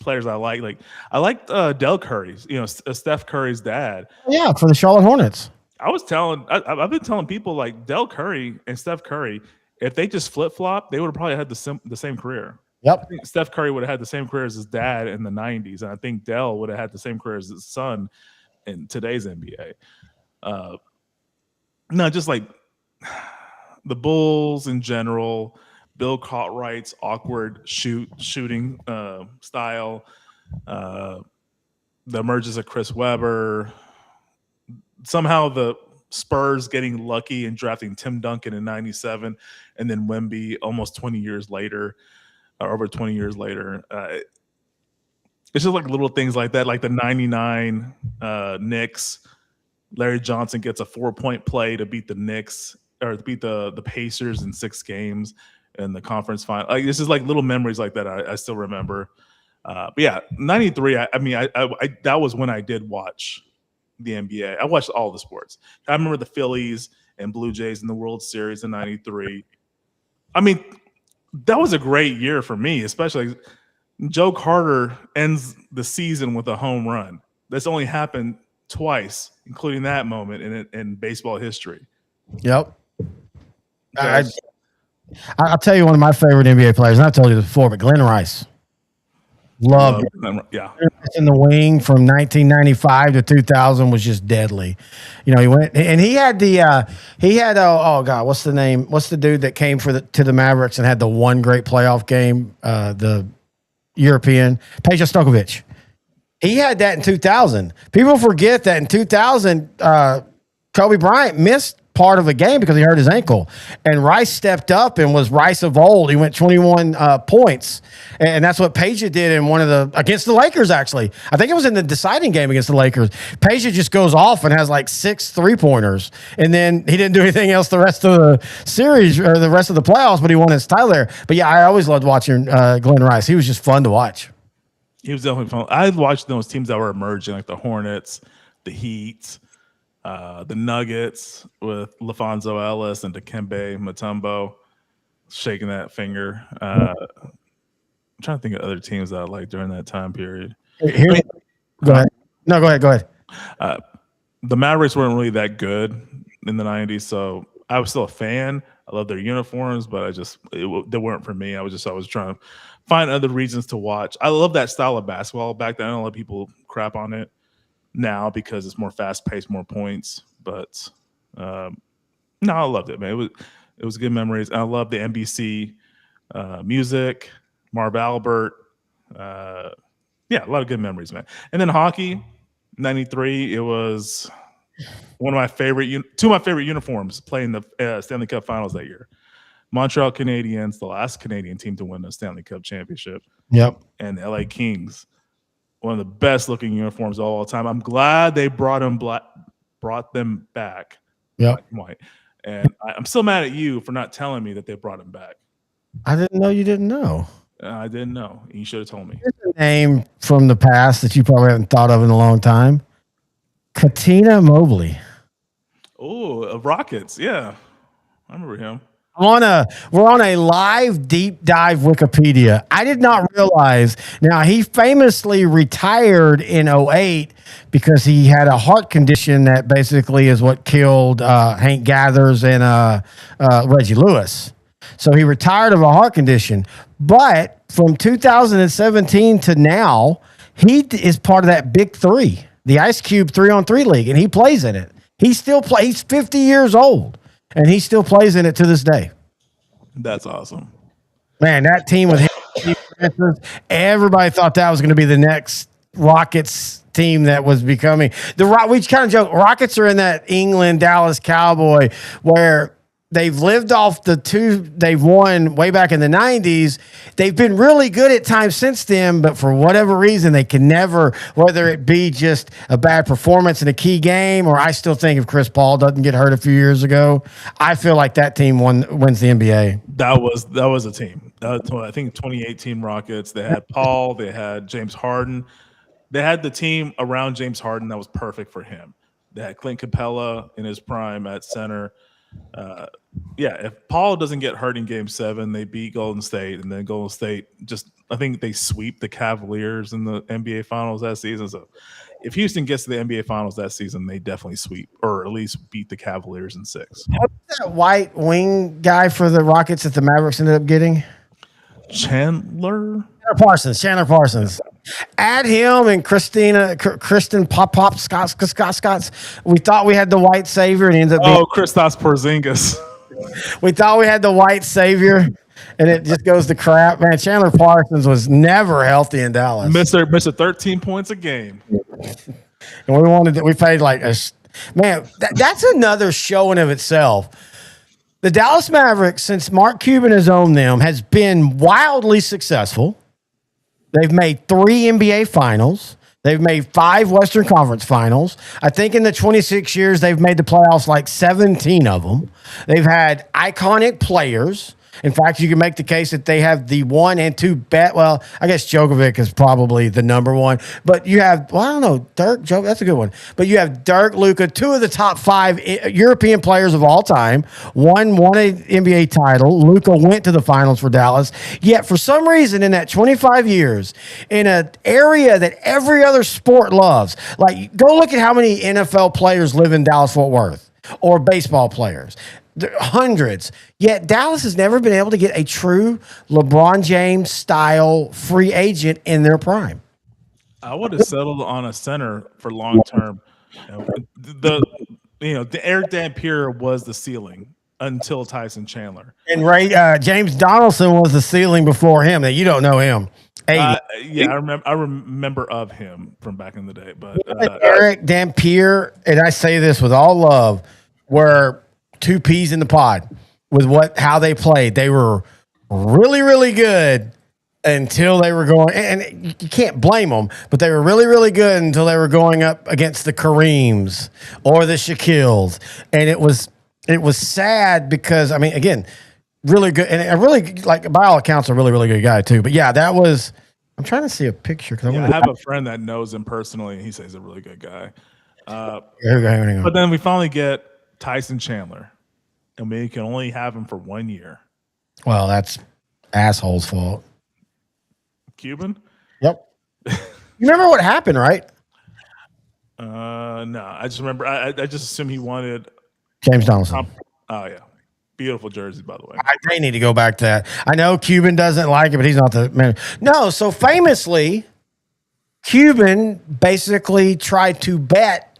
players I like. Like I liked Del Curry's, Steph Curry's dad. Yeah, for the Charlotte Hornets. I've been telling people like Del Curry and Steph Curry, if they just flip flop, they would have probably had the same career. Yep. I think Steph Curry would have had the same career as his dad in the 90s, and I think Del would have had the same career as his son in today's NBA. No, just like the Bulls in general, Bill Cartwright's awkward shooting style, the emergence of Chris Webber, somehow the Spurs getting lucky and drafting Tim Duncan in 97 and then Wemby almost 20 years later, or over 20 years later. It's just like little things like that, like the 99 Knicks. Larry Johnson gets a 4-point play to beat the Knicks or to beat the Pacers in 6 games in the conference final. Like this is like little memories like that I still remember. But yeah, 93. I mean, that was when I did watch the NBA. I watched all the sports. I remember the Phillies and Blue Jays in the World Series in 93. I mean, that was a great year for me, especially Joe Carter ends the season with a home run. That's only happened twice, including that moment in baseball history. Yep. I'll tell you one of my favorite NBA players, and I've told you this before, but Glenn Rice. Loved it. Yeah. In the wing from 1995 to 2000 was just deadly. He went and he had what's the name? What's the dude that came to the Mavericks and had the one great playoff game? The European Peja Stokovic. He had that in 2000. People forget that in 2000, Kobe Bryant missed part of a game because he hurt his ankle, and Rice stepped up and was Rice of old. He went 21 points, and that's what Peja did in against the Lakers. Actually, I think it was in the deciding game against the Lakers. Peja just goes off and has like 6 3-pointers, and then he didn't do anything else the rest of the series or the rest of the playoffs. But he won his title there. But yeah, I always loved watching Glenn Rice. He was just fun to watch. He was definitely fun. I watched those teams that were emerging, like the Hornets, the Heat. The Nuggets with LaFonso Ellis and Dikembe Mutombo shaking that finger. I'm trying to think of other teams that I liked during that time period. Go ahead. No, go ahead. The Mavericks weren't really that good in the 90s, so I was still a fan. I love their uniforms, but they weren't for me. I was trying to find other reasons to watch. I love that style of basketball back then. I don't let people crap on it now because it's more fast-paced, more points. But no, I loved it, man. It was good memories. And I love the NBC music, Marv Albert. A lot of good memories, man. And then hockey, 93. It was two of my favorite uniforms playing the Stanley Cup Finals that year. Montreal Canadiens, the last Canadian team to win the Stanley Cup championship. Yep. And the LA Kings. One of the best looking uniforms of all time. I'm glad they brought them back. Yeah. White. And I'm still mad at you for not telling me that they brought him back. I didn't know you didn't know. I didn't know. You should have told me. Here's a name from the past that you probably haven't thought of in a long time. Katina Mobley. Oh, Rockets. Yeah. I remember him. We're on a live deep dive Wikipedia. I did not realize. Now, he famously retired in '08 because he had a heart condition that basically is what killed Hank Gathers and Reggie Lewis. So he retired of a heart condition. But from 2017 to now, he is part of that Big Three, the Ice Cube 3-on-3 league, and he plays in it. He still plays. He's 50 years old. And he still plays in it to this day. That's awesome. Man, that team with him, everybody thought that was going to be the next Rockets team that was becoming we kind of joke. Rockets are in that England Dallas Cowboy where they've lived off the two they've won way back in the 90s. They've been really good at times since then, but for whatever reason, they can never, whether it be just a bad performance in a key game, or I still think if Chris Paul doesn't get hurt a few years ago, I feel like that team wins the NBA. That was a team. I think 2018 Rockets. They had Paul. They had James Harden. They had the team around James Harden that was perfect for him. They had Clint Capella in his prime at center. If Paul doesn't get hurt in Game 7, they beat Golden State, and then Golden State I think they sweep the Cavaliers in the NBA Finals that season. So if Houston gets to the NBA Finals that season, they definitely sweep or at least beat the Cavaliers in 6. What's that white wing guy for the Rockets that the Mavericks ended up getting? Chandler Parsons. Add him and Kristen Pop Scott. We thought we had the white savior, and he ended up being Kristaps Porzingis. We thought we had the white savior, and it just goes to crap. Man, Chandler Parsons was never healthy in Dallas. Mr. 13 points a game. And we paid like that's another show in of itself. The Dallas Mavericks, since Mark Cuban has owned them, has been wildly successful. They've made 3 NBA finals. They've made 5 Western Conference finals. I think in the 26 years, they've made the playoffs like 17 of them. They've had iconic players. In fact, you can make the case that they have the 1 and 2 bet. Well, I guess Djokovic is probably the number 1. But you have, I don't know, Dirk, Joe, that's a good one. But you have Dirk, Luka, 2 of the top 5 European players of all time. One won an NBA title. Luka went to the finals for Dallas. Yet for some reason in that 25 years, in an area that every other sport loves, like go look at how many NFL players live in Dallas-Fort Worth or baseball players. Hundreds. Yet Dallas has never been able to get a true LeBron James style free agent in their prime. I would have settled on a center for long term. The Eric Dampier was the ceiling until Tyson Chandler. And James Donaldson was the ceiling before him. That you don't know him. I remember of him from back in the day. But Eric Dampier, and I say this with all love, were 2 peas in the pod with how they played. They were really, really good until they were going, and you can't blame them, but they were really, really good until they were going up against the Kareems or the Shaquilles. And it was sad because, I mean, again, really good. And I really, like, by all accounts, a really, really good guy too. But yeah, I'm trying to see a picture. I have a friend that knows him personally, and he says he's a really good guy. But then we finally get Tyson Chandler, and we can only have him for 1 year. Well, that's asshole's fault. Cuban? Yep. You remember what happened, right? No, I just remember. I just assumed he wanted James Donaldson. Oh yeah, beautiful jersey, by the way. They need to go back to that. I know Cuban doesn't like it, but he's not the man. No, so famously, Cuban basically tried to bet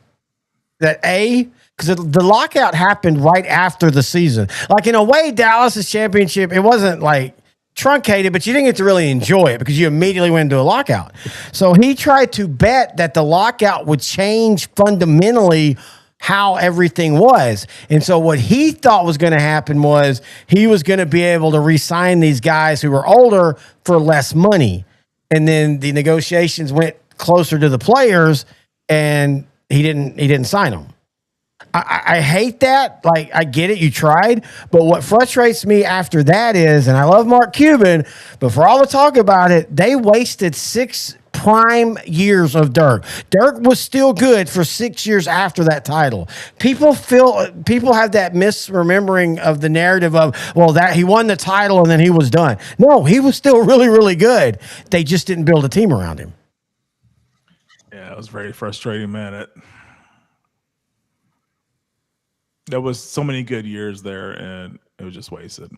that because the lockout happened right after the season. Like, in a way, Dallas's championship, it wasn't like truncated, but you didn't get to really enjoy it because you immediately went into a lockout. So he tried to bet that the lockout would change fundamentally how everything was. And so what he thought was going to happen was he was going to be able to re-sign these guys who were older for less money. And then the negotiations went closer to the players, and he didn't sign them. I hate that. Like, I get it. You tried. But what frustrates me after that is, and I love Mark Cuban, but for all the talk about it, they wasted 6 prime years of Dirk. Dirk was still good for 6 years after that title. People have that misremembering of the narrative of, well, that he won the title and then he was done. No, he was still really, really good. They just didn't build a team around him. Yeah, it was very frustrating, man. There was so many good years there, and it was just wasted.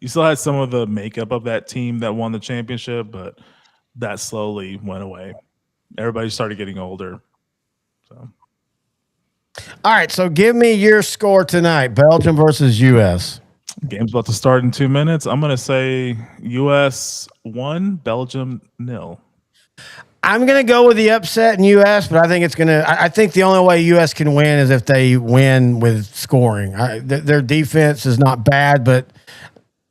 You still had some of the makeup of that team that won the championship, but that slowly went away. Everybody started getting older. So, all right, so give me your score tonight, Belgium versus U.S. Game's about to start in 2 minutes. I'm going to say U.S. 1, Belgium 0. I'm going to go with the upset in U.S., but I think it's going to. I think the only way U.S. can win is if they win with scoring. Their defense is not bad, but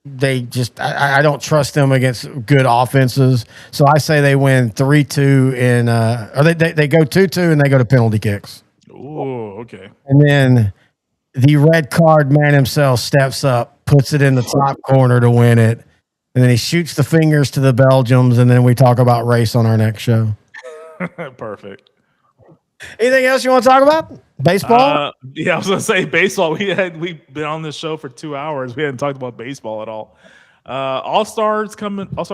they just. I don't trust them against good offenses. So I say they win 3-2 in. Or they go 2-2 and they go to penalty kicks. Oh, okay. And then the red card man himself steps up, puts it in the top corner to win it. And then he shoots the fingers to the Belgians, and then we talk about race on our next show. Perfect. Anything else you want to talk about? Baseball? Yeah, I was going to say baseball. We've been on this show for 2 hours. We hadn't talked about baseball at all. All-Star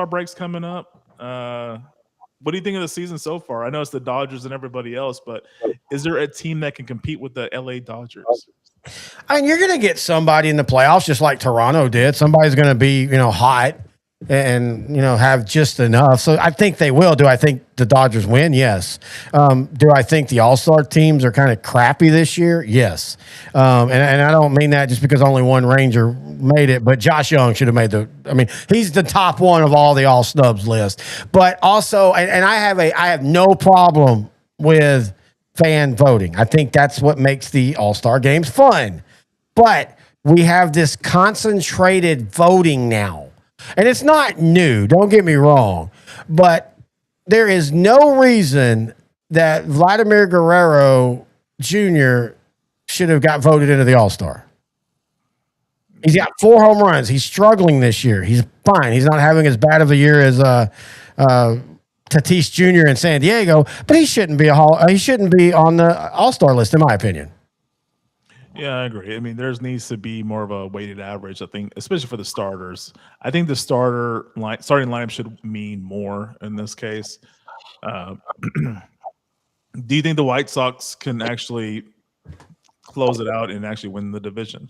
break's coming up. What do you think of the season so far? I know it's the Dodgers and everybody else, but is there a team that can compete with the LA Dodgers? I mean, you're going to get somebody in the playoffs just like Toronto did. Somebody's going to be, hot and, have just enough. So I think they will. Do I think the Dodgers win? Yes. Do I think the All-Star teams are kind of crappy this year? Yes. And I don't mean that just because only one Ranger made it, but Josh Young should have made he's the top one of all the all-snubs list. But also, and I have no problem with fan voting. I think that's what makes the All-Star games fun. But we have this concentrated voting now. And it's not new, don't get me wrong. But there is no reason that Vladimir Guerrero Jr. should have got voted into the All-Star. He's got 4 home runs. He's struggling this year. He's fine. He's not having as bad of a year as Tatis Jr. in San Diego, but he shouldn't be on the All-Star list, in my opinion. Yeah, I agree. I mean, there needs to be more of a weighted average, I think, especially for the starters. I think the starting lineup should mean more in this case. Do you think the White Sox can actually close it out and actually win the division?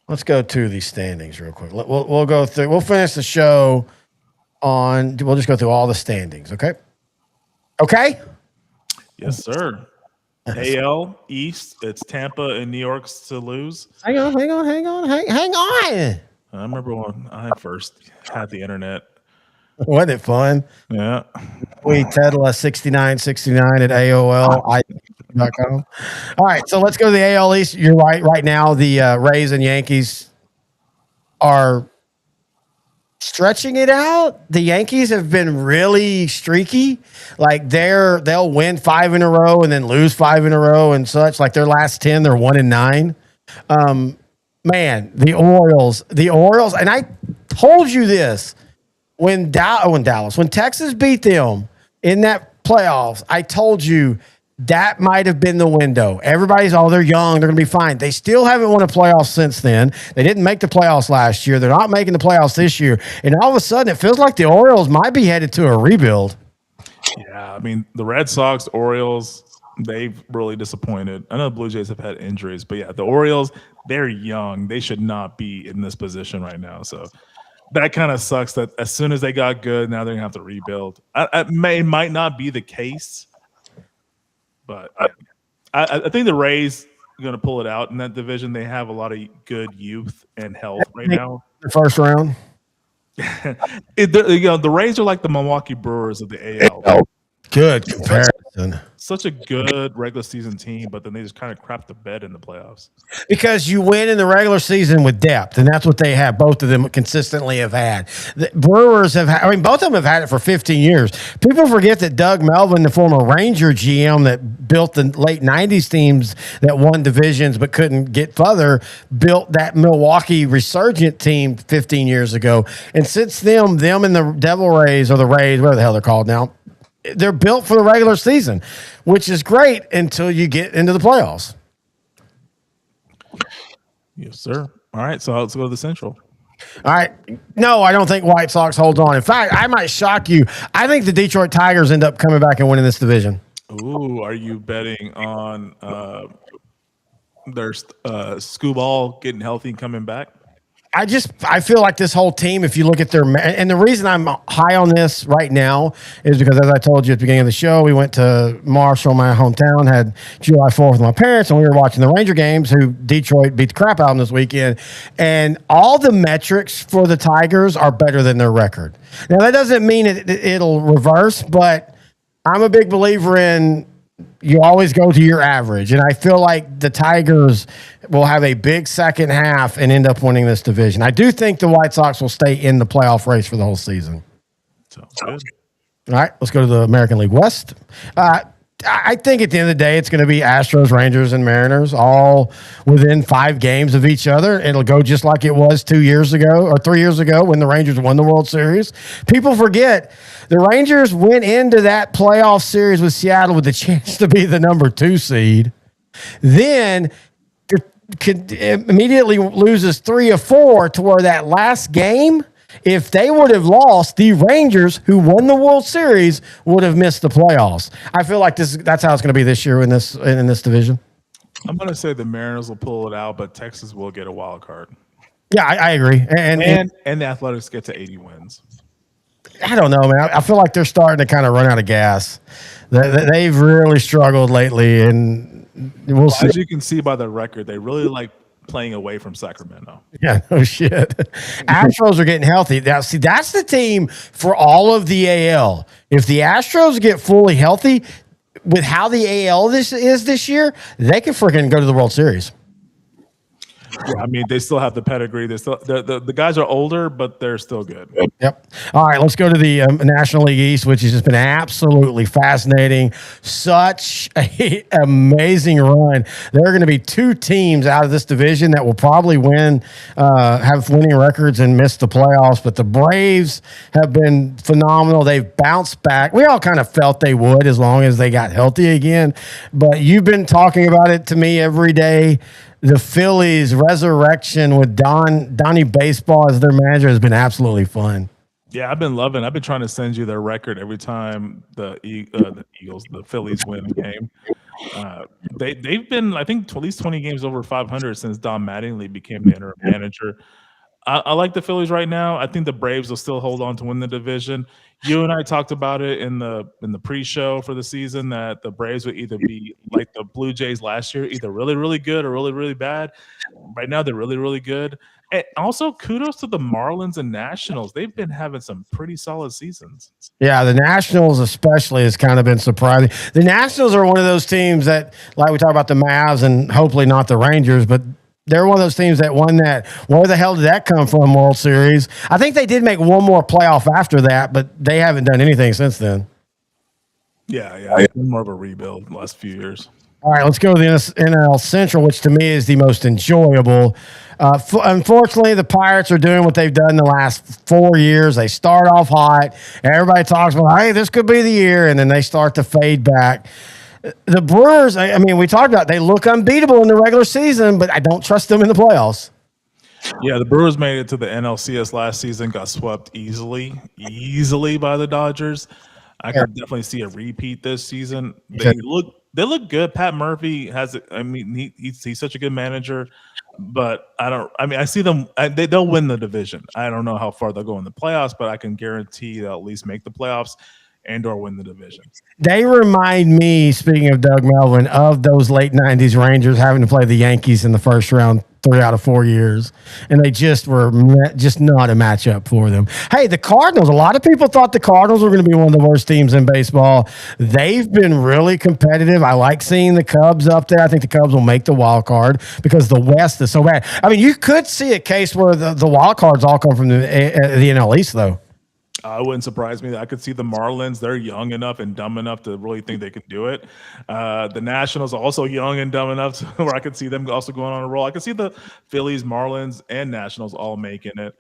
Let's go to the standings real quick. We'll go through. We'll finish the show we'll just go through all the standings, okay? Okay? Yes, sir. AL East, it's Tampa and New York's to lose. Hang on. I remember when I first had the internet. Wasn't it fun? Yeah. We Tedla 6969 at AOL.com. All right, so let's go to the AL East. You're right. Right now, the Rays and Yankees are stretching it out. The Yankees have been really streaky. Like they'll win 5 in a row and then lose 5 in a row and such. Like their last 10, they're 1-9. Man, the Orioles, and I told you this when Texas beat them in that playoffs, I told you that might have been the window. Everybody's, they're young. They're going to be fine. They still haven't won a playoff since then. They didn't make the playoffs last year. They're not making the playoffs this year. And all of a sudden, it feels like the Orioles might be headed to a rebuild. Yeah, I mean, the Red Sox, Orioles, they've really disappointed. I know the Blue Jays have had injuries, but yeah, the Orioles, they're young. They should not be in this position right now. So that kind of sucks that as soon as they got good, now they're going to have to rebuild. It might not be the case. But I think the Rays are going to pull it out in that division. They have a lot of good youth and health right now. The first round. The Rays are like the Milwaukee Brewers of the AL. Good comparison. Such a good regular season team, but then they just kind of crap the bed in the playoffs. Because you win in the regular season with depth, and that's what they have. Both of them consistently have had. The Brewers have had, both of them have had it for 15 years. People forget that Doug Melvin, the former Ranger GM that built the late 90s teams that won divisions but couldn't get further, built that Milwaukee resurgent team 15 years ago. And since them and the Devil Rays, or the Rays, whatever the hell they're called now, they're built for the regular season, which is great until you get into the playoffs. Yes, sir. All right, so let's go to the Central. All right. No, I don't think White Sox holds on. In fact, I might shock you. I think the Detroit Tigers end up coming back and winning this division. Ooh, are you betting on their Skubal getting healthy and coming back? I feel like this whole team, if you look at and the reason I'm high on this right now is because, as I told you at the beginning of the show, we went to Marshall, my hometown, had July 4th with my parents, and we were watching the Ranger games, who Detroit beat the crap out of them this weekend. And all the metrics for the Tigers are better than their record. Now, that doesn't mean it'll reverse, but I'm a big believer in you always go to your average. And I feel like the Tigers will have a big second half and end up winning this division. I do think the White Sox will stay in the playoff race for the whole season. Sounds good. All right, let's go to the American League West. I think at the end of the day, it's going to be Astros, Rangers, and Mariners all within 5 games of each other. It'll go just like it was 2 years ago or 3 years ago when the Rangers won the World Series. People forget the Rangers went into that playoff series with Seattle with the chance to be the number 2 seed. Then immediately loses 3 or 4 to where that last game, if they would have lost, the Rangers, who won the World Series, would have missed the playoffs. I feel like that's how it's going to be this year in this division. I'm going to say the Mariners will pull it out, but Texas will get a wild card. Yeah, I agree. And the Athletics get to 80 wins. I don't know, man. I feel like they're starting to kind of run out of gas. They've really struggled lately, and we'll see. As you can see by the record, they really like playing away from Sacramento. Yeah, no shit. Astros are getting healthy. Now, see, that's the team for all of the AL. If the Astros get fully healthy, with how the AL this year, they can freaking go to the World Series. Yeah, I mean, they still have the pedigree. They still the guys are older, but they're still good. Yep. All right, let's go to the National League East, which has just been absolutely fascinating. Such an amazing run. There are going to be 2 teams out of this division that will probably have winning records and miss the playoffs, but the Braves have been phenomenal. They've bounced back. We all kind of felt they would as long as they got healthy again, but you've been talking about it to me every day. The Phillies' resurrection with Donnie Baseball as their manager has been absolutely fun. Yeah, I've been trying to send you their record every time the Phillies win a game. They've been, I think, at least 20 games over 500 since Don Mattingly became the interim manager. I like the Phillies right now. I think the Braves will still hold on to win the division. You and I talked about it in the pre-show for the season that the Braves would either be like the Blue Jays last year, either really, really good or really, really bad. Right now, they're really, really good. And also, kudos to the Marlins and Nationals. They've been having some pretty solid seasons. Yeah, the Nationals especially has kind of been surprising. The Nationals are one of those teams that, like we talk about the Mavs and hopefully not the Rangers, but they're one of those teams that won that. Where the hell did that come from, World Series? I think they did make one more playoff after that, but they haven't done anything since then. Yeah. It's been more of a rebuild the last few years. All right, let's go to the NL Central, which to me is the most enjoyable. Unfortunately, the Pirates are doing what they've done the last 4 years. They start off hot. Everybody talks about, hey, this could be the year, and then they start to fade back. The Brewers, I mean, we talked about they look unbeatable in the regular season, but I don't trust them in the playoffs. Yeah, the Brewers made it to the NLCS last season, got swept easily by the Dodgers. I could definitely see a repeat this season. They look good. Pat Murphy he's such a good manager, but I see them. They'll win the division. I don't know how far they'll go in the playoffs, but I can guarantee they'll at least make the playoffs and or win the division. They remind me, speaking of Doug Melvin, of those late 90s Rangers having to play the Yankees in the first round 3 out of 4 years. And they just were just not a matchup for them. Hey, the Cardinals, a lot of people thought the Cardinals were going to be one of the worst teams in baseball. They've been really competitive. I like seeing the Cubs up there. I think the Cubs will make the wild card because the West is so bad. I mean, you could see a case where the wild cards all come from the NL East, though. It wouldn't surprise me. I could see the Marlins. They're young enough and dumb enough to really think they can do it. The Nationals are also young and dumb enough where I could see them also going on a roll. I could see the Phillies, Marlins, and Nationals all making it,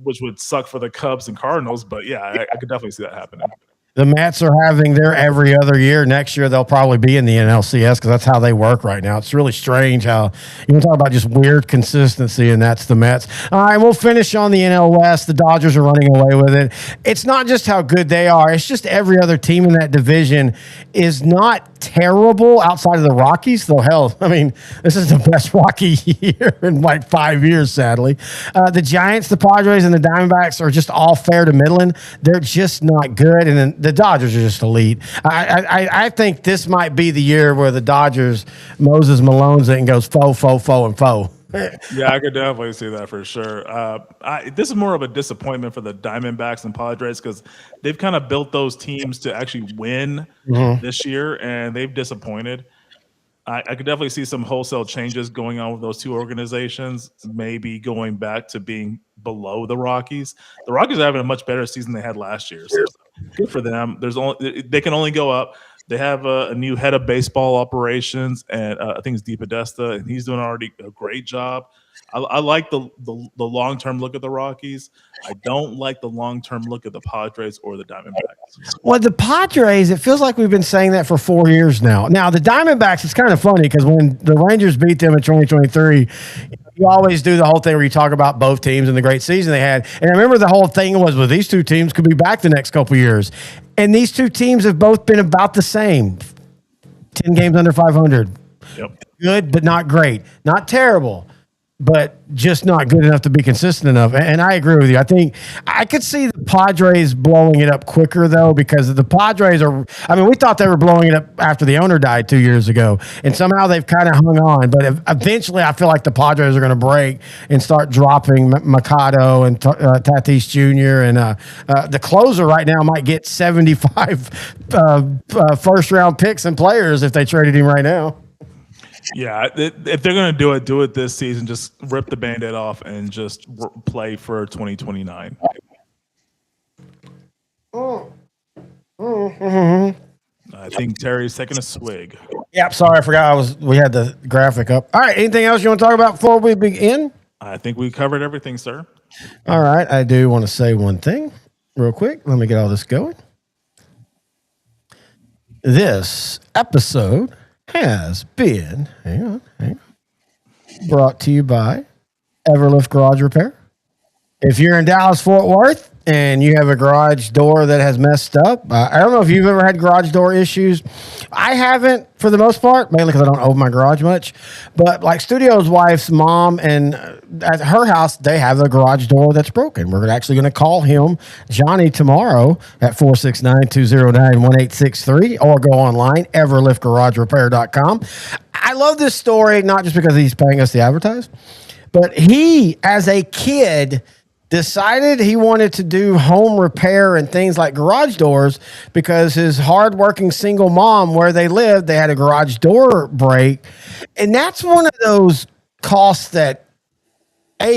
which would suck for the Cubs and Cardinals. But, yeah, I could definitely see that happening. The Mets are having their every other year. Next year, they'll probably be in the NLCS because that's how they work right now. It's really strange how you can talk about just weird consistency, and that's the Mets. All right, we'll finish on the NL West. The Dodgers are running away with it. It's not just how good they are. It's just every other team in that division is not terrible outside of the Rockies. Though, hell, I mean, this is the best Rocky year in like 5 years, sadly. The Giants, the Padres, and the Diamondbacks are just all fair to middling. They're just not good. And then the Dodgers are just elite. I think this might be the year where the Dodgers, Moses Malone's it and goes faux, and faux. Yeah, I could definitely see that for sure. This is more of a disappointment for the Diamondbacks and Padres because they've kind of built those teams to actually win this year, and they've disappointed. I could definitely see some wholesale changes going on with those two organizations, maybe going back to being below the Rockies. The Rockies are having a much better season than they had last year, so good for them. They can only go up. They have a new head of baseball operations, and I think it's Dee Podesta, and he's doing already a great job. I like the long-term look at the Rockies. I don't like the long-term look at the Padres or the Diamondbacks. Well, the Padres, it feels like we've been saying that for 4 years now. Now, the Diamondbacks, it's kind of funny because when the Rangers beat them in 2023, you always do the whole thing where you talk about both teams and the great season they had. And I remember the whole thing was, well, these two teams could be back the next couple of years. And these two teams have both been about the same. 10 games under 500. Yep. Good, but not great. Not terrible, but just not good enough to be consistent enough. And I agree with you. I think I could see the Padres blowing it up quicker, though, because the Padres are – I mean, we thought they were blowing it up after the owner died 2 years ago, and somehow they've kind of hung on. But eventually I feel like the Padres are going to break and start dropping Machado and Tatis Jr. And the closer right now might get 75 first-round picks and players if they traded him right now. Yeah, if they're going to do it this season, just rip the Band-Aid off and just play for 2029. I think Terry's taking a swig. Yep, sorry, I forgot we had the graphic up. All right, anything else you want to talk about before we begin? I think we covered everything, sir. All right, I do want to say one thing real quick. Let me get all this going. This episode has been brought to you by Everlift Garage Repair. If you're in Dallas-Fort Worth and you have a garage door that has messed up, I don't know if you've ever had garage door issues. I haven't for the most part, mainly because I don't open my garage much. But like Studio's wife's mom and at her house, they have a garage door that's broken. We're actually going to call him, Johnny, tomorrow at 469-209-1863 or go online, everliftgaragerepair.com. I love this story, not just because he's paying us to advertise, but he, as a kid, decided he wanted to do home repair and things like garage doors because his hardworking single mom, where they lived, they had a garage door break. And that's one of those costs that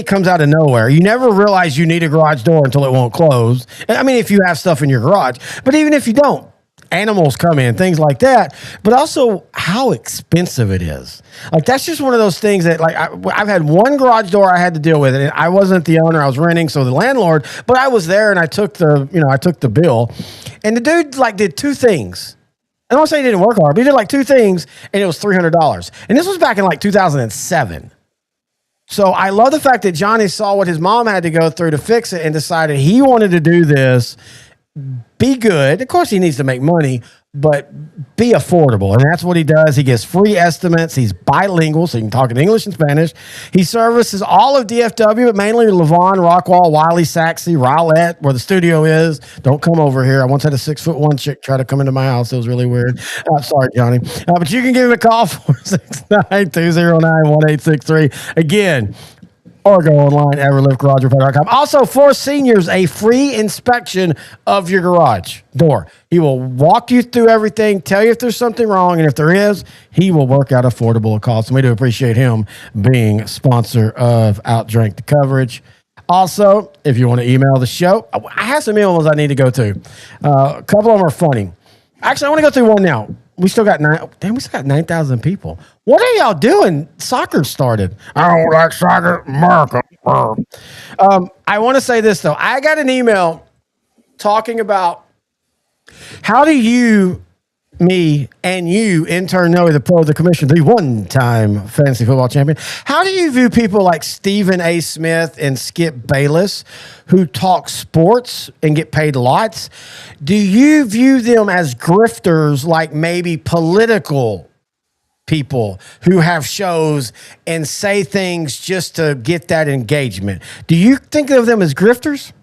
comes out of nowhere. You never realize you need a garage door until it won't close. I mean, if you have stuff in your garage, but even if you don't, animals come in, things like that, but also how expensive it is. Like, that's just one of those things that, like, I've had one garage door I had to deal with, and I wasn't the owner, I was renting, so the landlord, but I was there and I took the bill, and the dude like did two things. I don't want to say he didn't work hard, but he did like two things, and it was $300. And this was back in like 2007. So I love the fact that Johnny saw what his mom had to go through to fix it and decided he wanted to do this. Be good. Of course, he needs to make money, but be affordable. And that's what he does. He gets free estimates. He's bilingual, so you can talk in English and Spanish. He services all of DFW, but mainly Lavon, Rockwall, Wiley, Saxe, Rowlett, where the studio is. Don't come over here. I once had a 6'1" chick try to come into my house. It was really weird. Sorry, Johnny. But you can give him a call, 469-209-1863. Again, or go online, everliftgaragerepair.com. Also, for seniors, a free inspection of your garage door. He will walk you through everything, tell you if there's something wrong, and if there is, he will work out affordable costs. And we do appreciate him being a sponsor of Outdrank the Coverage. Also, if you want to email the show, I have some emails I need to go to. A couple of them are funny. Actually, I want to go through one now. We still got 9,000 people. What are y'all doing? Soccer started. I don't like soccer. America. I want to say this, though. I got an email talking about How do you, me, and you, intern Noe, the pro of the commission, the one-time fantasy football champion, how do you view people like Stephen A. Smith and Skip Bayless who talk sports and get paid lots? Do you view them as grifters like maybe political people who have shows and say things just to get that engagement? Do you think of them as grifters?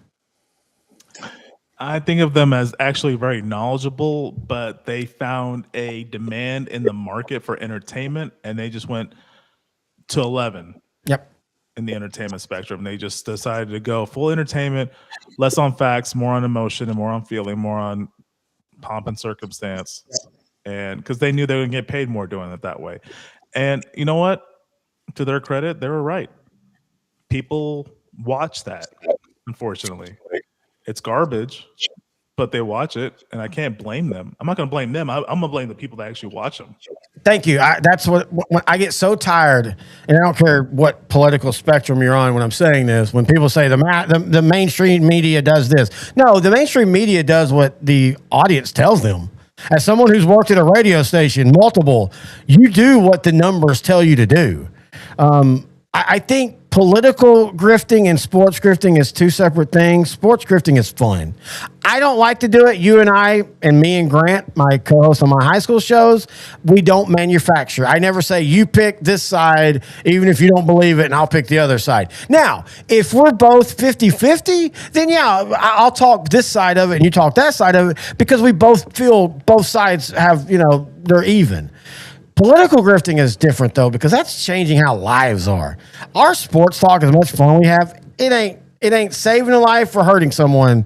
I think of them as actually very knowledgeable, but they found a demand in the market for entertainment, and they just went to 11 Yep. in the entertainment spectrum. They just decided to go full entertainment, less on facts, more on emotion, and more on feeling, more on pomp and circumstance. And because they knew they would get paid more doing it that way. And you know what? To their credit, they were right. People watch that, unfortunately. It's garbage, but they watch it, and I can't blame them. I'm not going to blame them. I'm going to blame the people that actually watch them. Thank you. That's what when I get so tired, and I don't care what political spectrum you're on when I'm saying this. When people say the mainstream media does this, no, the mainstream media does what the audience tells them. As someone who's worked at a radio station, multiple, you do what the numbers tell you to do. I think political grifting and sports grifting is two separate things. Sports grifting is fun. I don't like to do it. You and I, and me and Grant, my co-host on my high school shows, we don't manufacture. I never say you pick this side, even if you don't believe it, and I'll pick the other side. Now, if we're both 50-50, then yeah, I'll talk this side of it and you talk that side of it, because we both feel both sides have, they're even. Political grifting is different though, because that's changing how lives are. Our sports talk, as much fun we have, it ain't saving a life or hurting someone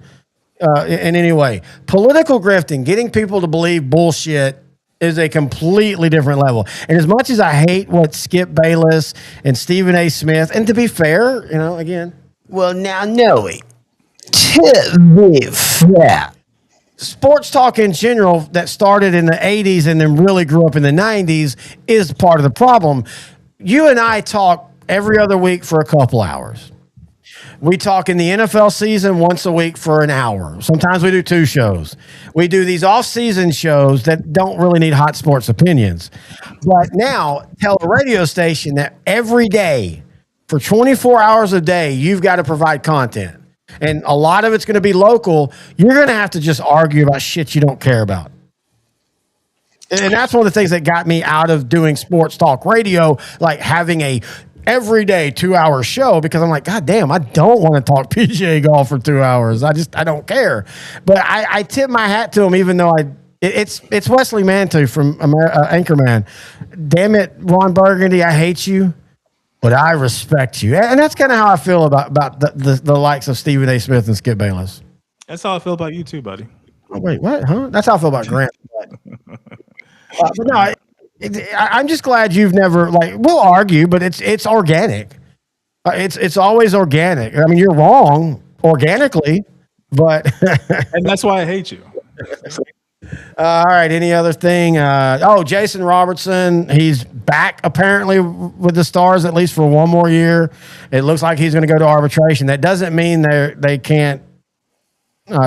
in any way. Political grifting, getting people to believe bullshit, is a completely different level. And as much as I hate what Skip Bayless and Stephen A. Smith, and to be fair, again, Well, now, Noe, to be fair, sports talk in general that started in the 80s and then really grew up in the 90s is part of the problem. You and I talk every other week for a couple hours. We talk in the NFL season once a week for an hour. Sometimes we do 2 shows. We do these off-season shows that don't really need hot sports opinions. But now, tell a radio station that every day, for 24 hours a day, you've got to provide content. And a lot of it's going to be local. You're going to have to just argue about shit you don't care about. And that's one of the things that got me out of doing sports talk radio, like having a everyday 2-hour show, because I'm like, God damn, I don't want to talk PGA golf for 2 hours. I don't care. But I tip my hat to him, even though it's Wesley Mantu from Anchorman. Damn it, Ron Burgundy, I hate you, but I respect you. And that's kind of how I feel about the likes of Stephen A. Smith and Skip Bayless. That's how I feel about you too, buddy. Oh, wait, what? Huh? That's how I feel about Grant. But no, I'm just glad you've never, we'll argue, but it's organic. It's always organic. I mean, you're wrong organically, but. And that's why I hate you. All right. Any other thing? Jason Robertson. He's back apparently with the Stars, at least for one more year. It looks like he's going to go to arbitration. That doesn't mean they can't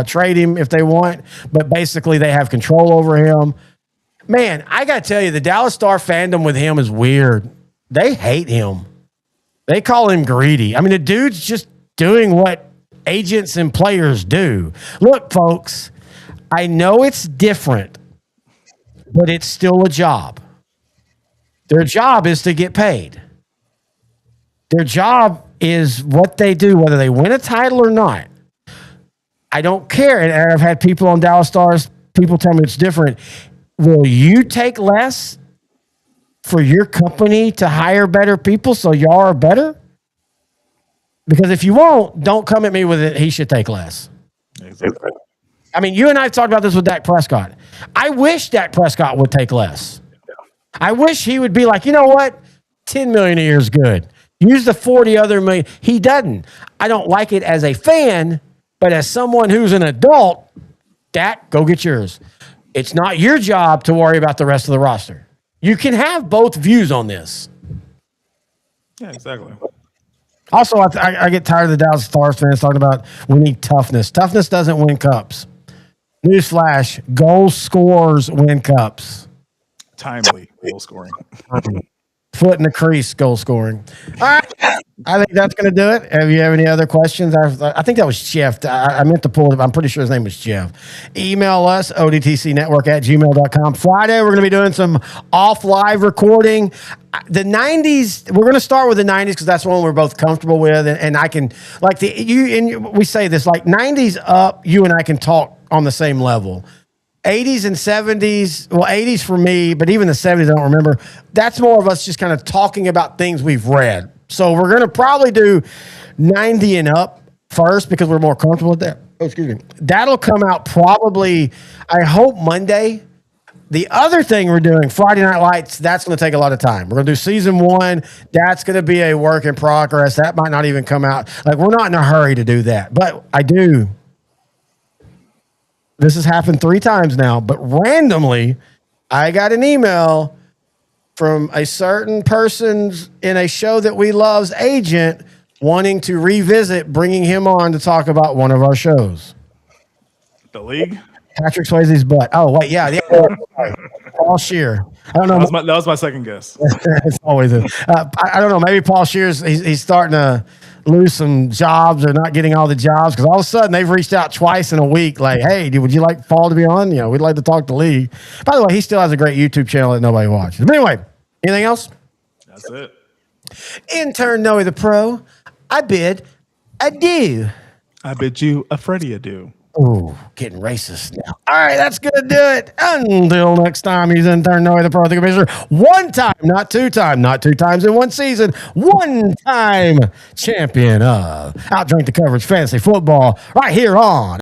trade him if they want, but basically they have control over him. Man, I got to tell you, the Dallas Star fandom with him is weird. They hate him. They call him greedy. I mean, the dude's just doing what agents and players do. Look, folks, I know it's different, but it's still a job. Their job is to get paid. Their job is what they do, whether they win a title or not. I don't care. And I've had people on Dallas Stars, people tell me it's different. Will you take less for your company to hire better people so y'all are better? Because if you won't, don't come at me with it. He should take less. Exactly. I mean, you and I have talked about this with Dak Prescott. I wish Dak Prescott would take less. I wish he would be like, you know what? $10 million a year is good. Use the 40 other million. He doesn't. I don't like it as a fan, but as someone who's an adult, Dak, go get yours. It's not your job to worry about the rest of the roster. You can have both views on this. Yeah, exactly. Also, I get tired of the Dallas Stars fans talking about we need toughness. Toughness doesn't win cups. Newsflash: goal scorers win cups. Timely goal scoring. Foot in the crease, goal scoring. All right. I think that's going to do it. Have you have any other questions? I think that was Jeff. I meant to pull it. I'm pretty sure his name was Jeff. Email us, odtcnetwork@gmail.com. Friday, we're going to be doing some off live recording. The 90s, we're going to start with the 90s because that's one we're both comfortable with. And I can, like, we say this, like 90s up, you and I can talk on the same level. 80s and 70s, well, 80s for me, but even the 70s, I don't remember. That's more of us just kind of talking about things we've read. So we're going to probably do 90 and up first because we're more comfortable with that. Oh, excuse me. That'll come out probably, I hope, Monday. The other thing we're doing, Friday Night Lights, that's going to take a lot of time. We're going to do season 1. That's going to be a work in progress. That might not even come out. Like, we're not in a hurry to do that. But I do. This has happened 3 times now, but randomly, I got an email from a certain person's in a show that we love's agent wanting to revisit bringing him on to talk about one of our shows. The league? Patrick Swayze's butt. Oh, wait, yeah. Paul Scheer. I don't know. That was my second guess. It's always I don't know. Maybe Paul Scheer's he's starting to lose some jobs or not getting all the jobs because all of a sudden they've reached out twice in a week like, hey, would you like Paul to be on? You know, we'd like to talk to Lee. By the way, he still has a great YouTube channel that nobody watches. But anyway, anything else? That's it. Intern Noe the Pro, I bid adieu. I bid you a Freddie adieu. Ooh, getting racist now. All right, that's going to do it. Until next time, he's Intern Noe the Pro, the commissioner. 1 time, not 2 times, not 2 times in 1 season. 1 time champion of Outdrink the Coverage Fantasy Football right here on